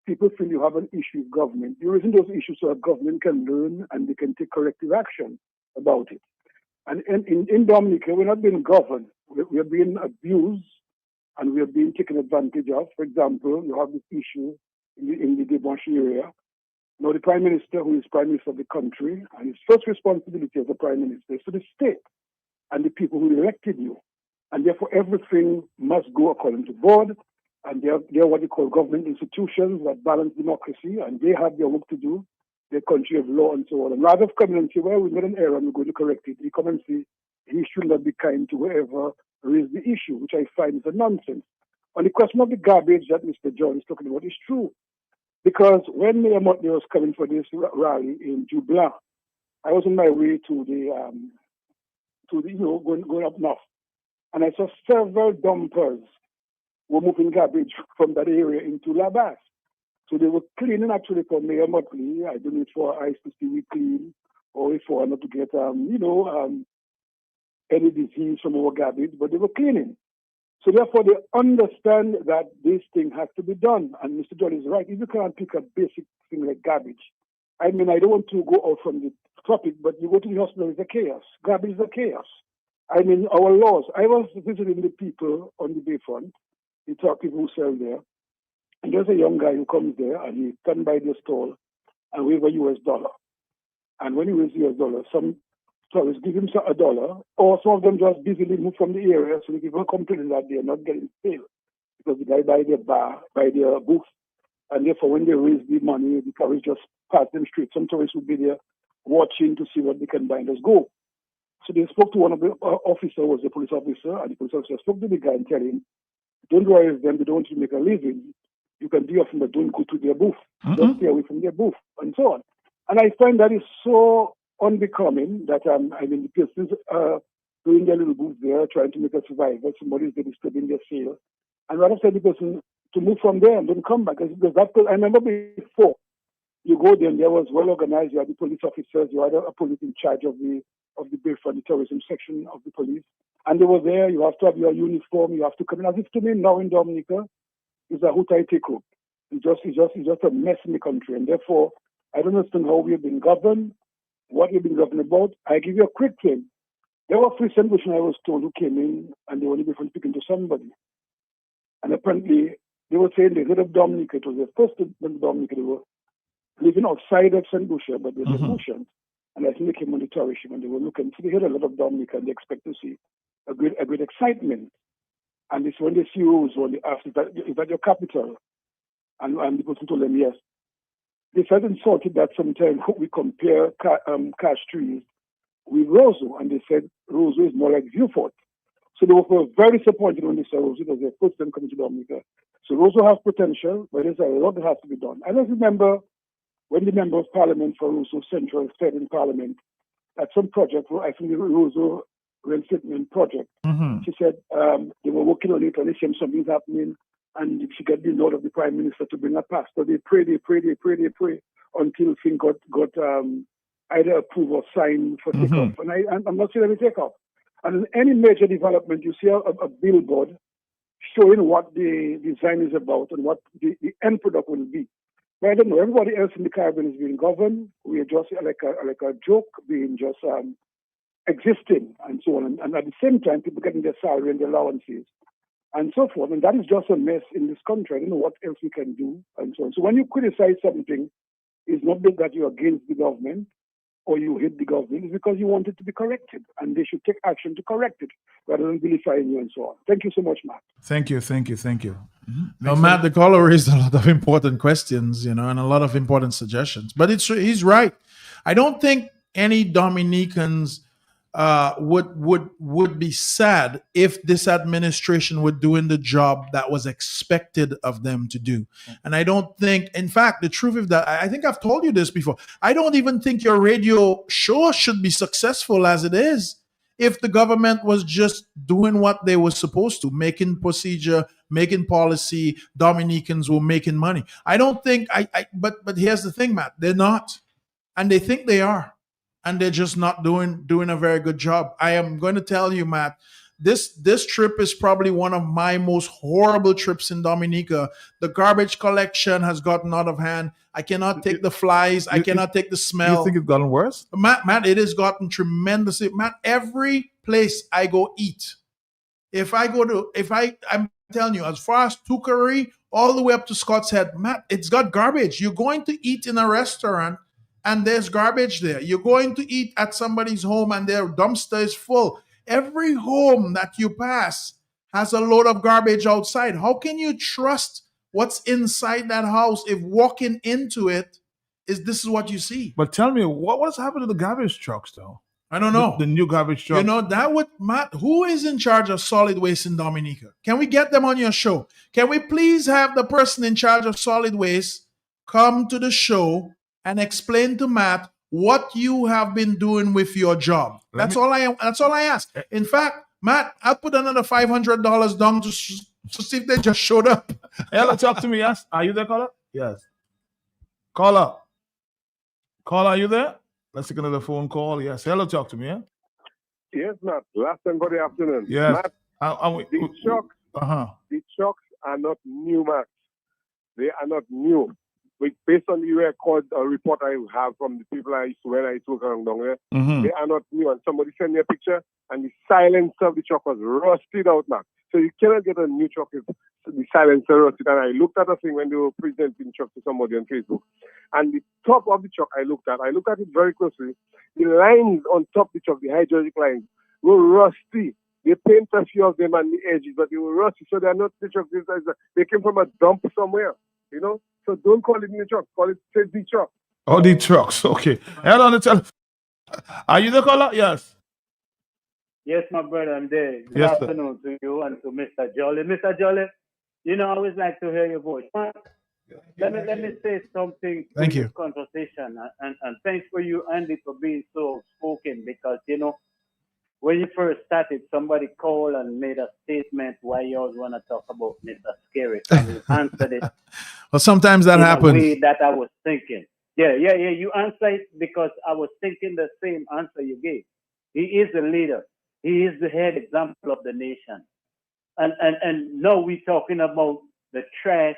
people feel you have an issue with government. You're raising those issues so that government can learn and they can take corrective action about it. And in Dominica, we're not being governed. We're being abused and we're being taken advantage of. For example, you have this issue in the Debonche area. Now, the Prime Minister, who is Prime Minister of the country, and his first responsibility as the Prime Minister is to the state and the people who elected you. And therefore, everything must go according to board. And they're what they call government institutions that balance democracy, and they have their work to do, their country of law and so on. And rather than coming and say, well, we made an error and we're going to correct it, they come and say, he should not be kind to whoever raised the issue, which I find is a nonsense. On the question of the garbage that Mr. John is talking about is true. Because when Mayor Motley was coming for this rally in Dublin, I was on my way to going up north. And I saw several dumpers were moving garbage from that area into La Basse. So they were cleaning actually for Mayor Motley. I don't know if for eyes to see we clean or if for not to get, any disease from our garbage, but they were cleaning. So therefore they understand that this thing has to be done. And Mr. John is right. If you can't pick a basic thing like garbage, I mean, I don't want to go out from the topic, but you go to the hospital, it's a chaos. Garbage is a chaos. I mean, our laws. I was visiting the people on the Bayfront, the top people who sell there, and there's a young guy who comes there and he stands by the stall and wave a US dollar. And when he waves US dollar, some tourists give him $1, or some of them just busily move from the area, so the people complaining that they're not getting paid because the guy by their booth, and therefore when they raise the money, the tourists just pass them straight. Some tourists will be there watching to see what they can buy and just go. So they spoke to one of the officers, was a police officer, and the police officer spoke to the guy and tell him, don't worry with them, they don't want you to make a living. You can be off them, but don't go to their booth. Just stay away from their booth, and so on. And I find that is so unbecoming that, the persons doing their little booth there, trying to make a survival, somebody's disturbing their sale. And rather tell the person to move from there and don't come back. Because I remember before, you go there and there was well organized, you had the police officers, you had a police in charge of the Bayfront, the tourism section of the police. And they were there, you have to have your uniform, you have to come in. As if to me now in Dominica, it's a Hutai takeover. It's just a mess in the country. And therefore, I don't understand how we have been governed, what we've been governed about. I give you a quick thing. There were 3 St. Lucians I was told who came in and they were living from speaking to somebody. And apparently, they were saying the head of Dominica, it was the first head of Dominica, they were living outside of St. Lucia, but they're St. Lucians. And I think they came on the tourism and they were looking. So they heard a lot of Dominica and they expect to see a great excitement. And it's when they see Rose, when they ask, is that your capital? And the person told them yes. They felt insulted that sometimes we compare cash trees with Roseau, and they said Roseau is more like Vieux-Fort. So they were very disappointed when they saw Roseau. It was their first time coming to Dominica. So Roseau has potential, but there's a lot that has to be done. I just remember when the Member of Parliament for Roseau Central said in Parliament that some project, I think the Roseau Rail Settlement project, she said they were working on it and they said something's happening, and she got the note of the Prime Minister to bring a pastor. They pray until things got either approved or signed for takeoff. And I'm not saying that we take off. And in any major development, you see a billboard showing what the design is about and what the end product will be. But I don't know, everybody else in the Caribbean is being governed. We are just like a joke, being just existing and so on. And at the same time, people getting their salary and their allowances and so forth. And that is just a mess in this country. I don't know what else we can do and so on. So when you criticize something, it's not that you're against the government or you hate the government. It's because you want it to be corrected. And they should take action to correct it rather than vilifying you and so on. Thank you so much, Matt. Thank you. Now, Matt, the caller raised a lot of important questions, and a lot of important suggestions. But he's right. I don't think any Dominicans would be sad if this administration were doing the job that was expected of them to do. And I don't think, in fact, the truth is that I think I've told you this before. I don't even think your radio show should be successful as it is if the government was just doing what they were supposed to, making procedure, making policy. Dominicans were making money. I don't think but here's the thing, Matt, they're not. And they think they are. And they're just not doing a very good job. I am going to tell you, Matt, this trip is probably one of my most horrible trips in Dominica. The garbage collection has gotten out of hand. I cannot take the flies. I cannot take the smell. You think it's gotten worse? Matt, it has gotten tremendously. Matt, every place I go eat, I'm telling you, as far as Tukari, all the way up to Scott's Head, Matt, it's got garbage. You're going to eat in a restaurant and there's garbage there. You're going to eat at somebody's home and their dumpster is full. Every home that you pass has a load of garbage outside. How can you trust what's inside that house if walking into it this is what you see? But tell me, what's happened to the garbage trucks, though? I don't know. The new garbage trucks. You know, that would, Matt, who is in charge of solid waste in Dominica? Can we get them on your show? Can we please have the person in charge of solid waste come to the show and explain to Matt what you have been doing with your job? That's all I ask. In fact, Matt, I'll put another $500 down to see if they just showed up. Hello, talk to me. Yes, are you there, caller? Yes. Caller, are you there? Let's take another phone call. Yes. Hello, talk to me. Yeah. Yes, Matt. Last and good afternoon. Yes. Matt, the trucks are not new, Matt. They are not new. Based on the record report I have from the people when I took around down there, they are not new. And somebody sent me a picture, and the silencer of the truck was rusted out, Matt. So you cannot get a new truck if the silencer rusted. And I looked at a thing when they were presenting the truck to somebody on Facebook. And the top of the truck I looked at it very closely. The lines on top of the truck, the hydraulic lines, were rusty. They paint a few of them on the edges, but they were rusty. So they are not the truck. They came from a dump somewhere, you know? So don't call it new truck. Call it the truck. Oh, the trucks. Okay. Hello on the telephone. Are you the caller? Yes. Yes, my brother, I'm there. Good Yes, sir. afternoon to you and to Mr. Jolly. Mr. Jolly, you know, I always like to hear your voice. Let me say something Thank to you. this conversation, and thanks for you, Andy, for being so spoken, because, you know, when you first started, somebody called and made a statement why you always want to talk about Mr. Scary, and you answered it Well, sometimes that in a happens. way that I was thinking. Yeah. You answered it because I was thinking the same answer you gave. He is the leader. He is the head example of the nation. And now we're talking about the trash,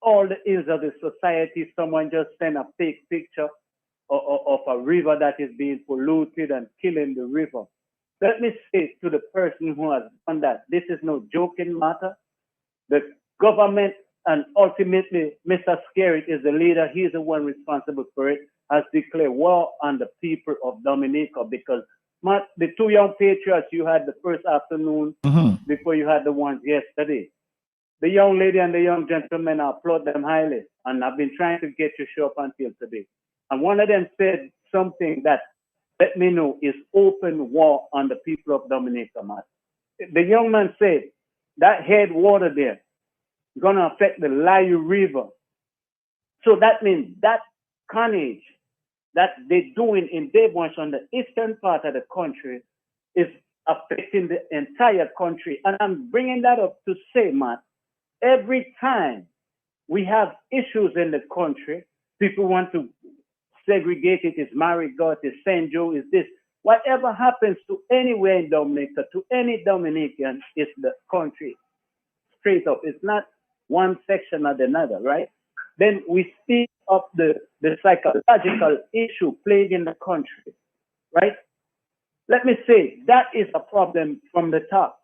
all the ills of the society. Someone just sent a fake picture of a river that is being polluted and killing the river. Let me say to the person who has done that, this is no joking matter. The government and ultimately Mr. Skerrit is the leader. He is the one responsible for it, has declared war on the people of Dominica, because Matt, the two young patriots you had the first afternoon before you had the ones yesterday. The young lady and the young gentleman, I applaud them highly. And I've been trying to get you show up until today. And one of them said something that let me know is open war on the people of Dominica, Matt. The young man said that headwater there is going to affect the Layu River. So that means that carnage that they're doing in Debonch on the eastern part of the country is affecting the entire country. And I'm bringing that up to say, Matt, every time we have issues in the country, people want to segregate it, is Marigot, is St. Joe, is this. Whatever happens to anywhere in Dominica, to any Dominican, is the country. Straight up. It's not one section or another, right? Then we speak of the psychological issue plaguing the country, right? Let me say, that is a problem from the top.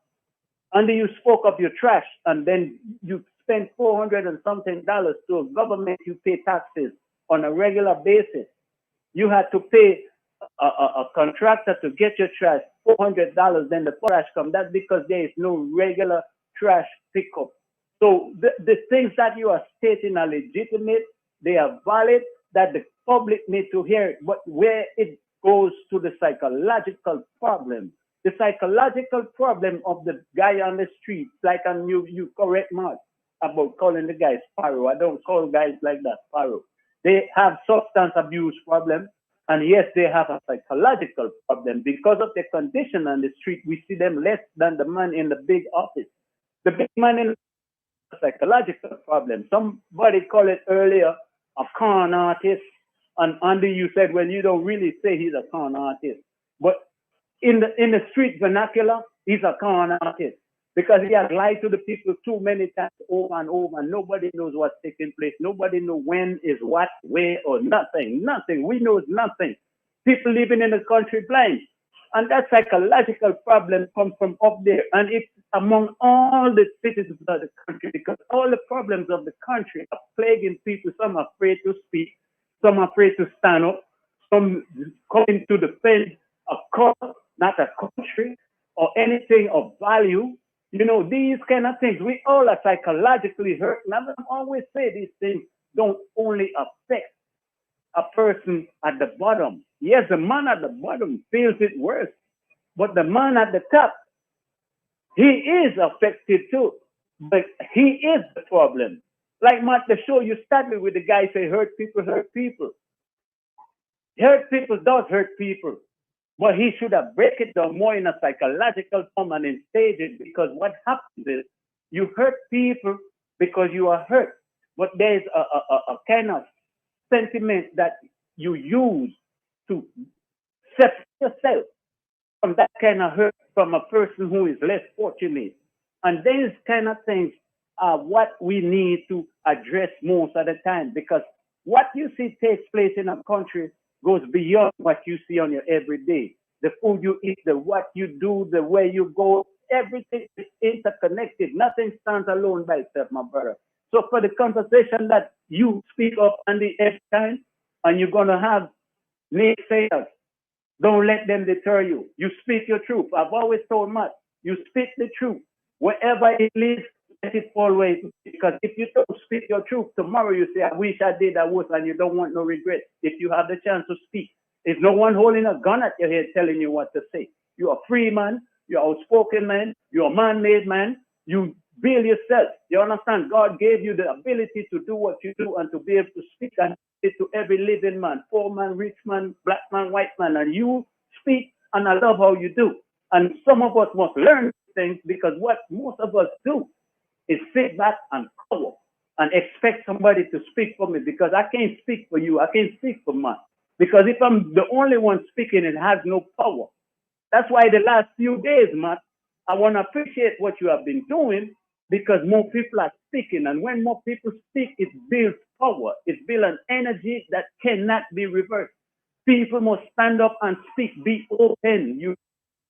And you spoke of your trash, and then you spend $400 and something to a government, you pay taxes on a regular basis. You had to pay a contractor to get your trash, $400, then the trash comes. That's because there is no regular trash pickup. So the things that you are stating are legitimate, they are valid, that the public need to hear. But where it goes to the psychological problem. The psychological problem of the guy on the street, like, and you correct Mark about calling the guy Sparrow. I don't call guys like that Sparrow. They have substance abuse problem, and yes, they have a psychological problem. Because of their condition on the street, we see them less than the man in the big office. The big man in the psychological problem. Somebody called it earlier a con artist. And Andy, you said, well, you don't really say he's a con artist. But in the street vernacular, he's a con artist because he has lied to the people too many times over and over, and nobody knows what's taking place. Nobody knows when is what, where, or nothing. Nothing. We know nothing. People living in the country blind. And that psychological problem comes from up there. And it's among all the citizens of the country because all the problems of the country are plaguing people. Some are afraid to speak. Some are afraid to stand up. Some coming to defend a cause, not a country, or anything of value. You know, these kind of things, we all are psychologically hurt. And I always say these things don't only affect a person at the bottom. Yes, the man at the bottom feels it worse, but the man at the top, he is affected too, but he is the problem. Like Matt, the show you started with the guy say, hurt people hurt people. Hurt people does hurt people. But he should have break it down more in a psychological form and in stages, because what happens is you hurt people because you are hurt. But there's a kind of sentiment that you use to separate yourself from that kind of hurt from a person who is less fortunate. And these kind of things are what we need to address most of the time, because what you see takes place in a country goes beyond what you see on your everyday. The food you eat, the what you do, the way you go, everything is interconnected. Nothing stands alone by itself, my brother. So for the conversation that you speak up Andy every time, and you're gonna have naysayers, don't let them deter you. You speak your truth. I've always told Matt, you speak the truth. Wherever it leads, let it fall away. Because if you don't speak your truth, tomorrow you say, I wish I did, I would, and you don't want no regret. If you have the chance to speak, there's no one holding a gun at your head telling you what to say. You're a free man, you're an outspoken man, you're a man-made man, you build yourself. You understand? God gave you the ability to do what you do and to be able to speak and it to every living man, poor man, rich man, black man, white man, and you speak, and I love how you do. And some of us must learn things, because what most of us do is sit back and cover and expect somebody to speak for me, because I can't speak for you. I can't speak for man. Because if I'm the only one speaking, it has no power. That's why the last few days, Matt, I want to appreciate what you have been doing, because more people are speaking. And when more people speak, it builds power. It builds an energy that cannot be reversed. People must stand up and speak, be open. You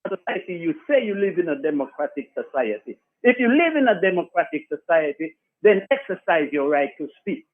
society, you say you live in a democratic society. If you live in a democratic society, then exercise your right to speak.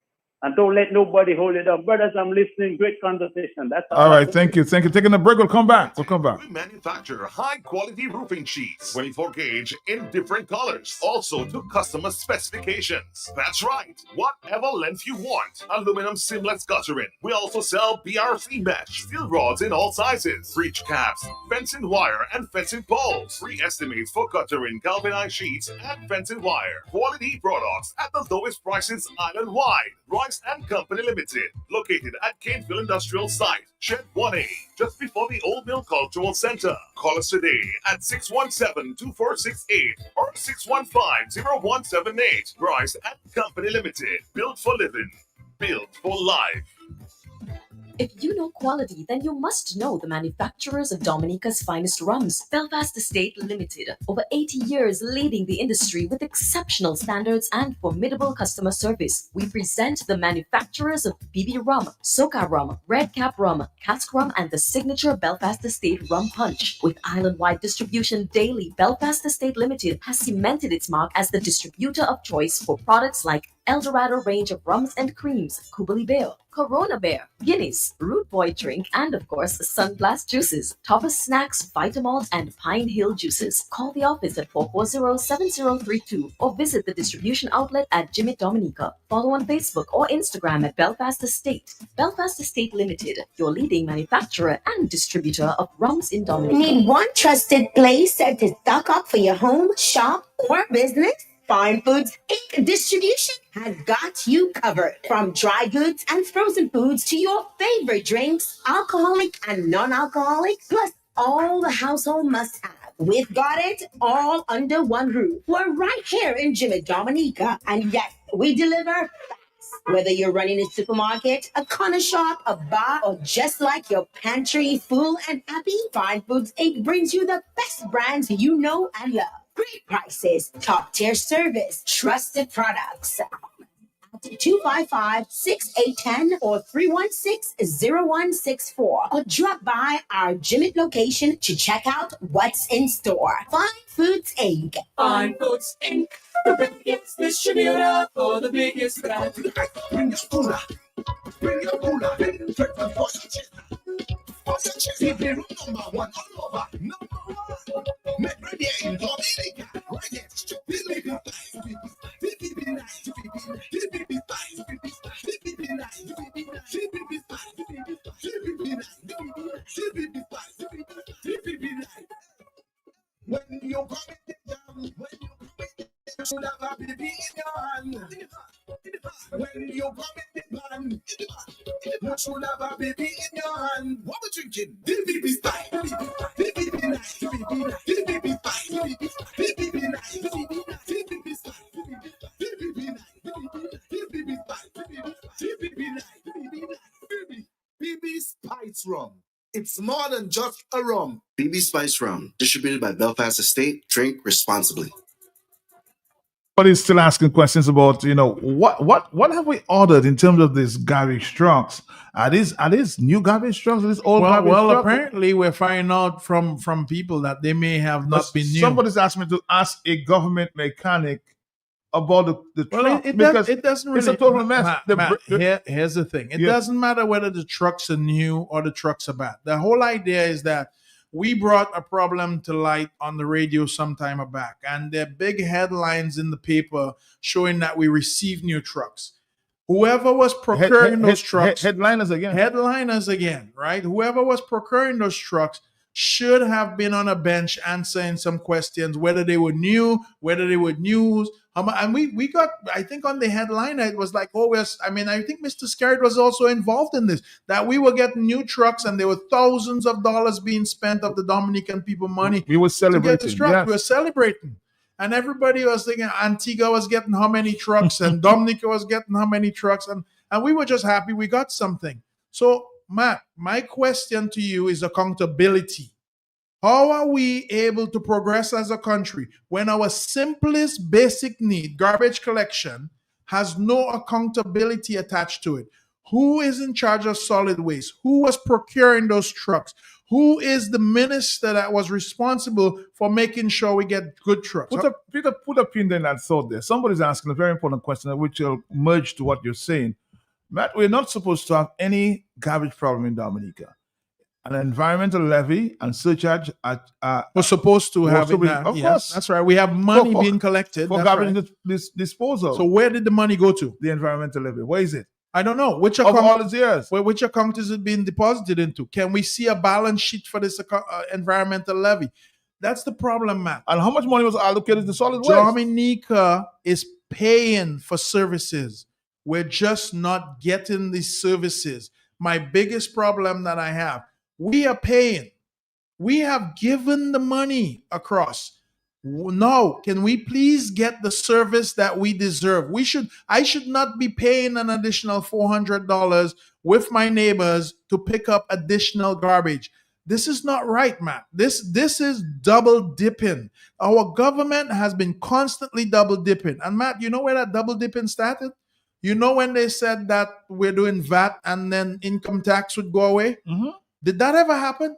And don't let nobody hold it up. Brothers, I'm listening. Great conversation. That's all right. Thank you. Thank you. Taking a break. We'll come back. We manufacture high-quality roofing sheets, 24 gauge in different colors, also to customer specifications. That's right. Whatever length you want. Aluminum seamless guttering. We also sell BRC mesh, steel rods in all sizes, breach caps, fencing wire, and fencing poles. Free estimates for guttering, galvanized sheets, and fencing wire. Quality products at the lowest prices island-wide. Rice and Company Limited, located at Caneville Industrial Site, Shed 1A, just before the Old Mill Cultural Center. Call us today at 617-2468 or 615-0178. Rice and Company Limited, built for living, built for life. If you know quality, then you must know the manufacturers of Dominica's finest rums, Belfast Estate Limited. Over 80 years leading the industry with exceptional standards and formidable customer service. We present the manufacturers of BB Rum, Soca Rum, Red Cap Rum, Cask Rum, and the signature Belfast Estate Rum Punch. With island-wide distribution daily, Belfast Estate Limited has cemented its mark as the distributor of choice for products like Eldorado range of rums and creams, Kubali Bear, Corona Bear, Guinness, Root Boy drink, and of course, Sunblast juices, Topper snacks, Vitamalt, and Pine Hill juices. Call the office at 440-7032 or visit the distribution outlet at Jimmy Dominica. Follow on Facebook or Instagram at Belfast Estate. Belfast Estate Limited, your leading manufacturer and distributor of rums in Dominica. Need one trusted place to stock up for your home, shop, or business? Fine Foods Inc. Distribution has got you covered. From dry goods and frozen foods to your favorite drinks, alcoholic and non-alcoholic, plus all the household must-have. We've got it all under one roof. We're right here in Jimmy Dominica. And yes, we deliver fast. Whether you're running a supermarket, a corner shop, a bar, or just like your pantry full and happy, Fine Foods Inc. brings you the best brands you know and love. Great prices, top tier service, trusted products. 255-6810 or 316-0164 or drop by our Jimmy location to check out what's in store. Fine Foods Inc. Fine Foods Inc. The biggest distributor for the biggest brand. Bring your cooler. Bring your cooler. Keep it number one all over. Number one. Make ready in Dominica. Right here. When you come in down, you should have a baby in your hand. When you come in the band, you should have a baby in your hand. What we drinking? DBB style. DBB nice. DBB fine. DBB nice. DBB style. DBB nice. DBB fine. DBB nice. BB Spice Rum. It's more than just a rum. BB Spice Rum, distributed by Belfast Estate. Drink responsibly. But he's still asking questions about, what have we ordered in terms of these garbage trucks? Are these new garbage trucks? Are these old garbage trucks? Apparently we're finding out from people that they may have not been new. Somebody's asked me to ask a government mechanic about the truck. It doesn't really. It's a total mess. Matt, here's the thing. It doesn't matter whether the trucks are new or the trucks are bad. The whole idea is that we brought a problem to light on the radio some time back, and there are big headlines in the paper showing that we received new trucks. Whoever was procuring those trucks, headliners again, right? Whoever was procuring those trucks should have been on a bench answering some questions, whether they were new, whether they were news. And we got, I think on the headline, it was like, I think Mr. Scarrett was also involved in this, that we were getting new trucks and there were thousands of dollars being spent of the Dominican people money. We were celebrating. To get this truck. Yes. We were celebrating. And everybody was thinking Antigua was getting how many trucks and Dominica was getting how many trucks. And we were just happy we got something. So, Matt, my question to you is accountability. How are we able to progress as a country when our simplest basic need, garbage collection, has no accountability attached to it? Who is in charge of solid waste? Who was procuring those trucks? Who is the minister that was responsible for making sure we get good trucks? Put a pin in that thought there. Somebody's asking a very important question which will merge to what you're saying. Matt, we're not supposed to have any garbage problem in Dominica. An environmental levy and surcharge we're supposed to have it now. Of course. That's right. We have money being collected. For garbage disposal. So where did the money go to? The environmental levy. Where is it? I don't know. Which Of account? all its years. Which account is it being deposited into? Can we see a balance sheet for this environmental levy? That's the problem, Matt. And how much money was allocated to solid waste? Dominica is paying for services. We're just not getting these services. My biggest problem that I have, we are paying. We have given the money across. Now, can we please get the service that we deserve? I should not be paying an additional $400 with my neighbors to pick up additional garbage. This is not right, Matt. This is double dipping. Our government has been constantly double dipping. And Matt, you know where that double dipping started? You know when they said that we're doing VAT and then income tax would go away? Mm-hmm. Did that ever happen?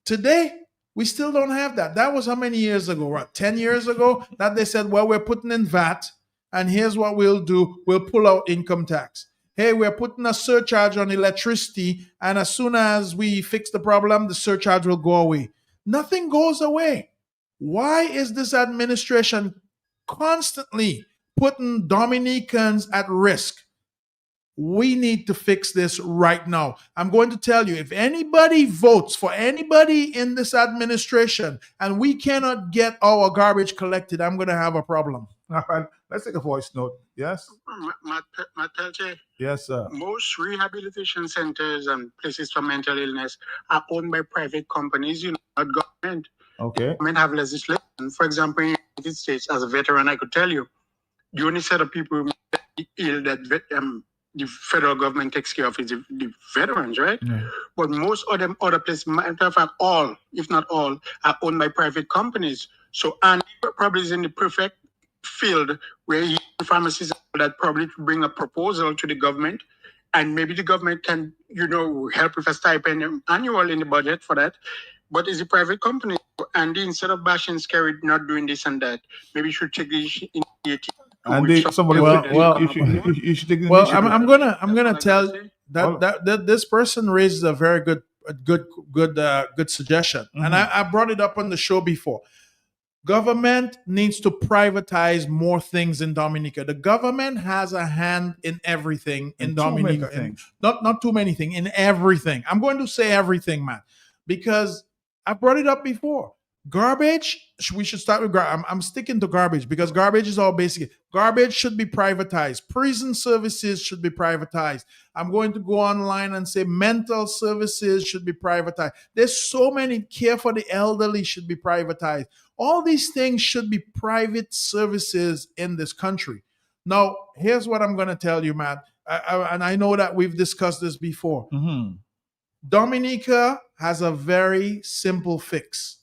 Today, we still don't have that. That was how many years ago? Right? 10 years ago that they said, well, we're putting in VAT and here's what we'll do. We'll pull out income tax. Hey, we're putting a surcharge on electricity, and as soon as we fix the problem, the surcharge will go away. Nothing goes away. Why is this administration constantly putting Dominicans at risk? We need to fix this right now. I'm going to tell you, if anybody votes for anybody in this administration and we cannot get our garbage collected, I'm going to have a problem. All right, let's take a voice note. Yes? Matt Pelche, Yes, sir. most rehabilitation centers and places for mental illness are owned by private companies, not government. Okay. Government have legislation. For example, in the United States, as a veteran, I could tell you, the only set of people who are ill that the federal government takes care of is the veterans, right? Yeah. But most of them other places, matter of fact, all, if not all, are owned by private companies. So Andy probably is in the perfect field where he pharmacies that probably bring a proposal to the government, and maybe the government can, help with a stipend annual in the budget for that. But it's a private company, and instead of bashing Scary not doing this and that, maybe you should take the initiative. And somebody you should take the Well, initiative. I'm gonna tell that this person raises a very good suggestion, and I brought it up on the show before. Government needs to privatize more things in Dominica. The government has a hand in everything in Dominica. Not too many things, in everything. I'm going to say everything, man, because I brought it up before. Garbage, we should start with garbage. I'm sticking to garbage because garbage is all basic. Garbage should be privatized. Prison services should be privatized. I'm going to go online and say mental services should be privatized. There's so many. Care for the elderly should be privatized. All these things should be private services in this country. Now, here's what I'm going to tell you, Matt. And I know that we've discussed this before. Dominica has a very simple fix.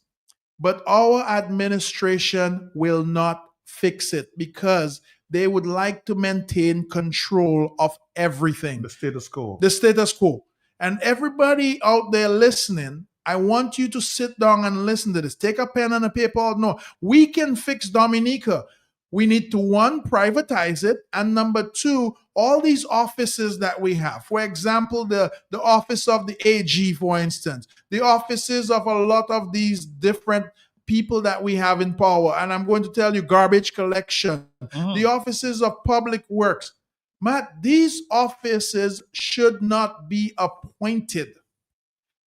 But our administration will not fix it because they would like to maintain control of everything. The status quo. The status quo. And everybody out there listening, I want you to sit down and listen to this. Take a pen and a paper. No, we can fix Dominica. We need to, one, privatize it, and number two, all these offices that we have. For example, the office of the AG, for instance, the offices of a lot of these different people that we have in power. And I'm going to tell you, garbage collection, the offices of public works. Matt, these offices should not be appointed.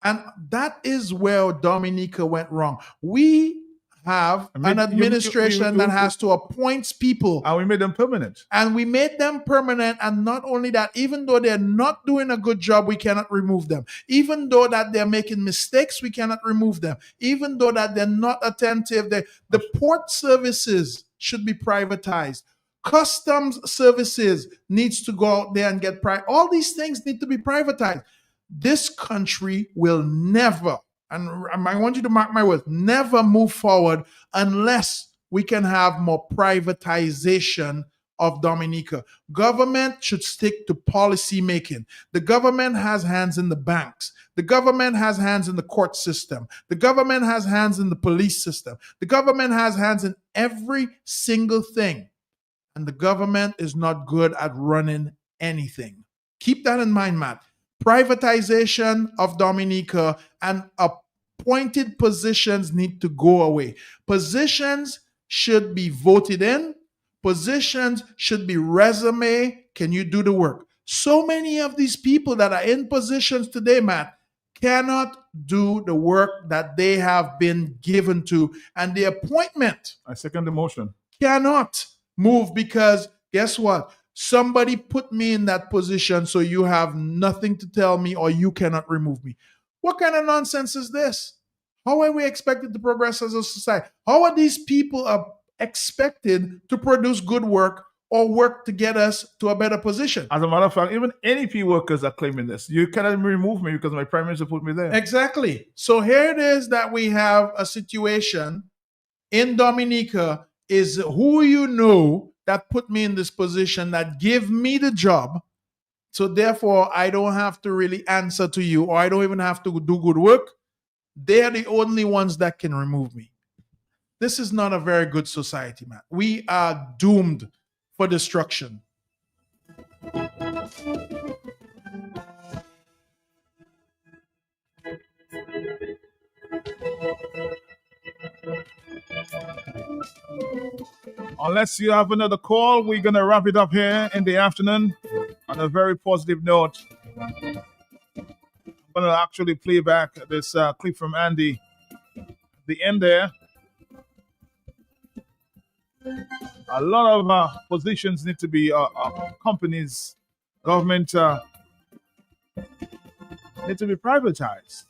And that is where Dominica went wrong. We have an administration that has to appoint people. And we made them permanent. And we made them permanent. And not only that, even though they're not doing a good job, we cannot remove them. Even though that they're making mistakes, we cannot remove them. Even though that they're not attentive, the port services should be privatized. Customs services needs to go out there and get all these things need to be privatized. This country will never, and I want you to mark my words, never move forward unless we can have more privatization of Dominica. Government should stick to policy making. The government has hands in the banks. The government has hands in the court system. The government has hands in the police system. The government has hands in every single thing. And the government is not good at running anything. Keep that in mind, Matt. Privatization of Dominica and appointed positions need to go away. Positions should be voted in. Positions should be resume. Can you do the work? So many of these people that are in positions today, Matt, cannot do the work that they have been given to. And the appointment, I second the motion, cannot move because guess what? Somebody put me in that position, so you have nothing to tell me or you cannot remove me. What kind of nonsense is this? How are we expected to progress as a society? How are these people expected to produce good work or work to get us to a better position? As a matter of fact, even NEP workers are claiming this. You cannot remove me because my prime minister put me there. Exactly. So here it is that we have a situation in Dominica is who you know that put me in this position, that give me the job. So therefore, I don't have to really answer to you, or I don't even have to do good work. They're the only ones that can remove me. This is not a very good society, man. We are doomed for destruction. Unless you have another call, we're going to wrap it up here in the afternoon on a very positive note. I'm going to actually play back this clip from Andy at the end there. A lot of positions need to be, companies, government need to be privatized.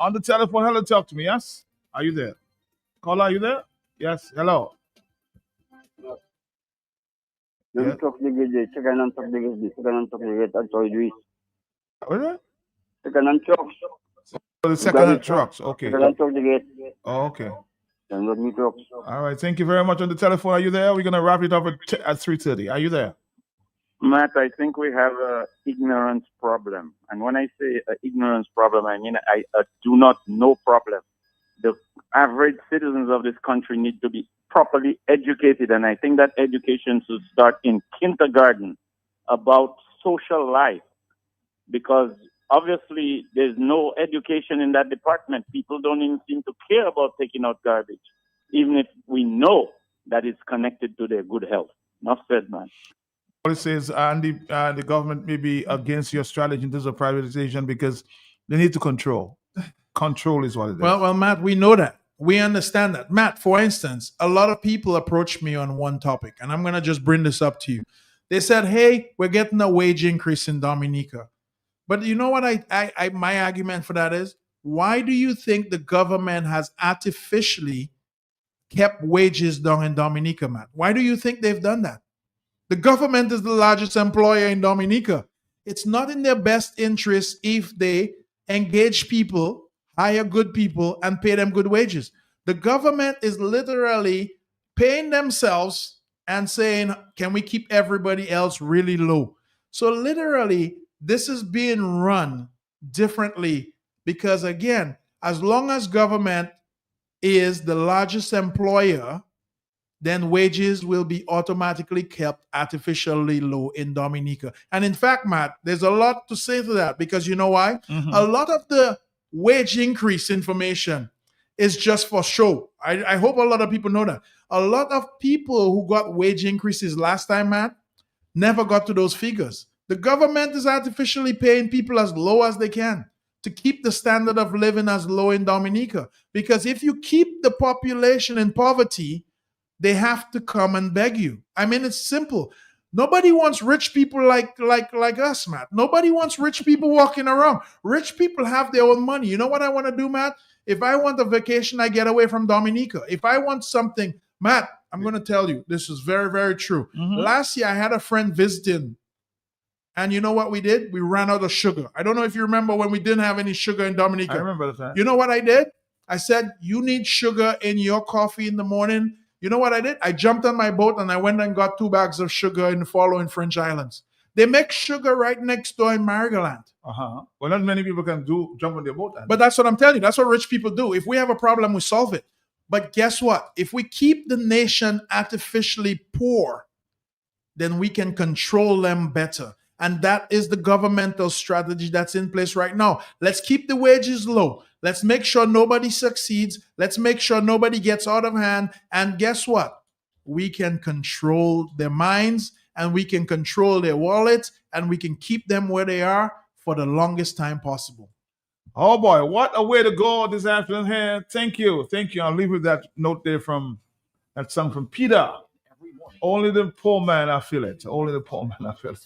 On the telephone, hello, talk to me, yes? Are you there? Caller, are you there? Yes, hello. Yeah. Second hand trucks. Oh, the second-hand trucks, okay. Second-hand truck, Oh, okay. trucks. All right, thank you very much. On the telephone, are you there? We're going to wrap it up at 3:30. Are you there? Matt, I think we have an ignorance problem. And when I say an ignorance problem, I mean a do not know problem. The average citizens of this country need to be properly educated. And I think that education should start in kindergarten about social life. Because obviously there's no education in that department. People don't even seem to care about taking out garbage, even if we know that it's connected to their good health. Enough said, man. It says, and the government may be against your strategy in terms of privatization because they need to control. Control is what it is. Well, Matt, we know that. We understand that. Matt, for instance, a lot of people approached me on one topic, and I'm going to just bring this up to you. They said, hey, we're getting a wage increase in Dominica. But you know what my argument for that is? Why do you think the government has artificially kept wages down in Dominica, Matt? Why do you think they've done that? The government is the largest employer in Dominica. It's not in their best interest if they engage people, hire good people, and pay them good wages. The government is literally paying themselves and saying, can we keep everybody else really low? So literally, this is being run differently because, again, as long as government is the largest employer, then wages will be automatically kept artificially low in Dominica. And in fact, Matt, there's a lot to say to that because you know why? A lot of the wage increase information is just for show. I hope a lot of people know that. A lot of people who got wage increases last time, Matt, never got to those figures. The government is artificially paying people as low as they can to keep the standard of living as low in Dominica. Because if you keep the population in poverty, they have to come and beg you. I mean, it's simple. Nobody wants rich people like us, Matt. Nobody wants rich people walking around. Rich people have their own money. You know what I want to do, Matt? If I want a vacation, I get away from Dominica. If I want something, Matt, I'm going to tell you, this is very, very true. Last year, I had a friend visiting. And you know what we did? We ran out of sugar. I don't know if you remember when we didn't have any sugar in Dominica. I remember that. You know what I did? I said, you need sugar in your coffee in the morning. You know what I did? I jumped on my boat and I went and got 2 bags of sugar in the following French Islands. They make sugar right next door in Marigoland. Well, not many people can jump on their boat. But that's what I'm telling you. That's what rich people do. If we have a problem, we solve it. But guess what? If we keep the nation artificially poor, then we can control them better. And that is the governmental strategy that's in place right now. Let's keep the wages low. Let's make sure nobody succeeds. Let's make sure nobody gets out of hand. And guess what? We can control their minds and we can control their wallets and we can keep them where they are for the longest time possible. Oh boy, what a way to go this afternoon here. Thank you. Thank you. I'll leave with that note there from that song from Peter. Only the poor man I feel it. Only the poor man I feel it.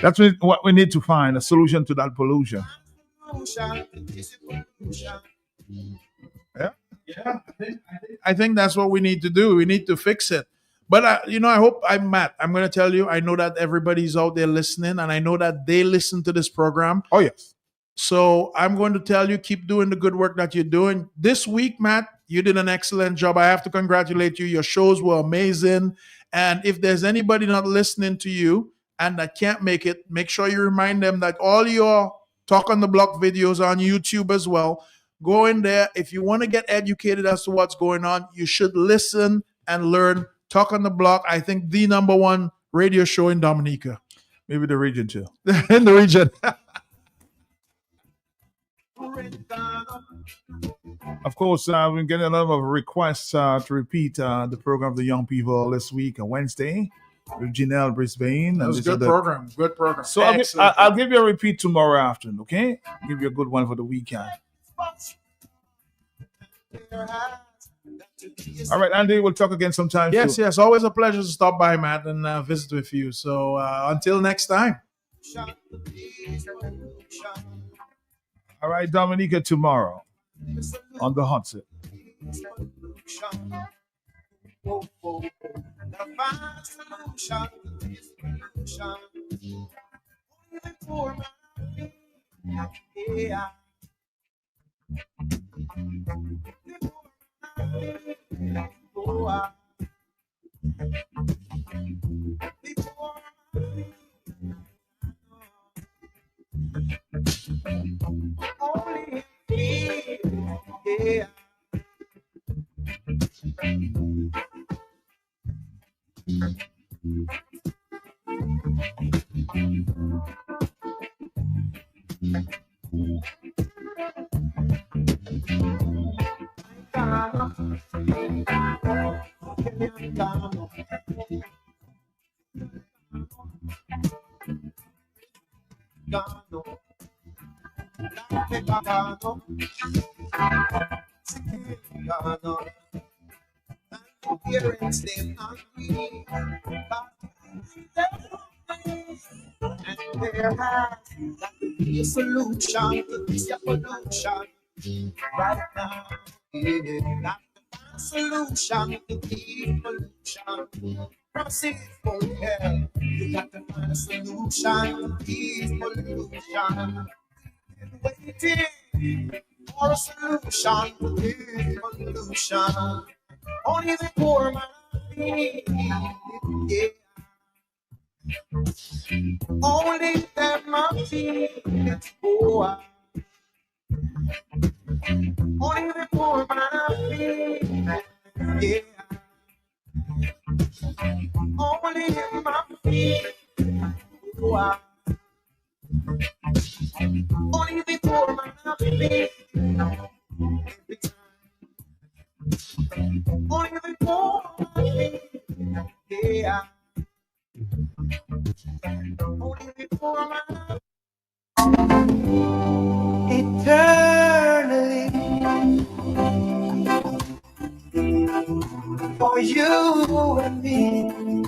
That's what we need to find, a solution to that pollution. Yeah. I think that's what we need to do. We need to fix it. But, I hope Matt, I'm going to tell you, I know that everybody's out there listening and I know that they listen to this program. Oh, yes. So I'm going to tell you, keep doing the good work that you're doing. This week, Matt, you did an excellent job. I have to congratulate you. Your shows were amazing. And if there's anybody not listening to you and that can't make it, make sure you remind them that all your Talk on the Block videos on YouTube as well. Go in there. If you want to get educated as to what's going on, you should listen and learn. Talk on the Block, I think the number one radio show in Dominica. Maybe the region too. In the region. Of course, we've been getting a lot of requests to repeat the program of the young people this week on Wednesday with Janelle Brisbane. That was a these are good program. Good program. So I'll Excellent. give you a repeat tomorrow afternoon, okay? I'll give you a good one for the weekend. All right, Andy, we'll talk again sometime. Yes, soon. yes. Always a pleasure to stop by, Matt, and visit with you. So until next time. All right, Dominica, tomorrow on the hot seat. Parents them hungry, and there has got to be a solution to this pollution right now. Yeah, got to find a solution to this pollution. Proceed for help. You got to find a solution to this pollution. Waiting for a solution to this pollution. Only the poor man need it, yeah. Only them man feel it, poor. Only the poor man feel it, yeah. Only them man feel it, poor. Only the poor man feel it, every time. Only the poor man, yeah. Only the poor man. Eternally for you and me.